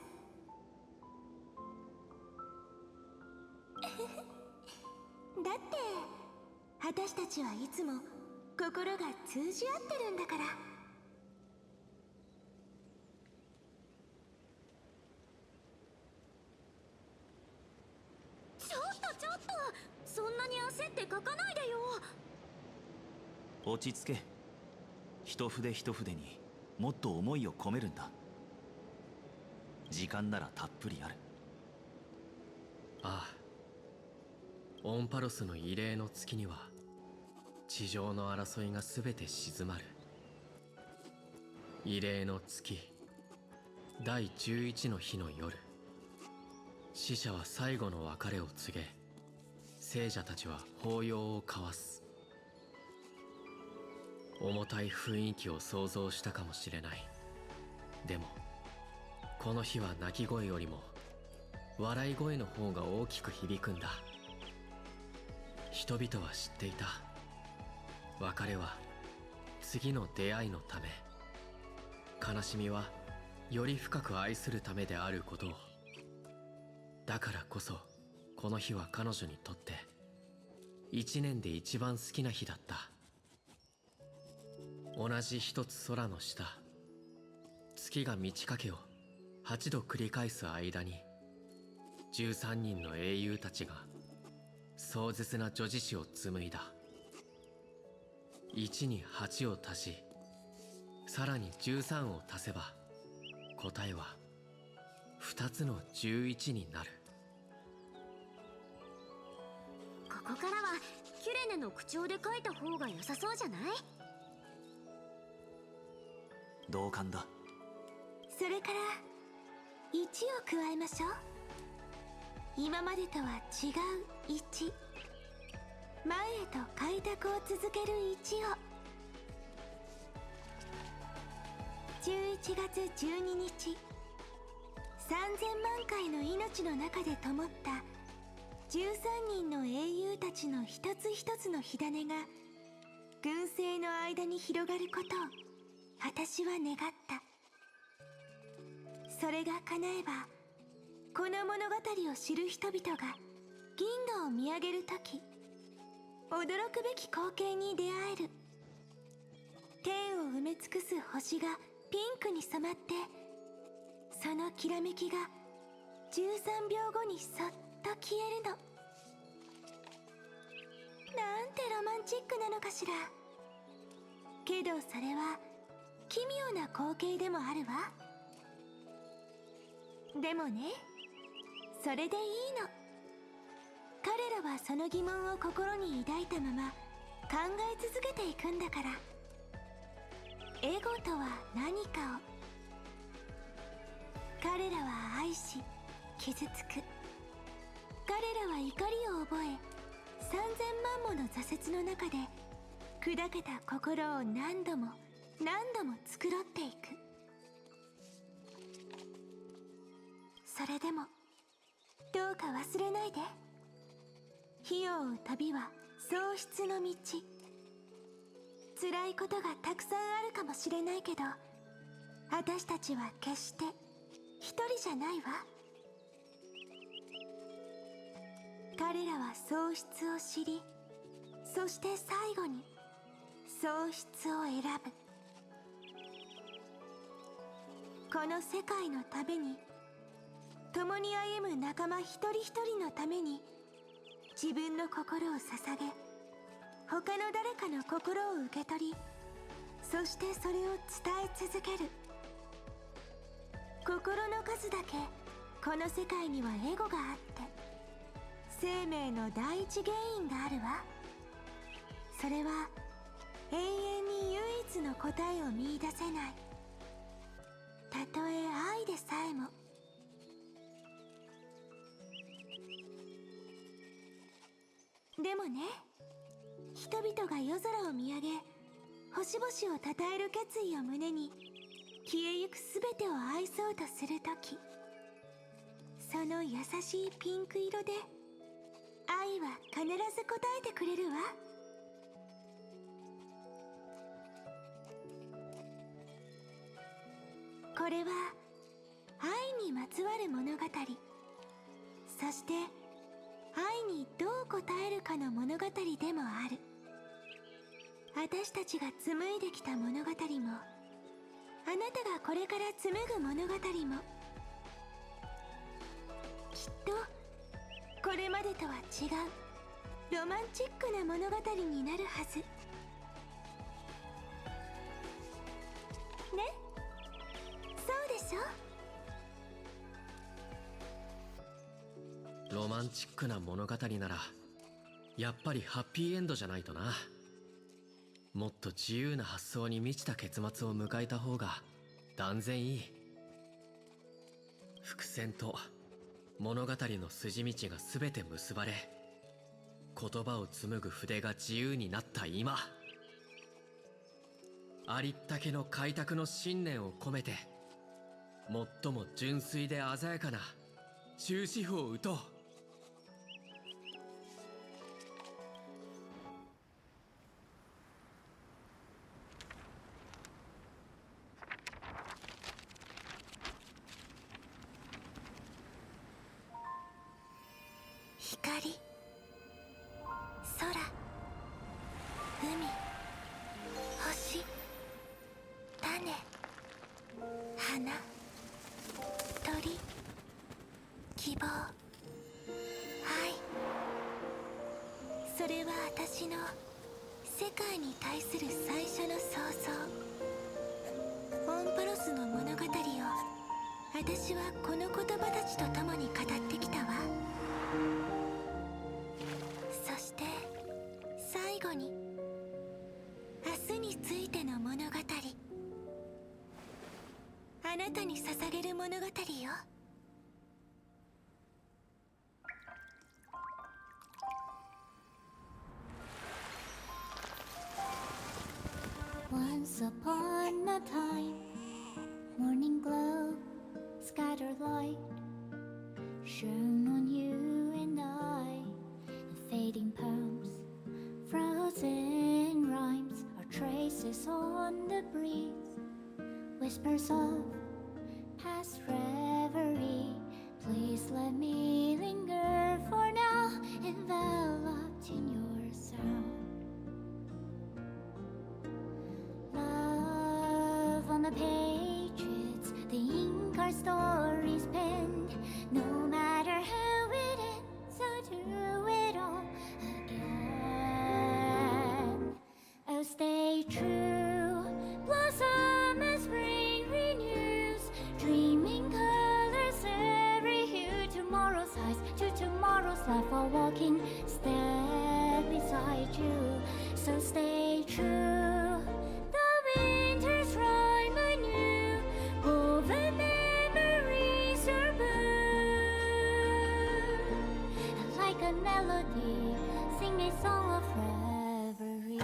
だって私たちはいつも心が通じ合ってるんだから。ちょっとそんなに焦って書かないでよ。落ち着け。一筆一筆にもっと思いを込めるんだ。時間ならたっぷりある。ああ、オンパロスの異例の月には地上の争いが全て静まる。異例の月第11の日の夜、死者は最後の別れを告げ、聖者たちは抱擁を交わす。重たい雰囲気を想像したかもしれない。でもこの日は泣き声よりも笑い声の方が大きく響くんだ。人々は知っていた。別れは次の出会いのため、悲しみはより深く愛するためであることを。だからこそこの日は彼女にとって一年で一番好きな日だった。同じ一つ空の下、月が満ち欠けを8度繰り返す間に、13人の英雄たちが壮絶な女子誌を紡いだ。1に8を足し、さらに13を足せば答えは2つの11になる。ここからはキュレネの口調で書いた方が良さそうじゃない？同感だ。それから1を加えましょう。今までとは違う1、前へと開拓を続ける1を。11月12日、3000万回の命の中で灯った13人の英雄たちの一つ一つの火種が群生の間に広がることを私は願った。それが叶えば、この物語を知る人々が銀河を見上げるとき、驚くべき光景に出会える。天を埋め尽くす星がピンクに染まって、そのきらめきが13秒後にそっと消えるの。なんてロマンチックなのかしら。けどそれは奇妙な光景でもあるわ。でもね、それでいいの。彼らはその疑問を心に抱いたまま考え続けていくんだから。エゴとは何かを。彼らは愛し傷つく。彼らは怒りを覚え、3000万もの挫折の中で砕けた心を何度も何度も繕っていく。それでもどうか忘れないで。火を追う旅は喪失の道。辛いことがたくさんあるかもしれないけど、私たちは決して一人じゃないわ。彼らは喪失を知り、そして最後に喪失を選ぶ。この世界のために、共に歩む仲間一人一人のために、自分の心を捧げ、他の誰かの心を受け取り、そしてそれを伝え続ける。心の数だけこの世界にはエゴがあって、生命の第一原因があるわ。それは永遠に唯一の答えを見出せない。たとえ愛でさえも。でもね、人々が夜空を見上げ、星々をたたえる決意を胸に、消えゆくすべてを愛そうとするとき、その優しいピンク色で、愛は必ず答えてくれるわ。これは愛にまつわる物語、そして愛にどう答えるかの物語でもある。私たちが紡いできた物語も、あなたがこれから紡ぐ物語も、きっとこれまでとは違うロマンチックな物語になるはずね。そうでしょ。ロマンチックな物語ならやっぱりハッピーエンドじゃないとな。もっと自由な発想に満ちた結末を迎えた方が断然いい。伏線と物語の筋道が全て結ばれ、言葉を紡ぐ筆が自由になった今、ありったけの開拓の信念を込めて、最も純粋で鮮やかな終止符を打とう。光、空、海、星、種、花、鳥、希望、愛。それは私の世界に対する最初の想像。オンパロスの物語を私はこの言葉たちと共に語ってきたわ。そして最後に明日についての物語、あなたに捧げる物語よ。Once upon a time, morning glow, scattered light, shone on you and I. The fading palms, frozen rhymes, are traces on the breeze, whispers of past reverie. Please let me linger for now, enveloped in your sound. Love on the pages, the ink our stories penned. No matter how it ends, I'll do it all again. Oh, stay true, blossom as spring renews, dreaming colors every hue. Tomorrow's eyes to tomorrow's life, while walking step beside you. So stay true. The winter's rhyme anew, woven memories are blue. Like a melody, sing a song of reverie.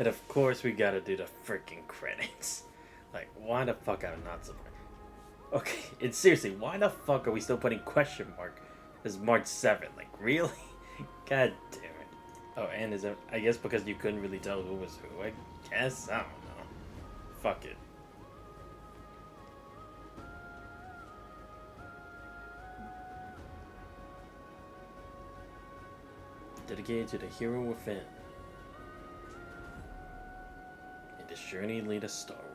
And of course we gotta do the freaking credits. Like, why the fuck am I not surprised? Okay, and seriously, why the fuck are we still putting question mark as March 7th? Like, really? God damn it. Oh, and is it, I guess because you couldn't really tell who was who. I guess, I don't know. Fuck it. Dedicated to the hero within. And this journey lead us starward.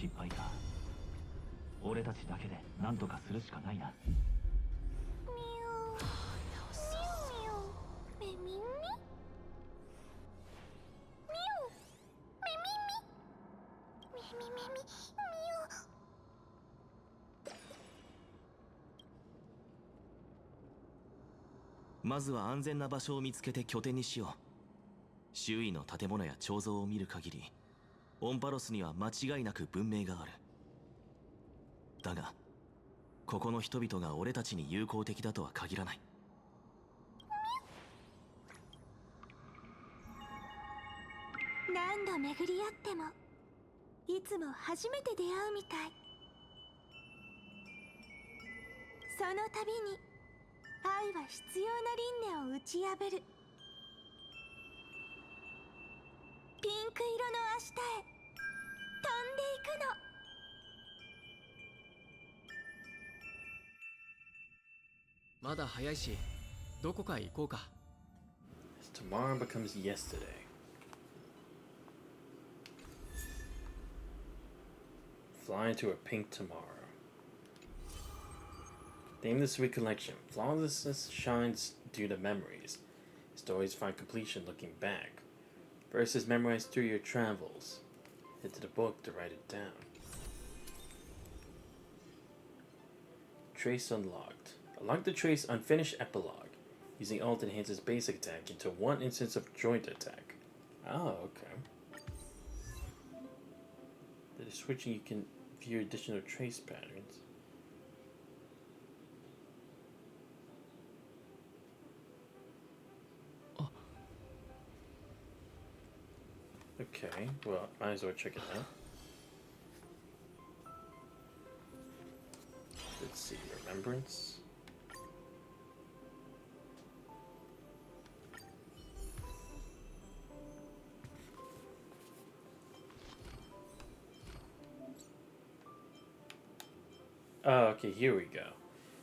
失敗か。俺たちだけで何とかするしかないな。まずは安全な場所を見つけて拠点にしよう。周囲の建物や彫像を見る限り、オンパロスには間違いなく文明がある。だが、ここの人々が俺たちに友好的だとは限らない。何度巡り合っても、いつも初めて出会うみたい。その度に愛は必要な輪廻を打ち破る。ピンク色の明日へ飛んでいくの。まだ早いし、どこかへ行こうか。Tomorrow becomes yesterday. Fly into a pink tomorrow. Name the sweet collection. Flawlessness shines due to memories. Stories find completion looking back. Verses memorized through your travels. Head to the book to write it down. Trace unlocked. Unlock the trace unfinished epilogue. Using alt enhances basic attack into one instance of joint attack. Oh, okay. That is switching, you can view additional trace patterns. Oh. Okay, well, might as well check it out. Let's see, remembrance. Oh, okay, here we go.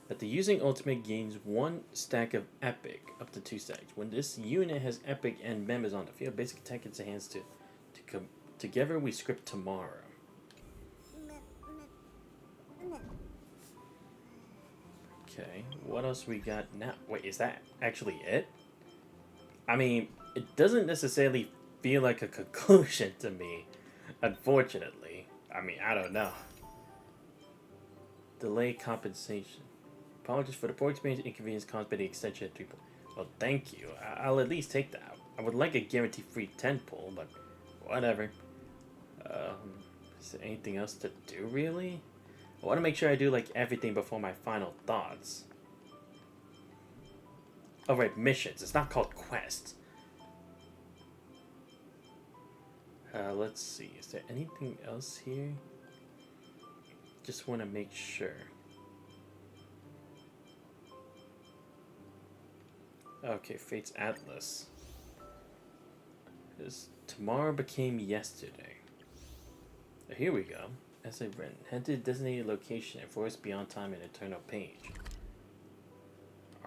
That the using ultimate gains 1 stack of epic, up to 2 stacks. When this unit has epic and members on the field, basic attack gets enhanced to together we script tomorrow. Okay, what else we got now? Wait, is that actually it? I mean, it doesn't necessarily feel like a conclusion to me, unfortunately. I mean, I don't know. Delay compensation. Apologies for the poor experience inconvenience caused by the extension of 3 pool. Well, thank you. I'll at least take that. I would like a guaranteed free 10 pull, but whatever. Is there anything else to do, really? I want to make sure I do, like, everything before my final thoughts. Oh, right, missions. It's not called quests. Let's see. Is there anything else here? Just want to make sure. Okay, Fate's Atlas. Tomorrow became yesterday. Here we go. As I've written, head to the designated location and forest beyond time and eternal page.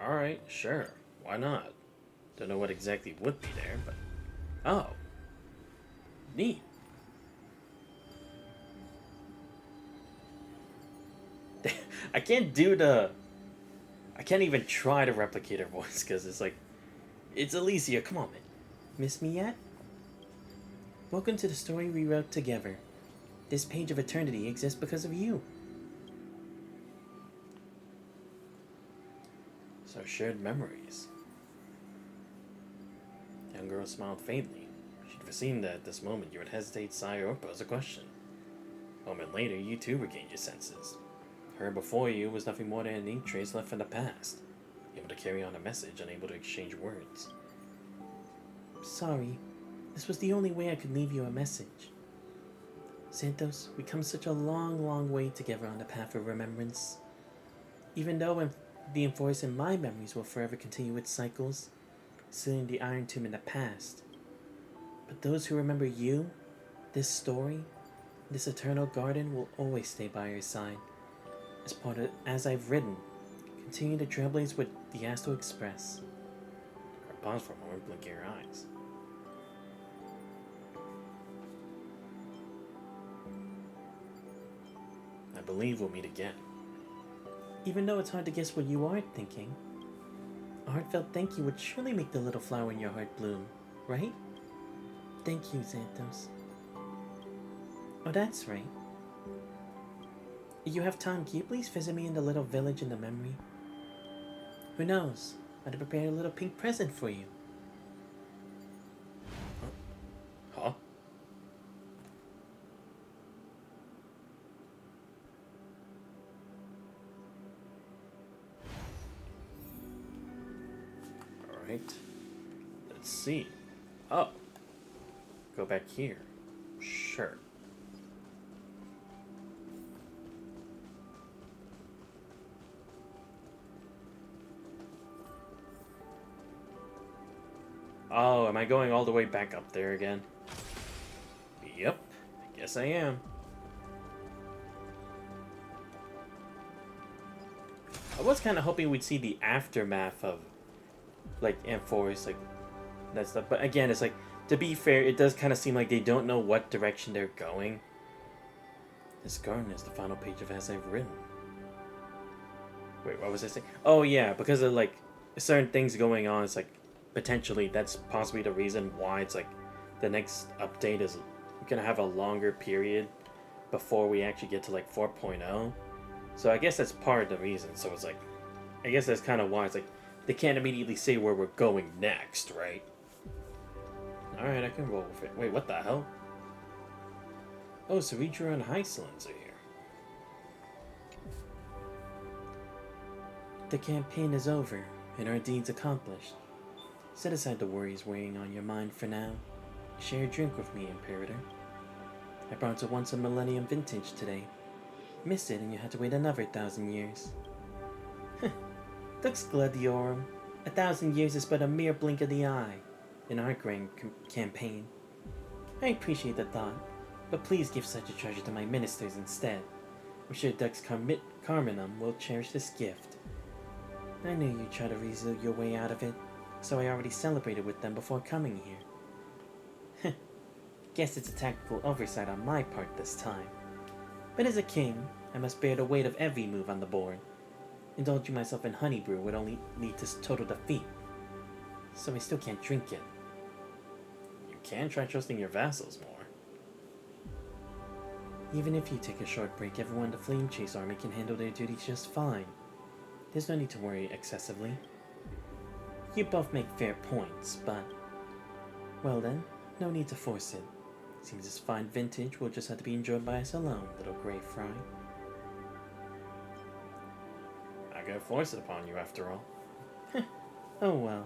Alright, sure. Why not? Don't know what exactly would be there, but... Oh. Neat. I can't do the... I can't even try to replicate her voice, because it's like... It's Alicia, come on, man. Miss me yet? Welcome to the story we wrote together. This page of eternity exists because of you. So shared memories. The young girl smiled faintly. She'd foreseen that at this moment you would hesitate, sigh, or pose a question. A moment later, you too regained your senses. Her before you was nothing more than an ink trace left from the past, able to carry on a message, unable to exchange words. Sorry, this was the only way I could leave you a message. Santos, we come such a long, long way together on the path of remembrance. Even though the voice in my memories will forever continue its cycles, sealing the Iron Tomb in the past. But those who remember you, this story, this eternal garden will always stay by your side. As I've written, continue to trailblaze with the Astral Express. Or pause for a moment, blink your eyes. I believe we'll meet again. Even though it's hard to guess what you are thinking, a heartfelt thank you would surely make the little flower in your heart bloom, right? Thank you, Xanthos. Oh, that's right. If you have time, can you please visit me in the little village in the memory? Who knows? I'd prepare a little pink present for you. Huh? Alright. Let's see. Oh. Go back here. Sure. Oh, am I going all the way back up there again? Yep, I guess I am. I was kind of hoping we'd see the aftermath of, like, Amphoris, like, that stuff. But again, it's like, to be fair, it does kind of seem like they don't know what direction they're going. This garden is the final page of As I've Written. Wait, what was I saying? Oh, yeah, because of, like, certain things going on, it's like, potentially that's possibly the reason why it's like the next update is gonna have a longer period before we actually get to like 4.0. So I guess that's part of the reason. So it's like, I guess that's kind of why it's like they can't immediately say where we're going next, right? Alright, I can roll with it. Wait, what the hell? Oh, so Reacher and Hysolins are here. The campaign is over and our deeds accomplished. Set aside the worries weighing on your mind for now. Share a drink with me, Imperator. I brought a once a millennium vintage today. Missed it and you had to wait another 1,000 years. Dux Gladiorum. 1,000 years is but a mere blink of the eye in our grand campaign. I appreciate the thought, but please give such a treasure to my ministers instead. I'm sure Dux Carminum will cherish this gift. I knew you'd try to weasel your way out of it, so I already celebrated with them before coming here. Guess it's a tactical oversight on my part this time. But as a king, I must bear the weight of every move on the board. Indulging myself in honey brew would only lead to total defeat. So I still can't drink it. can try trusting your vassals more. Even if you take a short break, everyone in the Flame Chase army can handle their duties just fine. There's no need to worry excessively. You both make fair points, but... well then, no need to force it. Seems this fine vintage will just have to be enjoyed by us alone, little Grey Fry. I gotta force it upon you after all. Oh well,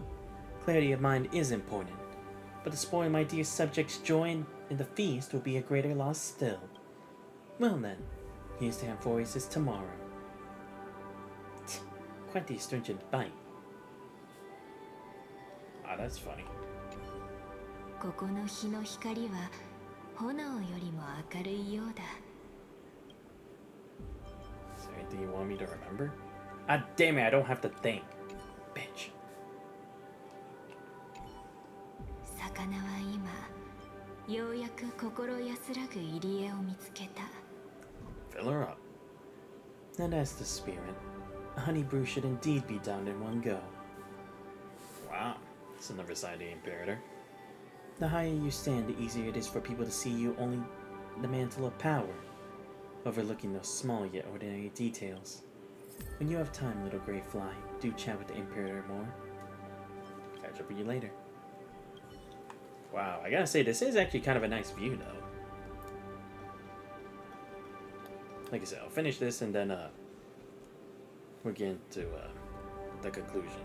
clarity of mind is important, but to spoil my dear subjects' joy in the feast will be a greater loss still. Well then, here's to Amphoresis tomorrow. Quite the astringent bite. Ah, that's funny. ここの日の光は炎よりも明るいようだ。 Is there anything you want me to remember? Ah, damn it, I don't have to think. Bitch. 魚は今、ようやく心安らぐ入り江を見つけた。 Fill her up. And as the spirit, a honey brew should indeed be down in one go. Wow, that's another side of the Imperator. The higher you stand, the easier it is for people to see you only the mantle of power, overlooking those small yet ordinary details. When you have time, little Grey Fly, do chat with the Imperator more. Catch up with you later. Wow, I gotta say, this is actually kind of a nice view, though. Like I said, I'll finish this and then, we're getting to, the conclusion.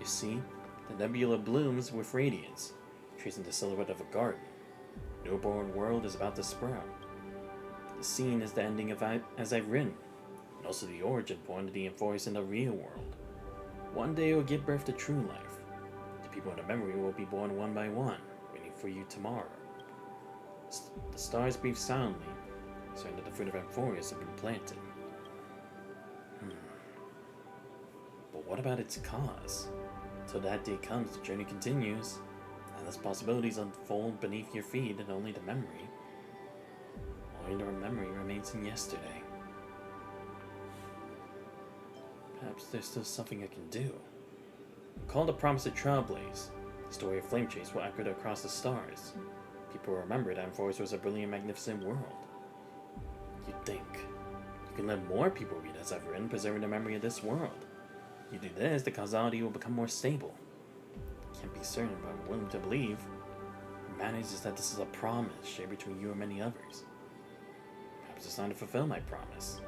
You see, the nebula blooms with radiance, tracing the silhouette of a garden. Newborn world is about to sprout. The scene is the ending of As I've Written, and also the origin point of the Enforce in the real world. One day it will give birth to true life. The people in the memory will be born one by one, waiting for you tomorrow. The stars breathe soundly, saying that the fruit of Amphorius have been planted. But what about its cause? Till that day comes, the journey continues. Endless possibilities unfold beneath your feet, and only the memory. Only the memory remains in yesterday. Perhaps there's still something I can do. Call the promise of Trailblaze. The story of Flame Chase will echo across the stars. People will remember that Amphorius was a brilliant, magnificent world. You'd think. You can let more people read As I've Written, preserving the memory of this world. You do this, the causality will become more stable. Can't be certain, but I'm willing to believe. What matters is that this is a promise shared between you and many others. Perhaps it's time to fulfill my promise.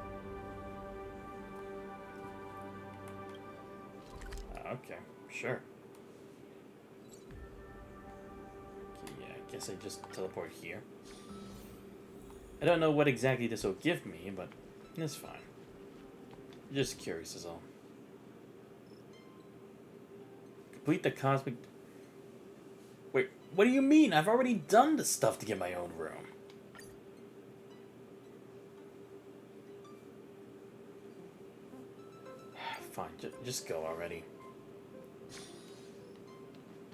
Okay, sure. Yeah, I guess I just teleport here. I don't know what exactly this will give me, but it's fine. Just curious is all. Complete the cosmic... Wait, what do you mean? I've already done the stuff to get my own room. Fine, just go already.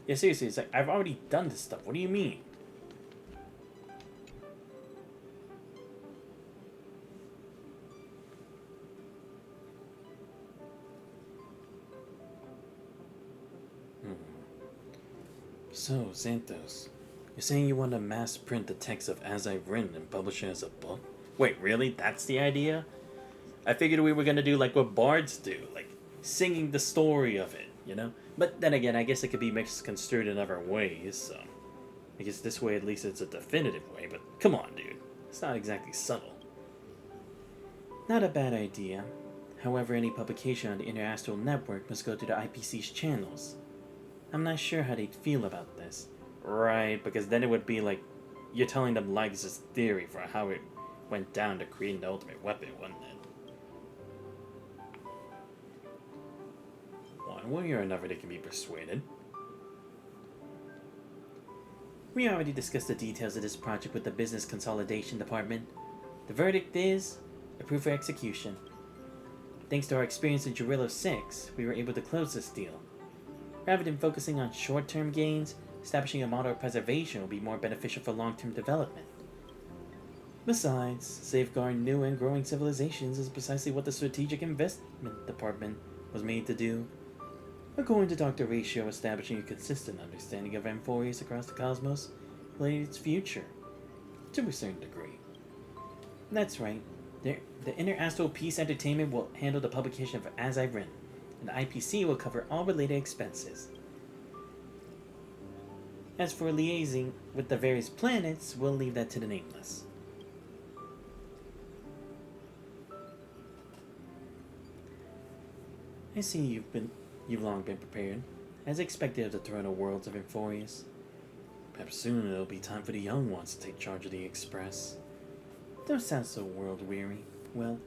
Yeah, seriously, it's like, I've already done this stuff. What do you mean? So, Xanthos, you're saying you want to mass print the text of As I've Written and publish it as a book? Wait, really? That's the idea? I figured we were gonna do like what bards do, like singing the story of it, you know? But then again, I guess it could be misconstrued in other ways, so... I guess this way at least it's a definitive way, but come on, dude. It's not exactly subtle. Not a bad idea. However, any publication on the Interastral Network must go through the IPC's channels. I'm not sure how they'd feel about this. Right, because then it would be like you're telling them Lygus' theory for how it went down to creating the ultimate weapon, wouldn't it? One way or another they can be persuaded. We already discussed the details of this project with the Business Consolidation Department. The verdict is approved for execution. Thanks to our experience in Jarrillo 6, we were able to close this deal. Rather than focusing on short-term gains, establishing a model of preservation will be more beneficial for long-term development. Besides, safeguarding new and growing civilizations is precisely what the Strategic Investment Department was made to do. According to Dr. Ratio, establishing a consistent understanding of Amphorius across the cosmos will aid its future, to a certain degree. That's right. The Interastral Peace Entertainment will handle the publication of As I've Written, and the IPC will cover all related expenses. As for liaising with the various planets, we'll leave that to the Nameless. I see you've long been prepared, as expected of the throne of worlds of Amphorius. Perhaps soon it'll be time for the young ones to take charge of the Express. Don't sound so world-weary. Well,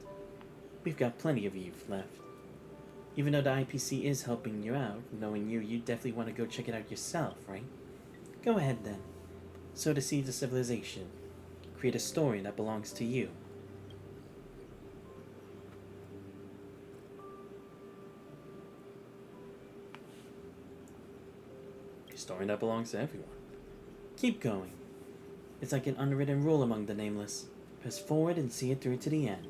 we've got plenty of youth left. Even though the IPC is helping you out, knowing you definitely want to go check it out yourself, right? Go ahead then. Sow the seeds of civilization. Create a story that belongs to you. A story that belongs to everyone. Keep going. It's like an unwritten rule among the Nameless. Press forward and see it through to the end.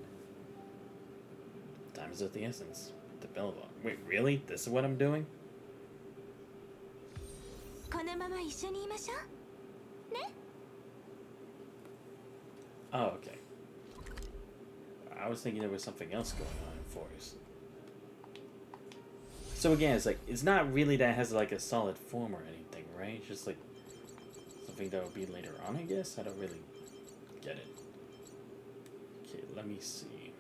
Time is of the essence. The bell bell. Wait, really? This is what I'm doing? このまま一緒にいましょうね。 Oh, okay. I was thinking there was something else going on in Forest. So again, it's like, it's not really that it has like a solid form or anything, right? It's just like something that will be later on, I guess? I don't really get it. Okay, let me see.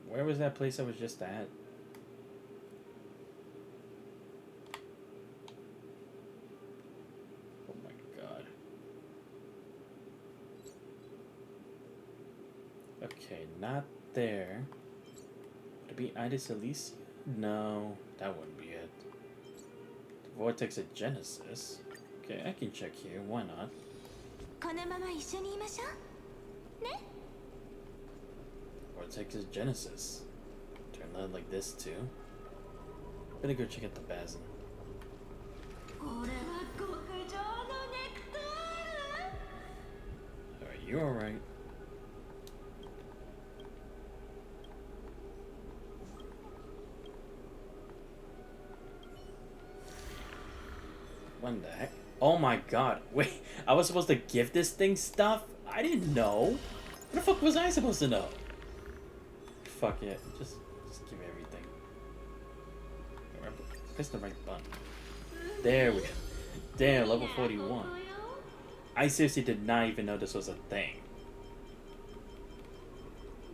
Where was that place I was just at? Oh my god. Okay, not there. Would it be Idis Elysia? No, that wouldn't be it. The Vortex of Genesis? Okay, I can check here, why not? このまま一緒にいましょうね。 Vortex of Genesis. Turn that like this too. Better go check out the Basin. これは極上のネクタール。 Alright, you alright. What the heck? Oh my god. Wait, I was supposed to give this thing stuff? I didn't know. What the fuck was I supposed to know? Fuck it. Just give me everything. Remember, press the right button. There we go. Damn, level 41. I seriously did not even know this was a thing.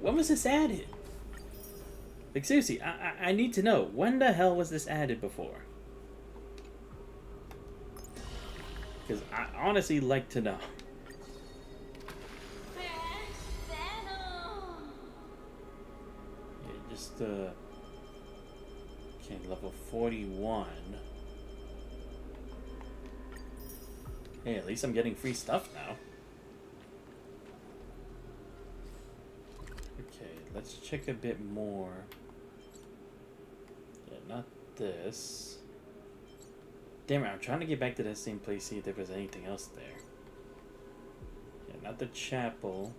When was this added? Like seriously, I need to know. When the hell was this added before? Because I honestly like to know. Yeah, just okay, level 41. Hey, at least I'm getting free stuff now. Okay, let's check a bit more. Yeah, not this. Damn it, I'm trying to get back to that same place, see if there was anything else there. Yeah, not the chapel.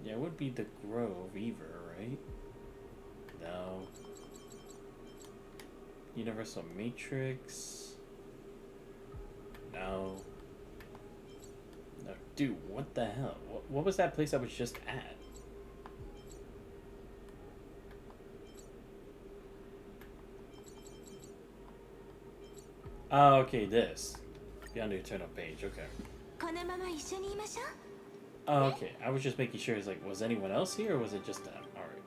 Yeah, it would be the Grove either, right? No. Universal Matrix. No. No. Dude, what the hell? What was that place I was just at? Oh, okay, this. Beyond the Eternal page, okay. このまま一緒にいましょう。 Oh, okay, I was just making sure, it's like, was anyone else here, or was it just them? Alright.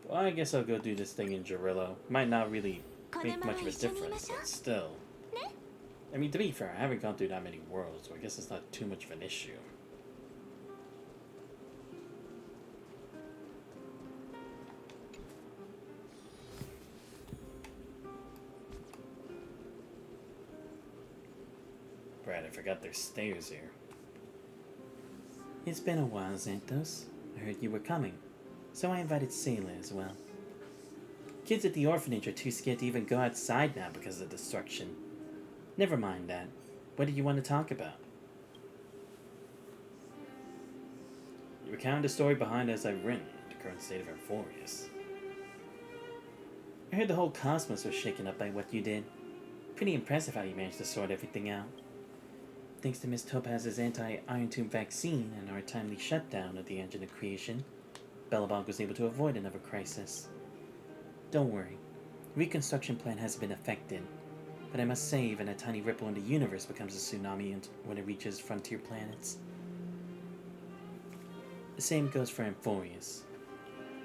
Well, I guess I'll go do this thing in Gerillo. Might not really make much of a difference, but still. I mean, to be fair, I haven't gone through that many worlds, so I guess it's not too much of an issue. Brad, I forgot there's stairs here. It's been a while, Xanthos. I heard you were coming, so I invited Sailor as well. Kids at the orphanage are too scared to even go outside now because of destruction. Never mind that. What did you want to talk about? You recounted the story behind As I've Written, the current state of Amphorius. I heard the whole cosmos was shaken up by what you did. Pretty impressive how you managed to sort everything out. Thanks to Miss Topaz's anti-iron tube vaccine and our timely shutdown of the engine of creation, Bellabog was able to avoid another crisis. Don't worry, the reconstruction plan hasn't been affected, but I must say even a tiny ripple in the universe becomes a tsunami when it reaches frontier planets. The same goes for Amphorius.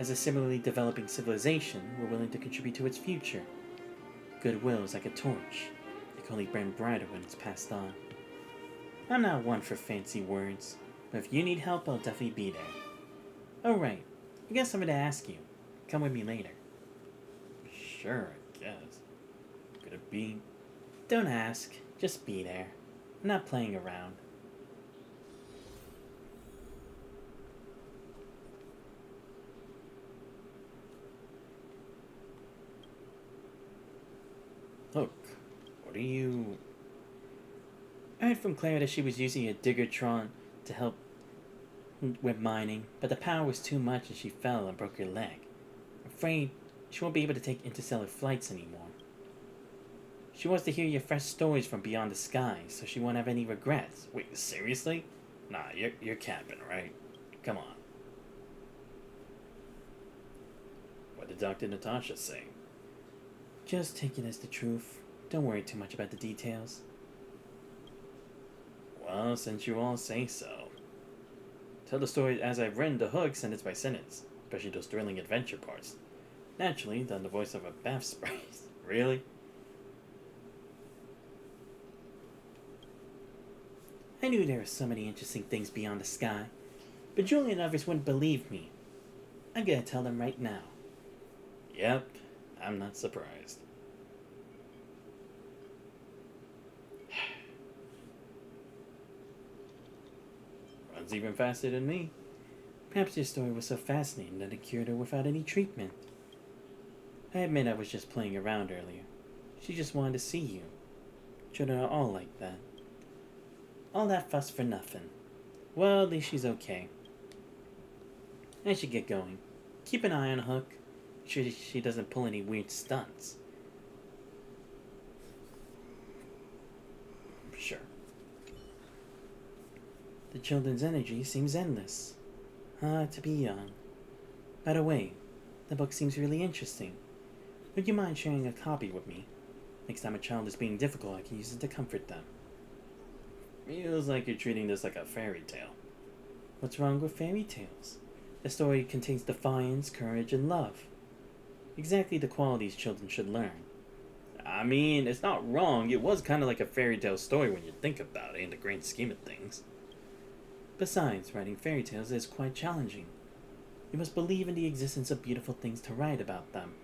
As a similarly developing civilization, we're willing to contribute to its future. Goodwill is like a torch. It can only burn brighter when it's passed on. I'm not one for fancy words, but if you need help, I'll definitely be there. Oh right, I got something to ask you. Come with me later. Sure, I guess. Could it be? Don't ask, just be there. I'm not playing around. Look, what are you... I heard from Claire that she was using a Diggertron to help with mining, but the power was too much and she fell and broke her leg. I'm afraid she won't be able to take interstellar flights anymore. She wants to hear your fresh stories from beyond the sky, so she won't have any regrets. Wait, seriously? Nah, you're capping, right? Come on. What did Dr. Natasha say? Just take it as the truth. Don't worry too much about the details. Well, since you all say so. Tell the story as I've written the hook sentence by sentence, especially those thrilling adventure parts. Naturally, done the voice of a bath spray. Really? I knew there were so many interesting things beyond the sky, but Julie and others wouldn't believe me. I'm gonna tell them right now. Yep, I'm not surprised. Runs even faster than me. Perhaps your story was so fascinating that it cured her without any treatment. I admit I was just playing around earlier. She just wanted to see you. Children are all like that. All that fuss for nothing. Well, at least she's okay. I should get going. Keep an eye on Hook. Make sure she doesn't pull any weird stunts. Sure. The children's energy seems endless. To be young. By the way, the book seems really interesting. Would you mind sharing a copy with me? Next time a child is being difficult, I can use it to comfort them. Feels like you're treating this like a fairy tale. What's wrong with fairy tales? The story contains defiance, courage, and love. Exactly the qualities children should learn. I mean, it's not wrong. It was kind of like a fairy tale story when you think about it in the grand scheme of things. Besides, writing fairy tales is quite challenging. You must believe in the existence of beautiful things to write about them.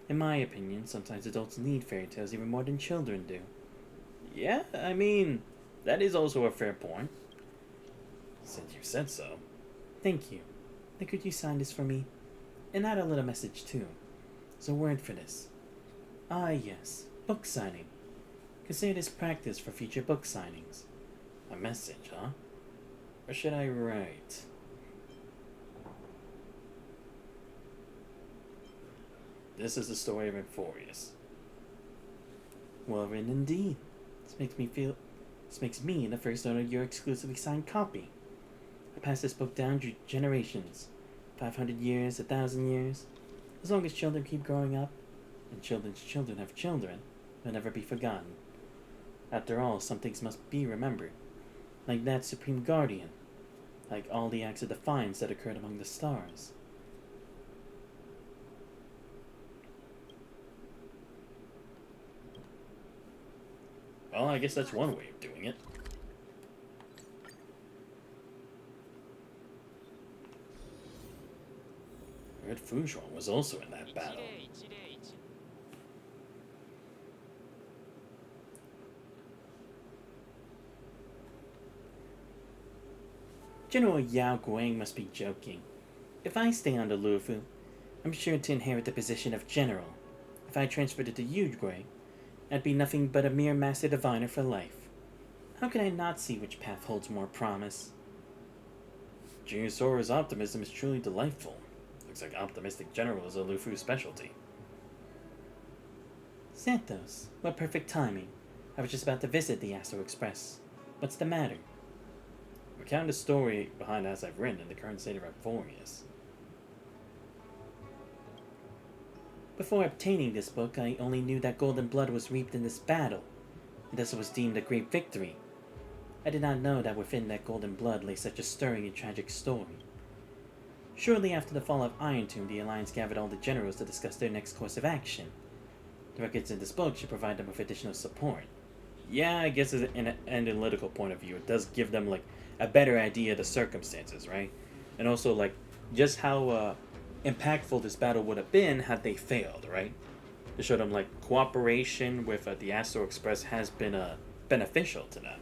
In my opinion, sometimes adults need fairy tales even more than children do. Yeah, I mean, that is also a fair point. Since you said so. Thank you. Now could you sign this for me? And add a little message too. There's a word for this. Ah yes, book signing. Consider this practice for future book signings. A message, huh? What should I write? This is the story of Amphorius. Well written indeed. This makes me the first owner of your exclusively signed copy. I pass this book down through generations. 500 years, 1,000 years. As long as children keep growing up, and children's children have children, they'll never be forgotten. After all, some things must be remembered. Like that Supreme Guardian. Like all the acts of defiance that occurred among the stars. Well, I guess that's one way of doing it. I heard Foujon was also in that battle. General Yao Guang must be joking. If I stay on the Luofu, I'm sure to inherit the position of general. If I transferred it to Yu Gui, I'd be nothing but a mere master diviner for life. How can I not see which path holds more promise? Junior Sora's optimism is truly delightful. Looks like optimistic general is a Luofu specialty. Santos, what perfect timing. I was just about to visit the Astro Express. What's the matter? Recount the story behind As I've Written in the current state of Euphorius. Before obtaining this book, I only knew that golden blood was reaped in this battle, and thus it was deemed a great victory. I did not know that within that golden blood lay such a stirring and tragic story. Shortly after the fall of Iron Tomb, the Alliance gathered all the generals to discuss their next course of action. The records in this book should provide them with additional support. Yeah, I guess in an analytical point of view, it does give them, like, a better idea of the circumstances, right? And also, like, just how, impactful this battle would have been had they failed, right? To show them, like, cooperation with the Astro Express has been beneficial to them.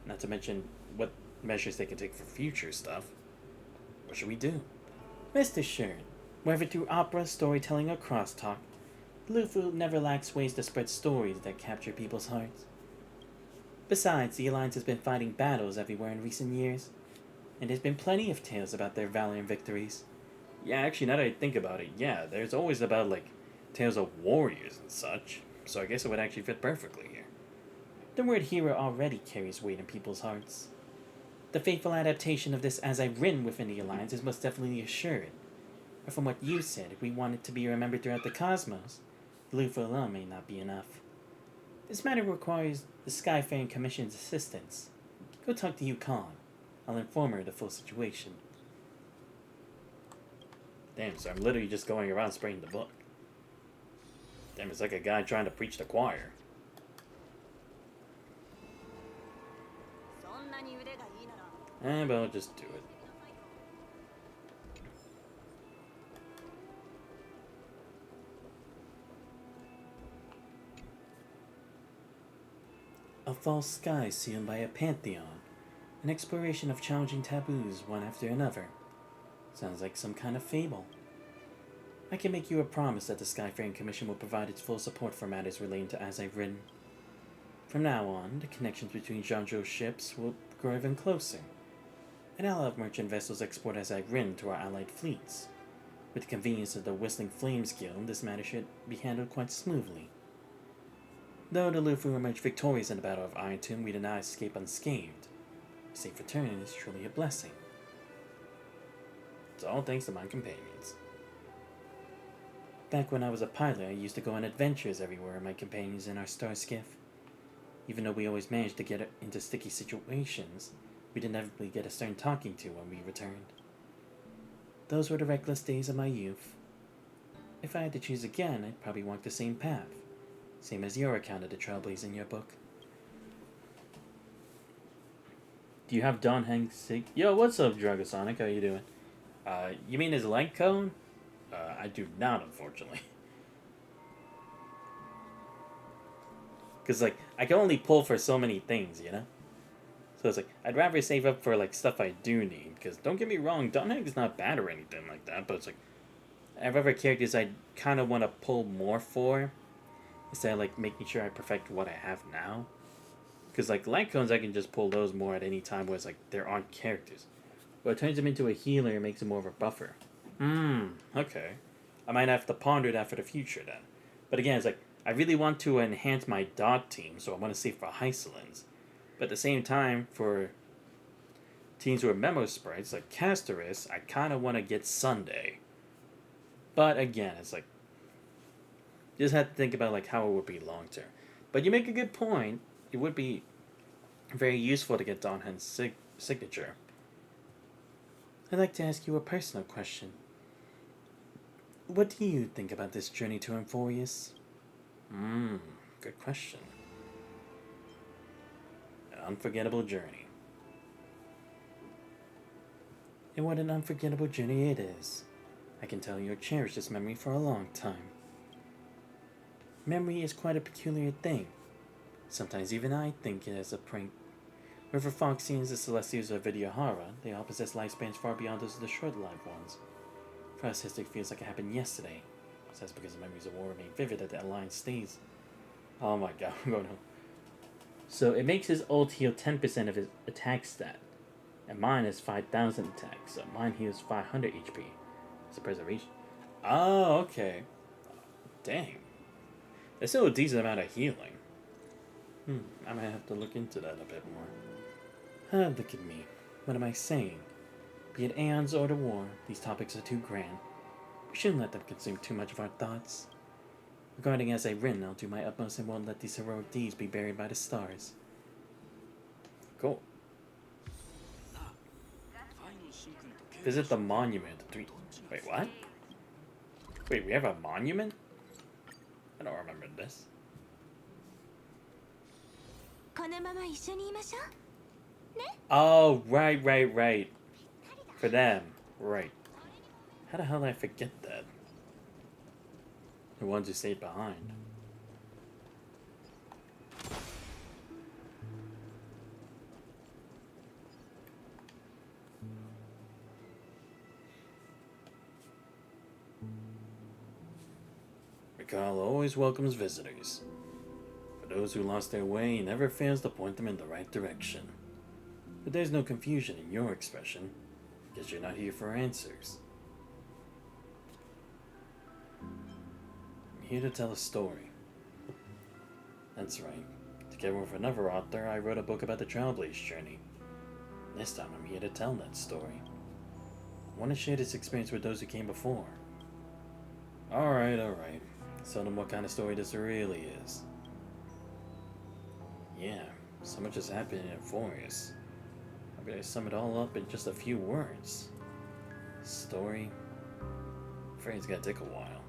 Not to mention what measures they can take for future stuff. What should we do? Rest assured, whether through opera, storytelling, or crosstalk, Lufu never lacks ways to spread stories that capture people's hearts. Besides, the Alliance has been fighting battles everywhere in recent years, and there's been plenty of tales about their valiant victories. Yeah, actually, now that I think about it, yeah, there's always about, like, tales of warriors and such, so I guess it would actually fit perfectly here. The word hero already carries weight in people's hearts. The faithful adaptation of this As I've Written within the Alliance is most definitely assured. But from what you said, if we want it to be remembered throughout the cosmos, Lufu alone may not be enough. This matter requires the Skyfaring Commission's assistance. Go talk to Yukon. I'll inform her of the full situation. Damn, so I'm literally just going around spreading the book. Damn, it's like a guy trying to preach the choir. But I'll just do it. A false sky sealed by a pantheon. An exploration of challenging taboos one after another. Sounds like some kind of fable. I can make you a promise that the Skyfaring Commission will provide its full support for matters relating to As I've Written. From now on, the connections between Zhangzhou's ships will grow even closer, and I'll have merchant vessels export As I've Written to our allied fleets. With the convenience of the Whistling Flames Guild, this matter should be handled quite smoothly. Though the Lufu emerged victorious in the Battle of Iron Tomb, we did not escape unscathed. A safe return is truly a blessing. It's all thanks to my companions. Back when I was a pilot, I used to go on adventures everywhere with my companions in our star skiff. Even though we always managed to get into sticky situations, we'd inevitably get a stern talking to when we returned. Those were the reckless days of my youth. If I had to choose again, I'd probably walk the same path. Same as your account of the trailblaze in your book. Do you have Don Hank's sig? Yo, what's up, Dragosonic? How you doing? You mean his light cone? I do not, unfortunately. Because, like, I can only pull for so many things, you know? So it's like, I'd rather save up for, like, stuff I do need. Because, don't get me wrong, Don Hank is not bad or anything like that. But it's like, I have other characters I kind of want to pull more for. Instead of, like, making sure I perfect what I have now. Because, like, light cones, I can just pull those more at any time. Whereas, like, there aren't characters. But it turns him into a healer and makes him more of a buffer. Okay. I might have to ponder that for the future then. But again, it's like, I really want to enhance my dot team, so I want to save for Hysolins. But at the same time, for teams who are memo sprites, like Castoris, I kind of want to get Sunday. But again, it's like, you just have to think about, like, how it would be long term. But you make a good point. It would be very useful to get Don Hen's signature. I'd like to ask you a personal question. What do you think about this journey to Euphorius? Good question. An unforgettable journey. And what an unforgettable journey it is. I can tell you'll cherish this memory for a long time. Memory is quite a peculiar thing. Sometimes even I think it as a prank. Whether Foxians, the Celestials, or Vidyahara, they all possess lifespans far beyond those of the short-lived ones. For us, history feels like it happened yesterday. So that's because the memories of war remain vivid that the Alliance stays. Oh my god, I'm going home. So it makes his ult heal 10% of his attack stat. And mine is 5,000 attack, so mine heals 500 HP. It's a preservation. Oh, okay. Dang. There's still a decent amount of healing. I might have to look into that a bit more. Look at me. What am I saying? Be it aeons or the war, these topics are too grand. We shouldn't let them consume too much of our thoughts. Regarding as I've written, I'll do my utmost and won't let these heroic deeds be buried by the stars. Cool. Visit the monument. Wait, what? Wait, we have a monument? I don't remember this. Oh, right. For them. Right. How the hell did I forget that? The ones who stayed behind. Mikhail always welcomes visitors. For those who lost their way, he never fails to point them in the right direction. But there's no confusion in your expression, because you're not here for answers. I'm here to tell a story. That's right. Together with another author, I wrote a book about the Trailblaze journey. This time I'm here to tell that story. I want to share this experience with those who came before. Alright. Tell them what kind of story this really is. Yeah, so much has happened in Euphorius. I'm gonna sum it all up in just a few words. Story? I'm afraid it's gonna take a while.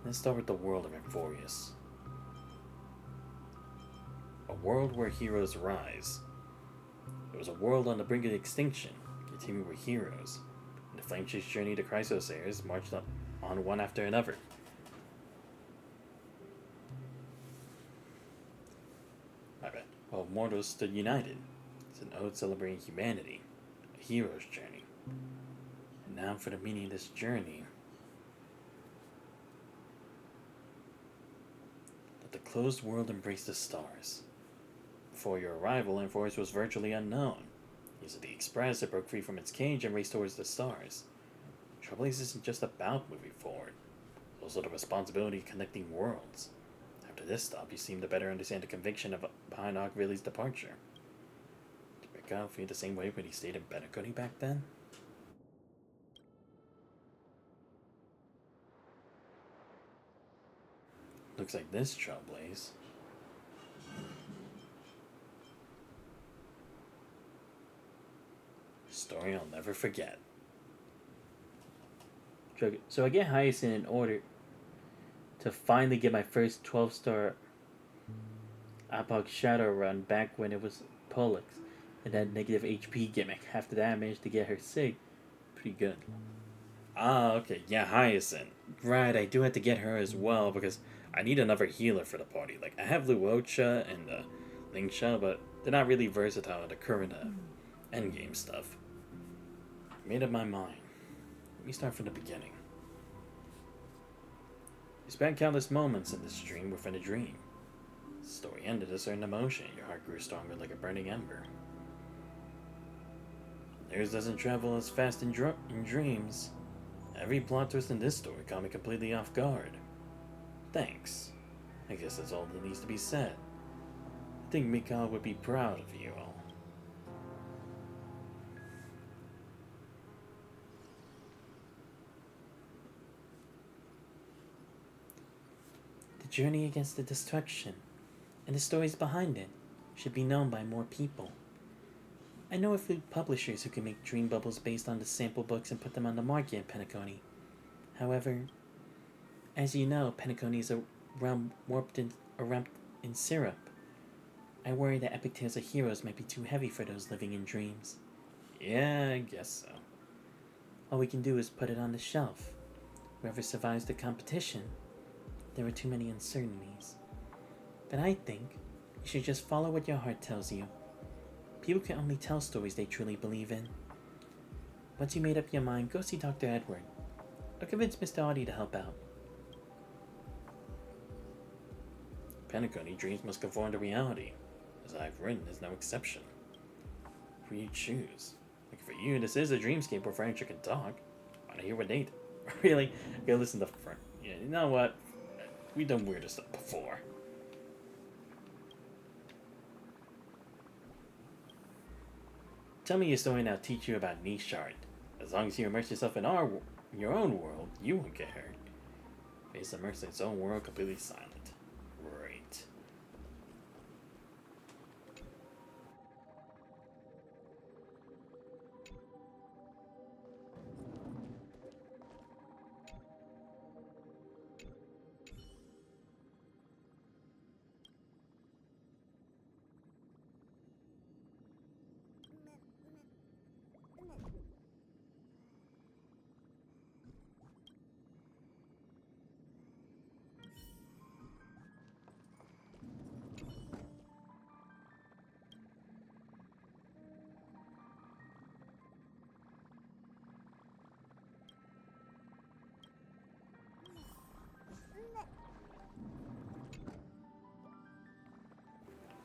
Let's start with the world of Euphorius. A world where heroes rise. It was a world on the brink of extinction, continuing with heroes. And the flame-chased journey to Chrysosairs marched on one after another. While mortals stood united. It's an ode celebrating humanity, a hero's journey. And now for the meaning of this journey. Let the closed world embrace the stars. Before your arrival, Euphorius was virtually unknown. Using the Express, it broke free from its cage and raced towards the stars. Trailblaze isn't just about moving forward, it's also the responsibility of connecting worlds. After this stop, you seem to better understand the conviction behind Ogvilli's departure. Did Mikhail feel the same way when he stayed in Penacony back then? Looks like this Trailblaze. Story I'll never forget. So I get Hyacinth in order to finally get my first 12-star Apog Shadow run back when it was Pollux and that negative HP gimmick. After that I managed to get her Sig. Pretty good. Ah, okay, yeah, Hyacinth. Right, I do have to get her as well because I need another healer for the party. Like, I have Luocha and Lingsha, but they're not really versatile in the current endgame stuff. I made up my mind. Let me start from the beginning. You spent countless moments in this dream within a dream. The story ended a certain emotion, your heart grew stronger like a burning ember. Theirs doesn't travel as fast in dreams. Every plot twist in this story caught me completely off guard. Thanks. I guess that's all that needs to be said. I think Mikhail would be proud of you all. The journey against the destruction, and the stories behind it, should be known by more people. I know a few publishers who can make dream bubbles based on the sample books and put them on the market in Penacony. However, as you know, Penacony is a realm warped in syrup. I worry that epic tales of heroes might be too heavy for those living in dreams. Yeah, I guess so. All we can do is put it on the shelf. Whoever survives the competition, there are too many uncertainties. But I think you should just follow what your heart tells you. People can only tell stories they truly believe in. Once you made up your mind, go see Dr. Edward. Or convince Mr. Audie to help out. Penacony dreams must conform to reality. As I've written, is no exception. Who you choose? Like for you, this is a dreamscape where furniture can talk. Wanna hear what they do? Really? Okay, listen to front. Yeah, you know what? We've done weirder stuff before. Tell me your story and I'll teach you about Nishard. As long as you immerse yourself in your own world, you won't get hurt. Face immersed in its own world, completely silent. Right.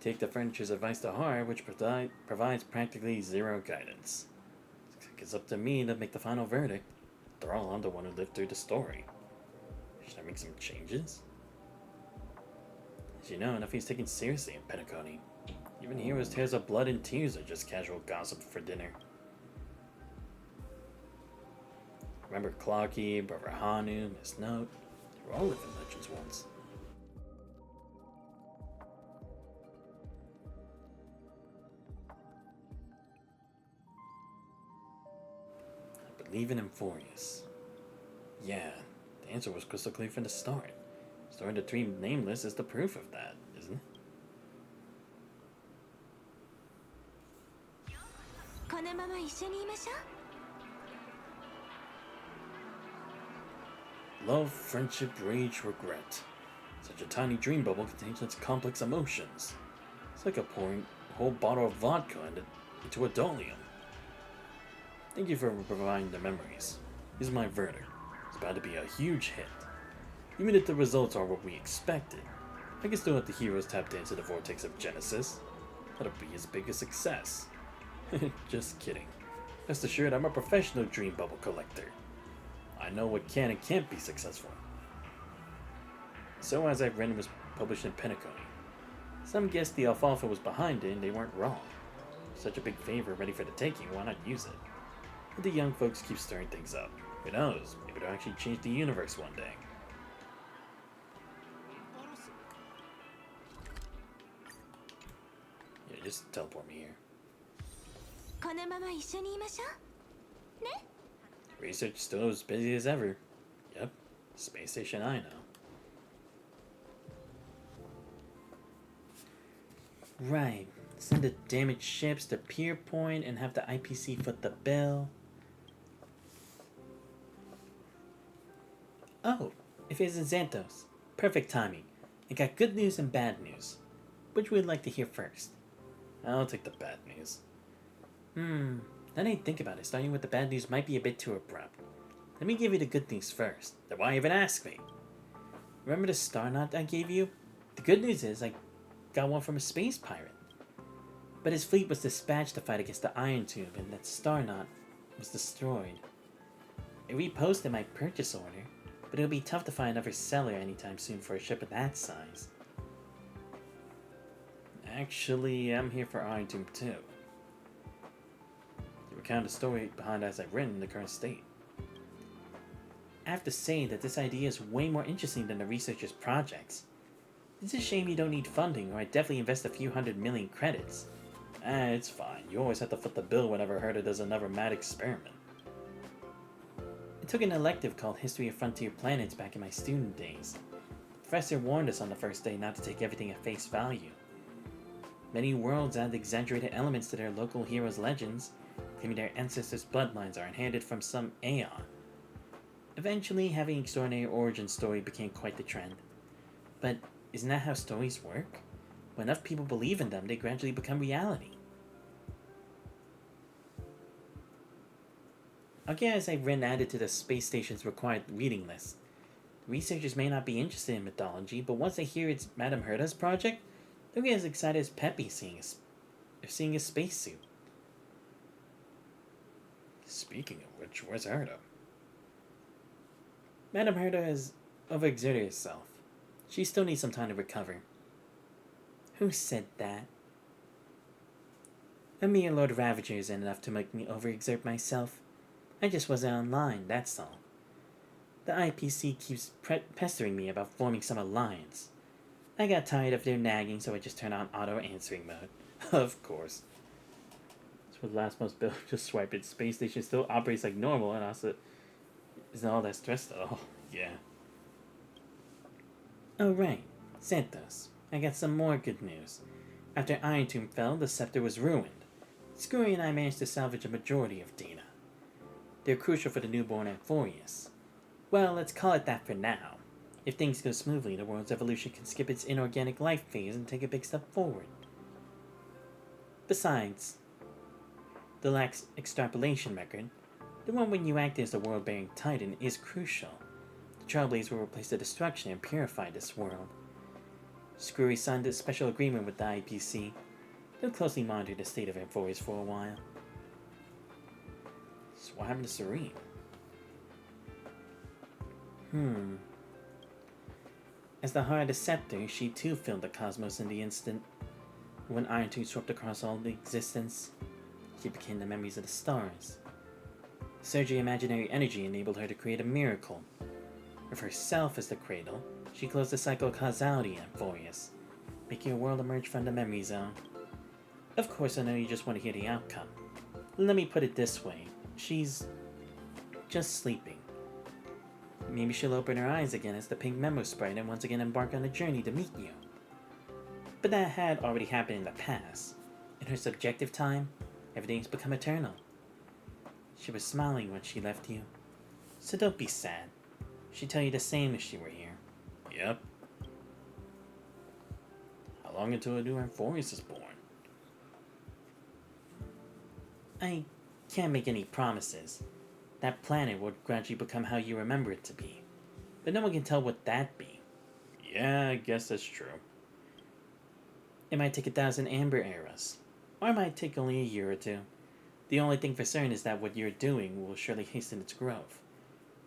Take the furniture's advice to heart, which provides practically zero guidance. It's up to me to make the final verdict. After all, I'm the one who lived through the story. Should I make some changes? As you know, nothing's taken seriously in Penacony. Even heroes' tales of blood and tears are just casual gossip for dinner. Remember Clocky, Brother Hanu, Miss Note? They were all living legends once. Believe in Emphorius. Yeah, the answer was crystal clear from the start. Storing the dream nameless is the proof of that, isn't it? このまま一緒にいましょう。 Love, friendship, rage, regret. Such a tiny dream bubble contains such complex emotions. It's like pouring a whole bottle of vodka into a dolium. Thank you for providing the memories. Here's my verdict. It's about to be a huge hit. Even if the results are what we expected, I can still have the heroes tapped into the vortex of Genesis. That'll be his biggest success. Just kidding. Rest assured, I'm a professional dream bubble collector. I know what can and can't be successful. So as I've read, was published in Penacony. Some guessed the alfalfa was behind it and they weren't wrong. Such a big favor ready for the taking, why not use it? But the young folks keep stirring things up. Who knows, maybe they'll actually change the universe one day. Yeah, just teleport me here. このまま一緒にいましょう。ね? Research still as busy as ever. Yep, space station I know. Right, send the damaged ships to Pier Point and have the IPC foot the bill. Oh, if it's in Xanthos. Perfect timing. I got good news and bad news. Which would you like to hear first? I'll take the bad news. Now that I think about it, starting with the bad news might be a bit too abrupt. Let me give you the good news first. Then why even ask me? Remember the star knot I gave you? The good news is I got one from a space pirate. But his fleet was dispatched to fight against the Iron Tomb, and that star knot was destroyed. I reposted my purchase order, but it'll be tough to find another seller anytime soon for a ship of that size. Actually, I'm here for Iron Tomb too. To recount the story behind as I've written in the current state. I have to say that this idea is way more interesting than the researchers' projects. It's a shame you don't need funding, or I'd definitely invest a few 100 million credits. It's fine. You always have to foot the bill whenever Herta does another mad experiment. I took an elective called History of Frontier Planets back in my student days. The professor warned us on the first day not to take everything at face value. Many worlds add exaggerated elements to their local heroes' legends, claiming their ancestors' bloodlines are inherited from some aeon. Eventually, having an extraordinary origin story became quite the trend. But isn't that how stories work? When enough people believe in them, they gradually become reality. I'll get as I've written added to the space station's required reading list. Researchers may not be interested in mythology, but once they hear it's Madame Herta's project, they'll get as excited as Peppy seeing a spacesuit. Speaking of which, where's Herta? Madame Herta has overexerted herself. She still needs some time to recover. Who said that? A mere Lord Ravager isn't enough to make me overexert myself. I just wasn't online, that's all. The IPC keeps pestering me about forming some alliance. I got tired of their nagging, so I just turned on auto answering mode. Of course. That's what last month's bill just swiped it. Space station still operates like normal and also isn't all that stressed at all. Yeah. Oh right, Santos. I got some more good news. After Iron Tomb fell, the scepter was ruined. Scurry and I managed to salvage a majority of Dina. They're crucial for the newborn Amphorius. Well, let's call it that for now. If things go smoothly, the world's evolution can skip its inorganic life phase and take a big step forward. Besides, the lax extrapolation record, the one when you act as the world-bearing titan, is crucial. The Trailblaze will replace the destruction and purify this world. Screwy signed a special agreement with the IPC. They'll closely monitor the state of Amphorius for a while. So what happened to Serene? As the heart of the scepter, she too filled the cosmos in the instant. When Iron Tomb swept across all the existence, she became the memories of the stars. Surgery imaginary energy enabled her to create a miracle. With herself as the cradle, she closed the cycle of causality in Amphorius, making a world emerge from the memory zone. Of course, I know you just want to hear the outcome. Let me put it this way. She's just sleeping. Maybe she'll open her eyes again as the pink memo sprite and once again embark on a journey to meet you. But that had already happened in the past. In her subjective time, everything's become eternal. She was smiling when she left you. So don't be sad. She'd tell you the same if she were here. Yep. How long until a new Amphorius is born? I can't make any promises. That planet will gradually become how you remember it to be. But no one can tell what that be. Yeah, I guess that's true. It might take 1,000 Amber Eras. Or it might take only a year or two. The only thing for certain is that what you're doing will surely hasten its growth.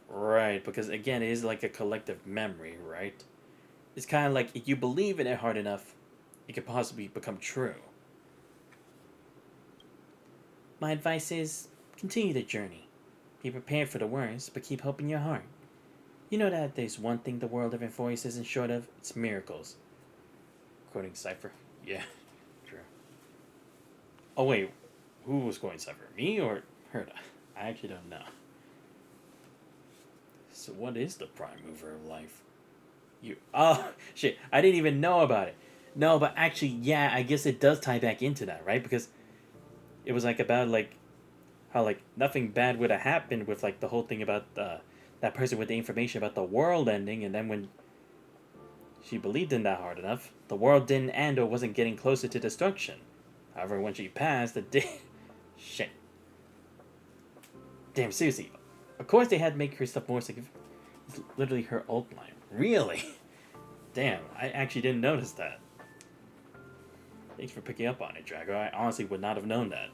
Right, because again, it is like a collective memory, right? It's kind of like, if you believe in it hard enough, it could possibly become true. My advice is, continue the journey. Be prepared for the worst, but keep hope in your heart. You know that there's one thing the world of Amphorius isn't short of, it's miracles. Quoting Cypher. Yeah, true. Oh wait, who was quoting Cypher? Me or Herda? I actually don't know. So what is the prime mover of life? Oh, shit, I didn't even know about it. No, but actually, yeah, I guess it does tie back into that, right? Because it was like about like how like nothing bad would have happened with like the whole thing about that person with the information about the world ending, and then when she believed in that hard enough, the world didn't end or wasn't getting closer to destruction. However, when she passed, it did. Shit. Damn, seriously. Of course they had to make her stuff more significant. It's literally her ult line. Really? Damn, I actually didn't notice that. Thanks for picking up on it, Drago. I honestly would not have known that.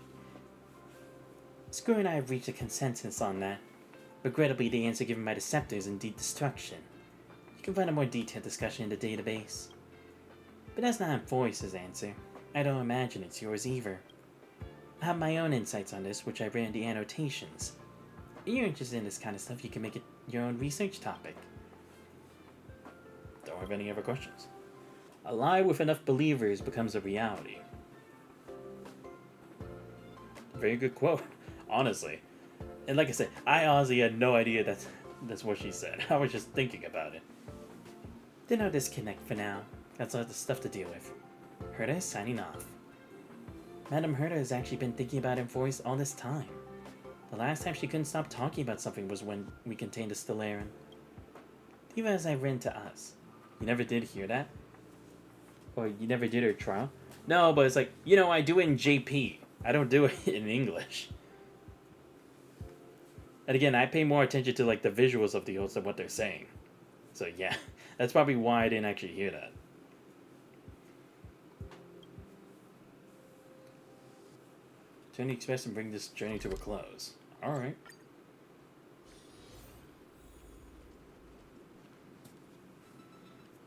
Screw and I have reached a consensus on that. Regrettably, the answer given by the Scepter is indeed destruction. You can find a more detailed discussion in the database. But that's not Amphorius' answer. I don't imagine it's yours either. I have my own insights on this, which I read in the annotations. If you're interested in this kind of stuff, you can make it your own research topic. Don't have any other questions. A lie with enough believers becomes a reality. Very good quote, honestly. And like I said, I honestly had no idea that's what she said. I was just thinking about it. Then I'll disconnect for now. Got lots of stuff to deal with. Herda is signing off. Madame Herda has actually been thinking about Amphorius all this time. The last time she couldn't stop talking about something was when we contained a Stellaran. Even as I've written to us. You never did hear that? Or you never did her trial? No, but it's like, you know, I do it in JP. I don't do it in English. And again, I pay more attention to like the visuals of the oaths than what they're saying. So yeah, that's probably why I didn't actually hear that. Turn the express and bring this journey to a close. Alright.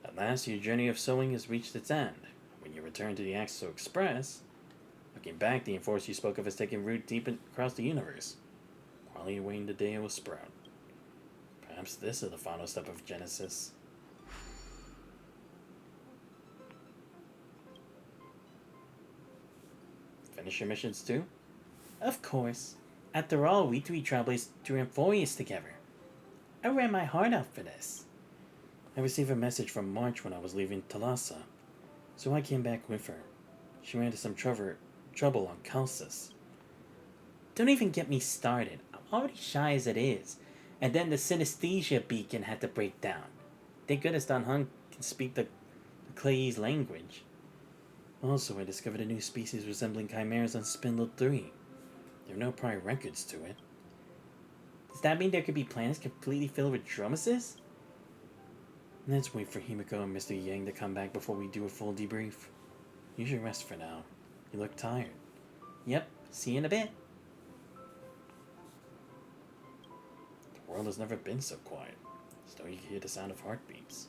Now last, your journey of sewing has reached its end. When you return to the Axel Express, looking back, the enforcer you spoke of has taken root deep across the universe, quietly awaiting the day it will sprout. Perhaps this is the final step of Genesis. Finish your missions too? Of course. After all, we three traveled through Amphorius together. I ran my heart out for this. I received a message from March when I was leaving Thalassa, so I came back with her. She ran into some trouble on Calcis. Don't even get me started. I'm already shy as it is. And then the synesthesia beacon had to break down. Thank goodness Don Hung can speak the Clayese language. Also, I discovered a new species resembling chimeras on Spindle 3. There are no prior records to it. Does that mean there could be planets completely filled with Dromeses? Let's wait for Himiko and Mr. Yang to come back before we do a full debrief. You should rest for now. You look tired. Yep, see you in a bit. The world has never been so quiet. Still you can hear the sound of heartbeats.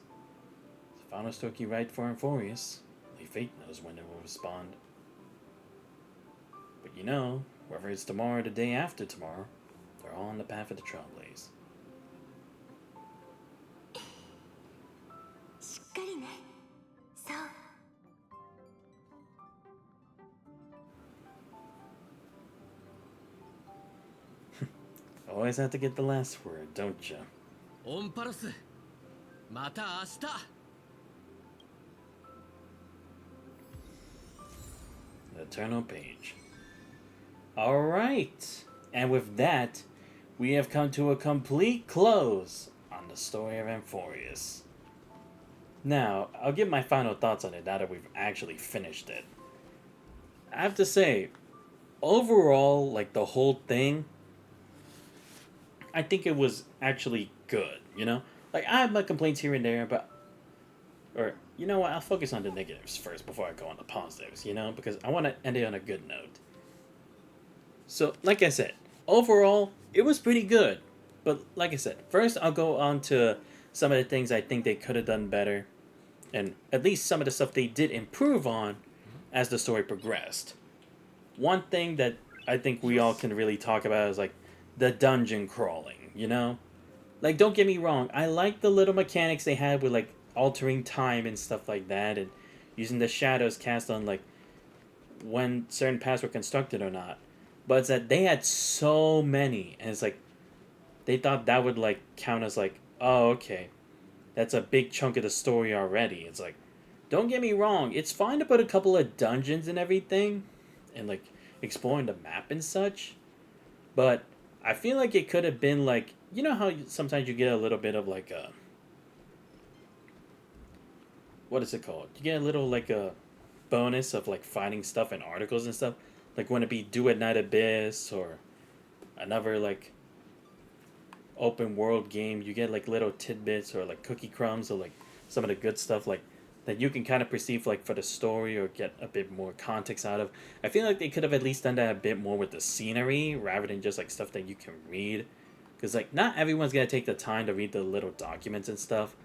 It's the final stroke you write for Amphorius. Only fate knows when it will respond. But you know, whether it's tomorrow or the day after tomorrow, they're all on the path of the Trailblaze. しっかりね。そう。Always have to get the last word, don't you? オンパロス、また明日。The Eternal Page. Alright, and with that, we have come to a complete close on the story of Amphorius. Now, I'll give my final thoughts on it now that we've actually finished it. I have to say, overall, like the whole thing, I think it was actually good, you know? Like, I have my complaints here and there, but... Or, you know what, I'll focus on the negatives first before I go on the positives, you know? Because I want to end it on a good note. So, like I said, overall, it was pretty good. But, like I said, first I'll go on to some of the things I think they could have done better. And at least some of the stuff they did improve on as the story progressed. One thing that I think we all can really talk about is, like, the dungeon crawling, you know? Like, don't get me wrong, I like the little mechanics they had with, like, altering time and stuff like that, and using the shadows cast on, like, when certain paths were constructed or not. But it's that they had so many, and it's like, they thought that would, like, count as, like, oh, okay, that's a big chunk of the story already. It's like, don't get me wrong, it's fine to put a couple of dungeons and everything, and, like, exploring the map and such, but I feel like it could have been, like, you know how sometimes you get a little bit of, like, a... What is it called? You get a little, like, a bonus of, like, finding stuff in articles and stuff. Like, when it be Do at Night Abyss or another, like, open world game, you get, like, little tidbits or, like, cookie crumbs or, like, some of the good stuff, like, that you can kind of perceive, like, for the story or get a bit more context out of. I feel like they could have at least done that a bit more with the scenery rather than just, like, stuff that you can read. Because, like, not everyone's going to take the time to read the little documents and stuff.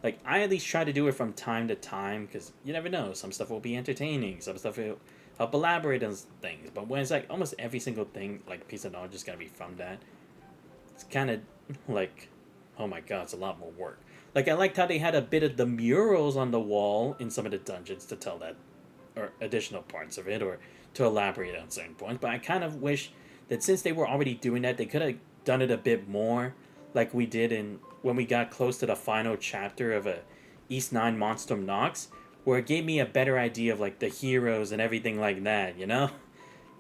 Like, I at least try to do it from time to time, because you never know. Some stuff will be entertaining, some stuff will help elaborate on things. But when it's, like, almost every single thing, like, piece of knowledge is going to be from that, it's kind of, like, oh my god, it's a lot more work. Like, I liked how they had a bit of the murals on the wall in some of the dungeons to tell that, or additional parts of it, or to elaborate on certain points. But I kind of wish that since they were already doing that, they could have done it a bit more, like we did in when we got close to the final chapter of East 9 Monstrum Nox, where it gave me a better idea of, like, the heroes and everything like that, you know?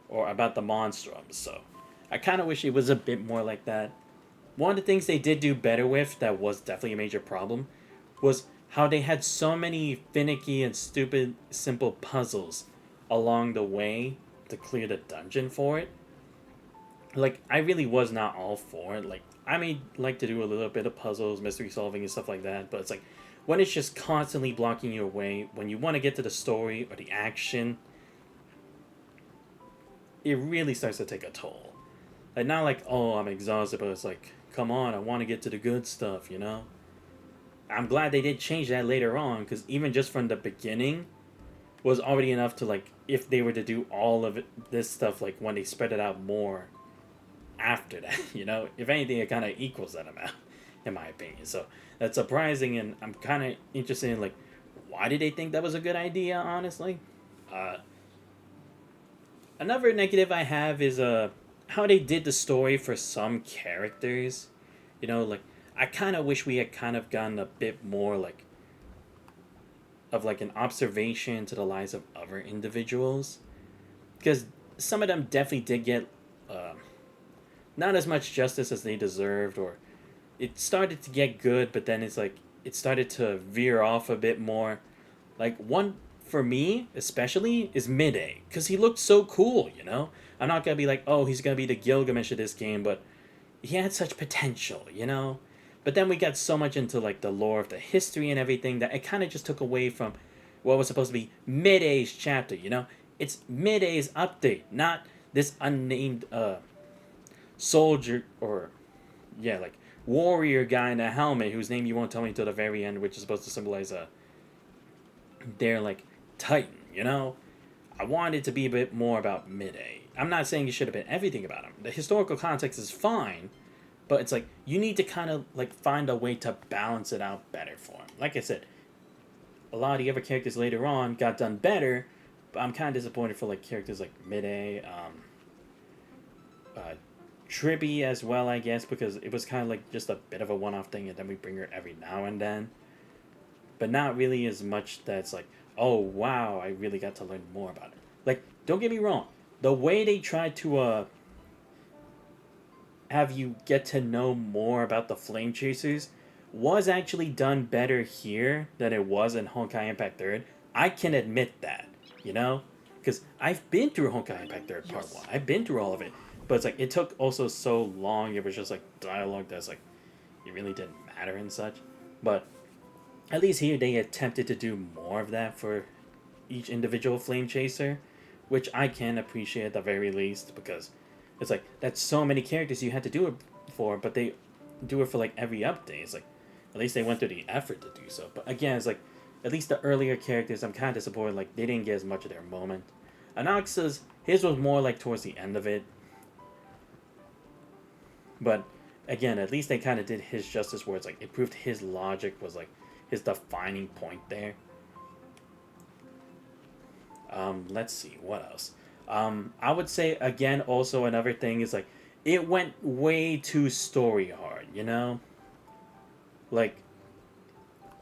Or about the monstrums, so I kind of wish it was a bit more like that. One of the things they did do better with that was definitely a major problem was how they had so many finicky and stupid simple puzzles along the way to clear the dungeon for it. Like, I really was not all for it. Like, I may like to do a little bit of puzzles, mystery solving and stuff like that, but it's like, when it's just constantly blocking your way, when you want to get to the story or the action, it really starts to take a toll. Like, not like, oh, I'm exhausted, but it's like, come on, I want to get to the good stuff, you know? I'm glad they did change that later on, because even just from the beginning was already enough to, like, if they were to do all of this stuff, like, when they spread it out more after that, you know? If anything, it kind of equals that amount, in my opinion. So that's surprising, and I'm kind of interested in, like, why did they think that was a good idea, honestly? Another negative I have is how they did the story for some characters. You know, like, I kind of wish we had kind of gotten a bit more, like, of, like, an observation to the lives of other individuals. Because some of them definitely did get not as much justice as they deserved, or it started to get good, but then it's like, it started to veer off a bit more. Like, one for me, especially, is Midday, because he looked so cool, you know? I'm not gonna be like, oh, he's gonna be the Gilgamesh of this game, but he had such potential, you know? But then we got so much into, like, the lore of the history and everything that it kind of just took away from what was supposed to be Midday's chapter, you know? It's Midday's update, not this unnamed soldier, or, yeah, like, warrior guy in a helmet whose name you won't tell me until the very end, which is supposed to symbolize their, like, Titan, you know? I wanted it to be a bit more about Midday. I'm not saying it should have been everything about him. The historical context is fine, but it's like, you need to kind of, like, find a way to balance it out better for him. Like I said, a lot of the other characters later on got done better, but I'm kind of disappointed for, like, characters like Midday, Tribby as well, I guess, because it was kind of like just a bit of a one-off thing, and then we bring her every now and then. But not really as much that's like, oh, wow, I really got to learn more about it. Like, don't get me wrong. The way they tried to have you get to know more about the Flame Chasers was actually done better here than it was in Honkai Impact 3rd. I can admit that, you know? Because I've been through Honkai Impact 3rd Part 1. I've been through all of it. But it's like, it took also so long. It was just like dialogue that's like, it really didn't matter and such. But at least here they attempted to do more of that for each individual Flame Chaser, which I can appreciate at the very least, because it's like, that's so many characters you had to do it for, but they do it for like every update. It's like, at least they went through the effort to do so. But again, it's like, at least the earlier characters, I'm kind of disappointed, like, they didn't get as much of their moment. Anox's, his was more like towards the end of it. But again, at least they kind of did his justice, where it's like, it proved his logic was like his defining point there. Let's see, what else? I would say, again, also another thing is like, it went way too story hard, you know? Like,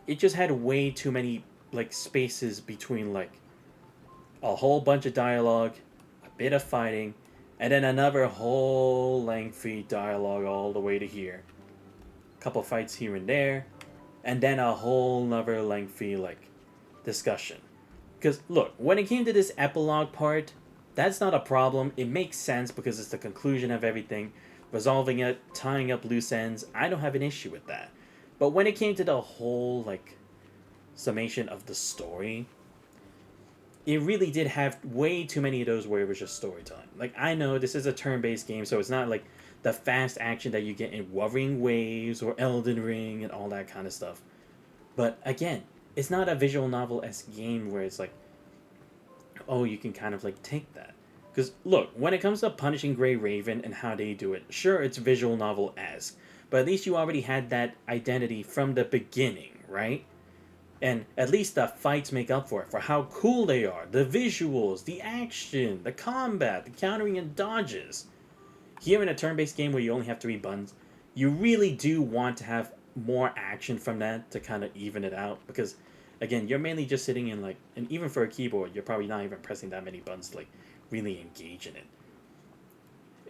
it just had way too many, like, spaces between, like, a whole bunch of dialogue, a bit of fighting, and then another whole lengthy dialogue all the way to here. A couple fights here and there, and then a whole nother lengthy, like, discussion. Because, look, when it came to this epilogue part, that's not a problem. It makes sense because it's the conclusion of everything, resolving it, tying up loose ends. I don't have an issue with that. But when it came to the whole, like, summation of the story, it really did have way too many of those where it was just storytelling. Like, I know this is a turn-based game, so it's not like the fast action that you get in Wuthering Waves or Elden Ring and all that kind of stuff. But again, it's not a visual novel-esque game where it's like, oh, you can kind of like take that. Because look, when it comes to Punishing Grey Raven and how they do it, sure, it's visual novel-esque, but at least you already had that identity from the beginning, right? And at least the fights make up for it, for how cool they are, the visuals, the action, the combat, the countering and dodges. Here in a turn-based game where you only have 3 buttons, you really do want to have more action from that to kind of even it out, because again, you're mainly just sitting in like, and even for a keyboard, you're probably not even pressing that many buttons to like really engage in it.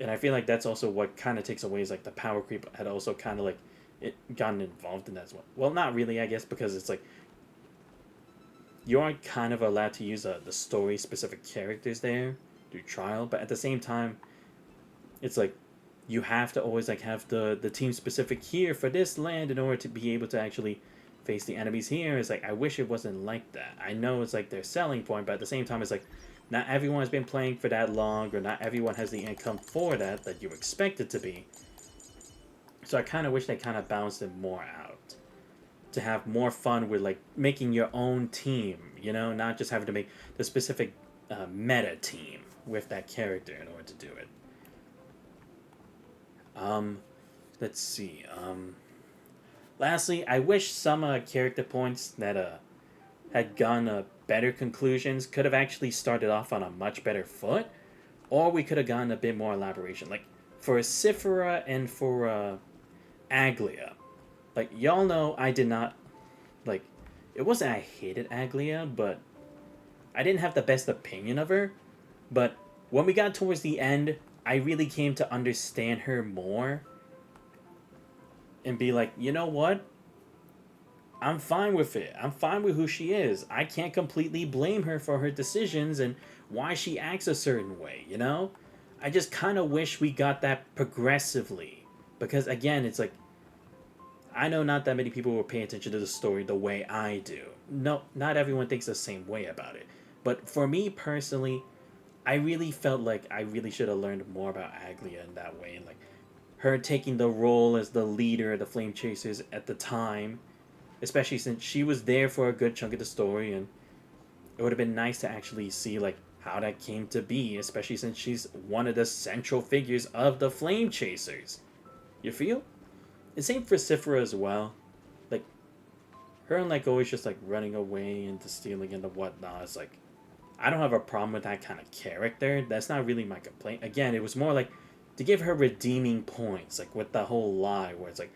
And I feel like that's also what kind of takes away is like the power creep had also kind of like it gotten involved in that as well. Well, not really, I guess, because it's like you are kind of allowed to use the story specific characters there through trial, but at the same time, it's like you have to always like have the team specific here for this land in order to be able to actually face the enemies here. It's like, I wish it wasn't like that. I know it's like their selling point, but at the same time, it's like not everyone has been playing for that long, or not everyone has the income for that you expect it to be. So I kind of wish they kind of balanced it more out to have more fun with like making your own team, you know, not just having to make the specific meta team with that character in order to do it. Let's see. Lastly, I wish some character points that had gone better conclusions could have actually started off on a much better foot, or we could have gotten a bit more elaboration. Like for Cyphera and for Aglia, like y'all know, I did not like. It wasn't I hated Aglia, but I didn't have the best opinion of her. But when we got towards the end, I really came to understand her more and be like, you know what? I'm fine with it. I'm fine with who she is. I can't completely blame her for her decisions and why she acts a certain way, you know? I just kind of wish we got that progressively. Because, again, it's like, I know not that many people will pay attention to the story the way I do. No, not everyone thinks the same way about it. But for me personally, I really felt like I really should have learned more about Aglia in that way. And like her taking the role as the leader of the Flame Chasers at the time, especially since she was there for a good chunk of the story, and it would have been nice to actually see like how that came to be, especially since she's one of the central figures of the Flame Chasers. You feel? And same for Cyphera as well. Like her and like always just like running away and the stealing and the whatnot. It's like I don't have a problem with that kind of character. That's not really my complaint. Again, it was more like to give her redeeming points, like with the whole lie, where it's like,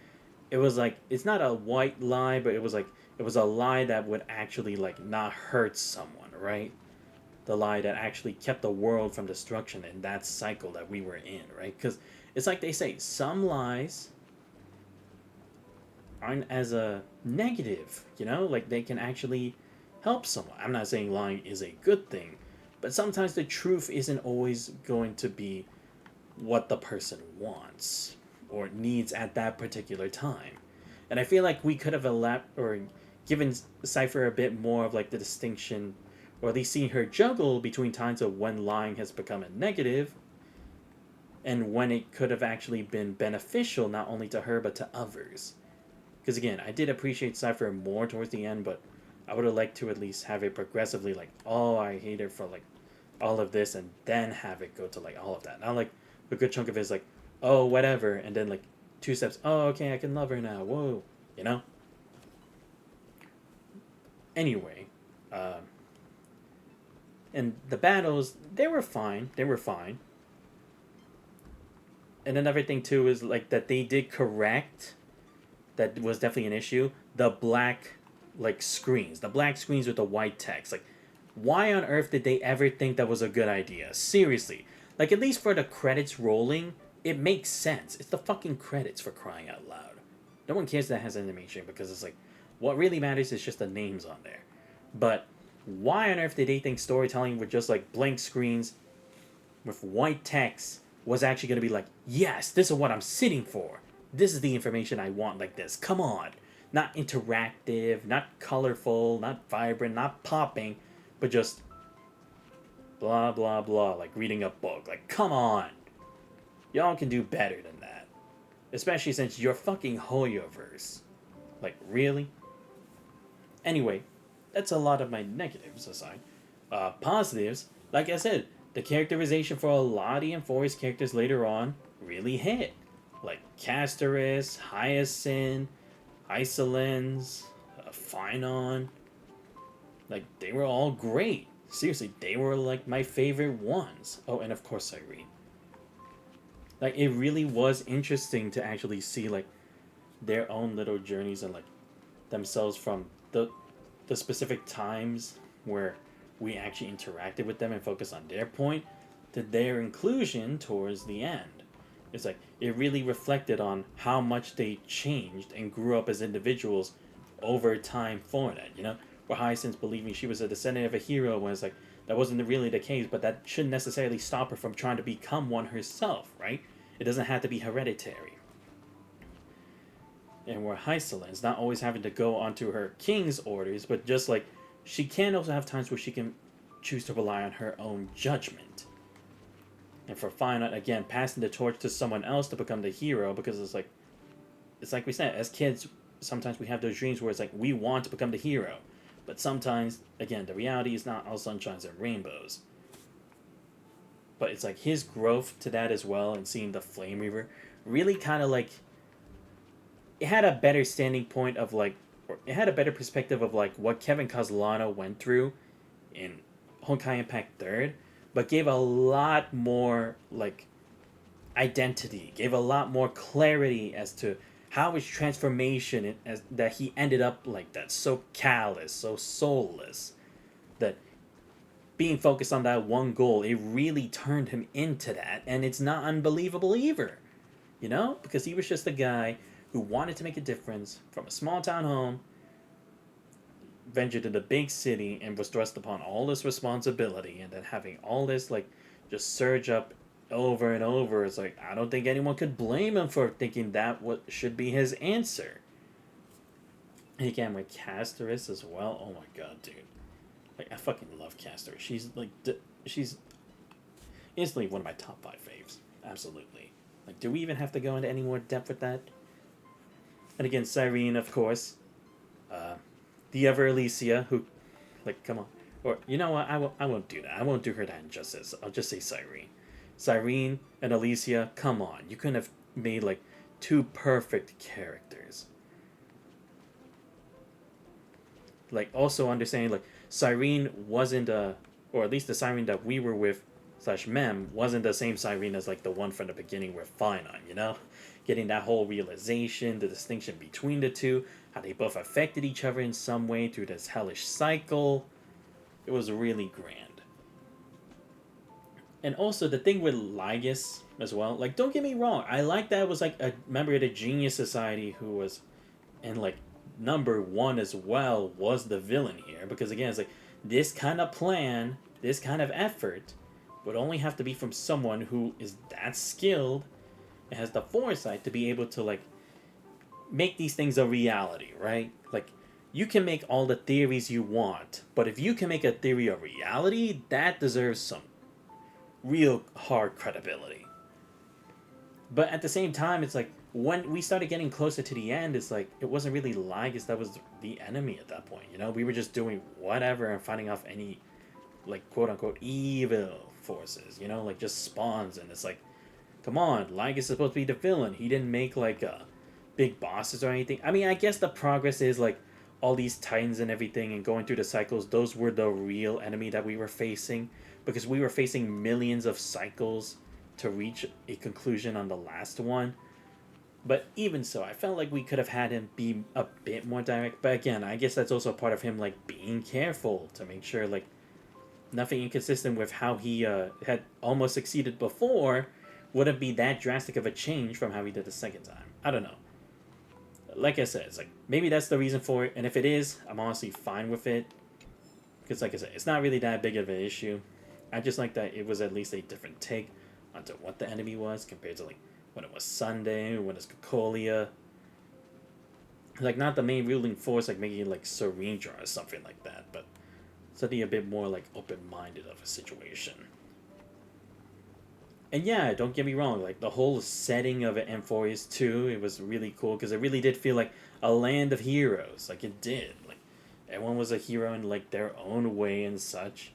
it was like, it's not a white lie, but it was like, it was a lie that would actually like not hurt someone, right? The lie that actually kept the world from destruction in that cycle that we were in, right? Because it's like they say, some lies aren't as a negative, you know? Like they can actually help someone. I'm not saying lying is a good thing, but sometimes the truth isn't always going to be what the person wants or needs at that particular time. And I feel like we could have given Cypher a bit more of like the distinction, or at least seen her juggle between times of when lying has become a negative and when it could have actually been beneficial not only to her but to others. Because again, I did appreciate Cypher more towards the end, but I would have liked to at least have it progressively like, oh, I hate her for like all of this, and then have it go to like all of that. Not like a good chunk of it is like, oh, whatever, and then like 2 steps, oh, okay, I can love her now, whoa, you know? Anyway, and the battles, they were fine. And another thing too is like that they did correct, that was definitely an issue, the black like screens, the black screens with the white text. Like, why on earth did they ever think that was a good idea? Seriously. Like, at least for the credits rolling, it makes sense. It's the fucking credits, for crying out loud. No one cares that has animation, because it's like, what really matters is just the names on there. But why on earth did they think storytelling with just like blank screens with white text was actually going to be like, yes, this is what I'm sitting for. This is the information I want like this. Come on. Not interactive, not colorful, not vibrant, not popping, but just blah, blah, blah, like reading a book. Like, come on. Y'all can do better than that. Especially since you're fucking Hoyoverse. Like, really? Anyway, that's a lot of my negatives aside. Positives, like I said, the characterization for a lot of the Enforced characters later on really hit. Like Castoris, Hyacinth, Isolens, Phynon. Like, they were all great. Seriously, they were like my favorite ones. Oh, and of course Irene. Like, it really was interesting to actually see like their own little journeys and like themselves from the specific times where we actually interacted with them and focused on their point to their inclusion towards the end. It's like, it really reflected on how much they changed and grew up as individuals over time for that, you know? Where Hyacinth believing she was a descendant of a hero was like, that wasn't really the case, but that shouldn't necessarily stop her from trying to become one herself, right? It doesn't have to be hereditary. And where Hyacinth's not always having to go onto her king's orders, but just like, she can also have times where she can choose to rely on her own judgment. And for Phynon, again, passing the torch to someone else to become the hero, because it's like we said, as kids, sometimes we have those dreams where it's like we want to become the hero, but sometimes, again, the reality is not all sunshines and rainbows. But it's like his growth to that as well, and seeing the Flame Reaver really kind of like, it had a better standing point of like, or it had a better perspective of like what Kevin Castellano went through in Honkai Impact 3rd, but gave a lot more like identity, gave a lot more clarity as to how his transformation, as that he ended up like that, so callous, so soulless, that being focused on that one goal, it really turned him into that, and it's not unbelievable either, you know, because he was just a guy who wanted to make a difference from a small town home, ventured to the big city, and was thrust upon all this responsibility, and then having all this like just surge up over and over. It's like, I don't think anyone could blame him for thinking that what should be his answer. And again, with Casterus as well, oh my god, dude, like I fucking love Casterus. She's like she's instantly one of my top 5 faves, absolutely. Like, do we even have to go into any more depth with that? And again, Cyrene, of course, the ever Alicia, who, like, come on, or you know what, I won't do that. I won't do her that injustice. I'll just say Cyrene. Cyrene and Alicia, come on. You couldn't have made, like, 2 perfect characters. Like, also understanding, like, Cyrene wasn't or at least the Cyrene that we were with, / Mem, wasn't the same Cyrene as, like, the one from the beginning we're fine on, you know? Getting that whole realization, the distinction between the two, how they both affected each other in some way through this hellish cycle. It was really grand. And also, the thing with Lygus as well, like, don't get me wrong, I like that it was, like, a member of the Genius Society who was, and, like, number 1 as well, was the villain here. Because, again, it's like, this kind of plan, this kind of effort, would only have to be from someone who is that skilled and has the foresight to be able to, like, make these things a reality, right? Like, you can make all the theories you want, but if you can make a theory a reality, that deserves some real hard credibility. But at the same time, it's like, when we started getting closer to the end, it's like, it wasn't really Lygus that was the enemy at that point, you know? We were just doing whatever and fighting off any, like, quote-unquote evil forces, you know? Like, just spawns, and it's like, come on, Lygus is supposed to be the villain. He didn't make, like, big bosses or anything. I mean, I guess the progress is, like, all these titans and everything and going through the cycles, those were the real enemy that we were facing, because we were facing millions of cycles to reach a conclusion on the last one. But even so, I felt like we could have had him be a bit more direct. But again, I guess that's also part of him, like, being careful to make sure, like, nothing inconsistent with how he had almost succeeded before wouldn't be that drastic of a change from how he did the second time. I don't know. Like I said, it's like, maybe that's the reason for it. And if it is, I'm honestly fine with it. Because like I said, it's not really that big of an issue. I just like that it was at least a different take onto what the enemy was compared to, like, when it was Sunday, when it's Cocolia. Like, not the main ruling force, like, making it, like, Serendra or something like that, but something a bit more, like, open-minded of a situation. And yeah, don't get me wrong, like, the whole setting of Amphorius 2, it was really cool, because it really did feel like a land of heroes. Like, it did. Like, everyone was a hero in, like, their own way and such,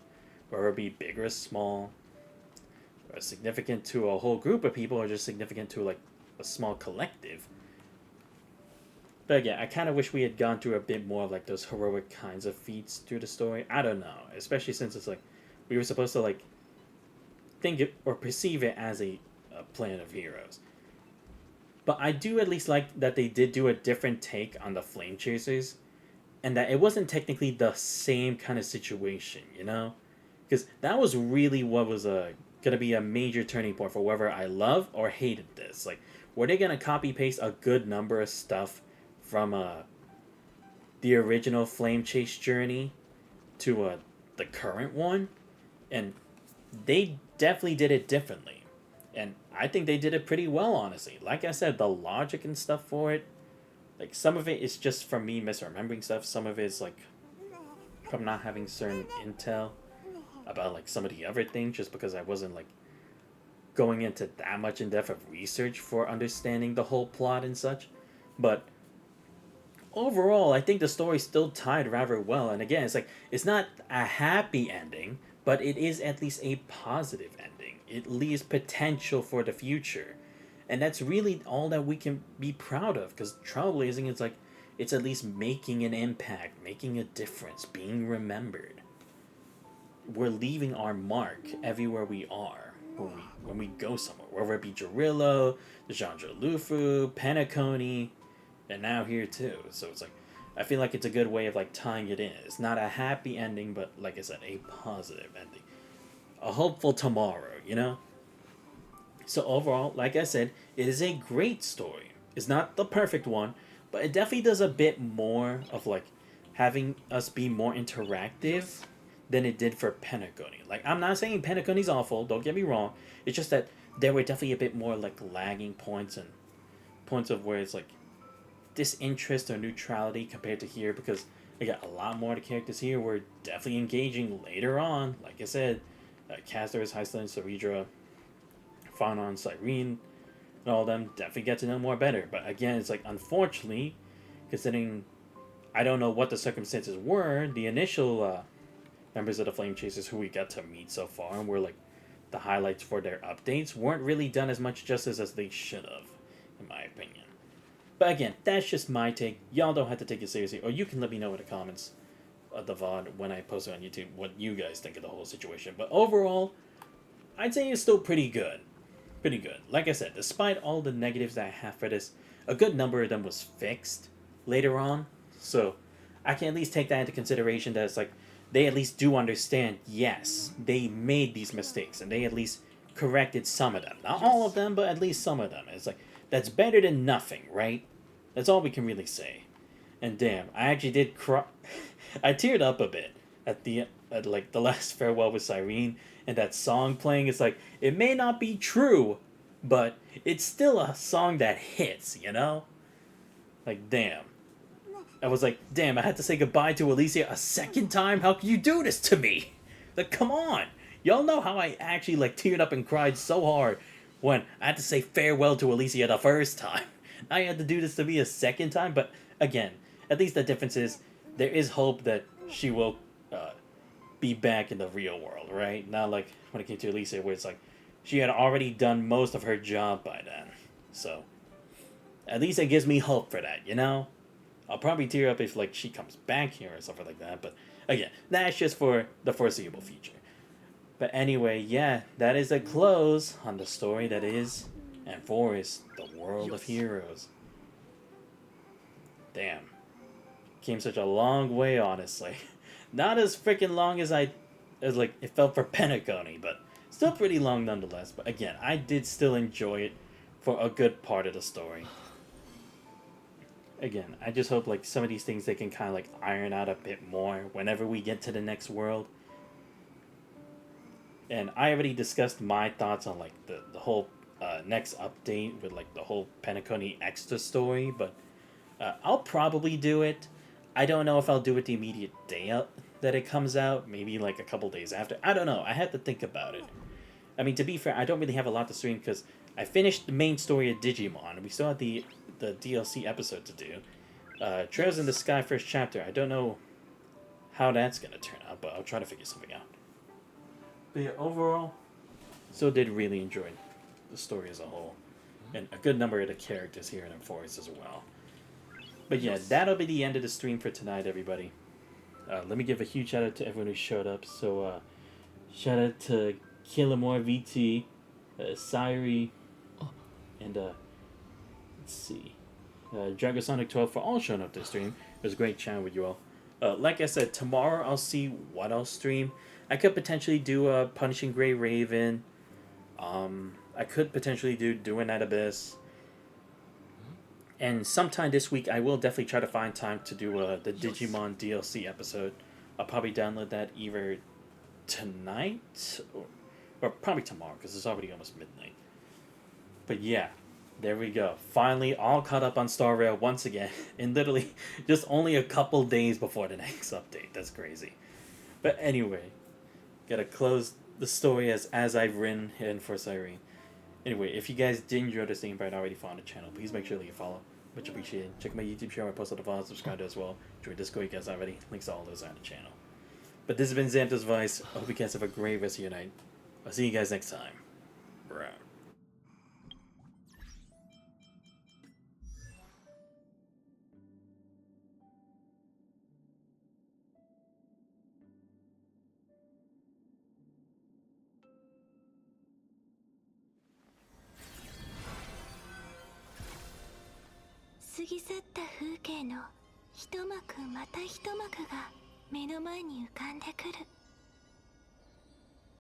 whether it be big or small, or significant to a whole group of people, or just significant to, like, a small collective. But again, I kind of wish we had gone through a bit more of, like, those heroic kinds of feats through the story. I don't know, especially since it's like, we were supposed to, like, think it or perceive it as a plan of heroes. But I do at least like that they did do a different take on the Flame Chasers, and that it wasn't technically the same kind of situation, you know? Because that was really what was gonna be a major turning point for whether I love or hated this. Like, were they gonna copy paste a good number of stuff from the original Flame Chase journey to the current one? And they definitely did it differently. And I think they did it pretty well, honestly. Like I said, the logic and stuff for it, like, some of it is just from me misremembering stuff. Some of it is, like, from not having certain intel about, like, some of the other things, just because I wasn't, like, going into that much in depth of research for understanding the whole plot and such. But overall, I think the story still tied rather well. And again, it's like it's not a happy ending, but it is at least a positive ending. It leaves potential for the future, and that's really all that we can be proud of. Because trailblazing is like it's at least making an impact, making a difference, being remembered. We're leaving our mark everywhere we are when we go somewhere, whether it be Jarillo, the Jean Lufu, Penacony, and now here too. So it's like I feel like it's a good way of like tying it in. It's not a happy ending, but like I said, a positive ending, a hopeful tomorrow. You know. So overall, like I said, it is a great story. It's not the perfect one, but it definitely does a bit more of like having us be more interactive than it did for Penacony. Like I'm not saying Penacony's awful, don't get me wrong. It's just that there were definitely a bit more like lagging points and points of where it's like disinterest or neutrality compared to here, because I got a lot more of the characters here were definitely engaging later on. Like I said, Castor's, Heistland, Ceredra, Fanon, Cyrene, and all of them definitely get to know more better. But again, it's like unfortunately, considering I don't know what the circumstances were, the initial members of the Flame Chasers who we got to meet so far and were like the highlights for their updates weren't really done as much justice as they should have, in my opinion. But again, that's just my take. Y'all don't have to take it seriously, or you can let me know in the comments of the VOD when I post it on YouTube what you guys think of the whole situation. But overall, I'd say it's still pretty good. Pretty good. Like I said, despite all the negatives that I have for this, a good number of them was fixed later on. So I can at least take that into consideration, that it's like they at least do understand, yes, they made these mistakes and they at least corrected some of them. Not all of them, but at least some of them. It's like, that's better than nothing, right? That's all we can really say. And damn, I actually did cry. I teared up a bit at like the last farewell with Cyrene, and that song playing. It's like, it may not be true, but it's still a song that hits, you know? Like, damn. I was like, damn, I had to say goodbye to Alicia a second time? How can you do this to me? Like, come on. Y'all know how I actually, like, teared up and cried so hard when I had to say farewell to Alicia the first time. Now I had to do this to me a second time, but again, at least the difference is there is hope that she will be back in the real world, right? Not like when it came to Alicia, where it's like she had already done most of her job by then. So at least it gives me hope for that, you know? I'll probably tear up if like she comes back here or something like that, but again, that's just for the foreseeable future. But anyway, yeah, that is a close on the story that is and for is the World of Heroes. Damn. Came such a long way, honestly. Not as freaking long as like it felt for Penacony, but still pretty long nonetheless. But again, I did still enjoy it for a good part of the story. Again, I just hope like some of these things they can kind of like iron out a bit more whenever we get to the next world. And I already discussed my thoughts on like the whole next update with like the whole Penacony extra story, but I'll probably do it. I don't know if I'll do it the immediate day that it comes out, maybe like a couple days after. I don't know. I had to think about it. I mean, to be fair, I don't really have a lot to stream because I finished the main story of Digimon. We still have the DLC episode to do. Trails in the Sky first chapter. I don't know how that's going to turn out, but I'll try to figure something out. But yeah, overall, still did really enjoy the story as a whole. And a good number of the characters here in Enforced as well. But yeah, that'll be the end of the stream for tonight, everybody. Let me give a huge shout out to everyone who showed up. So, shout out to Killamore VT, Syri, and let's see, Dragosonic 12 for all showing up to the stream. It was a great chatting with you all. Like I said, tomorrow I'll see what I'll stream. I could potentially do a Punishing Grey Raven. I could potentially do Doing at Abyss. And sometime this week, I will definitely try to find time to do the Digimon DLC episode. I'll probably download that either tonight or probably tomorrow because it's already almost midnight. But yeah, there we go. Finally, all caught up on Star Rail once again, in literally just only a couple days before the next update. That's crazy. But anyway, gotta close the story as I've written in for Cyrene. Anyway, if you guys did enjoy this thing but already found the channel, please make sure that you follow. Much appreciated. Check my YouTube channel. I posted the file. Subscribe as well. Join Discord, you guys already. Links to all those on the channel. But this has been Xanthos Vice. I hope you guys have a great rest of your night. I'll see you guys next time. Bro. 過ぎ去った風景の一幕また一幕が目の前に浮かんでくる。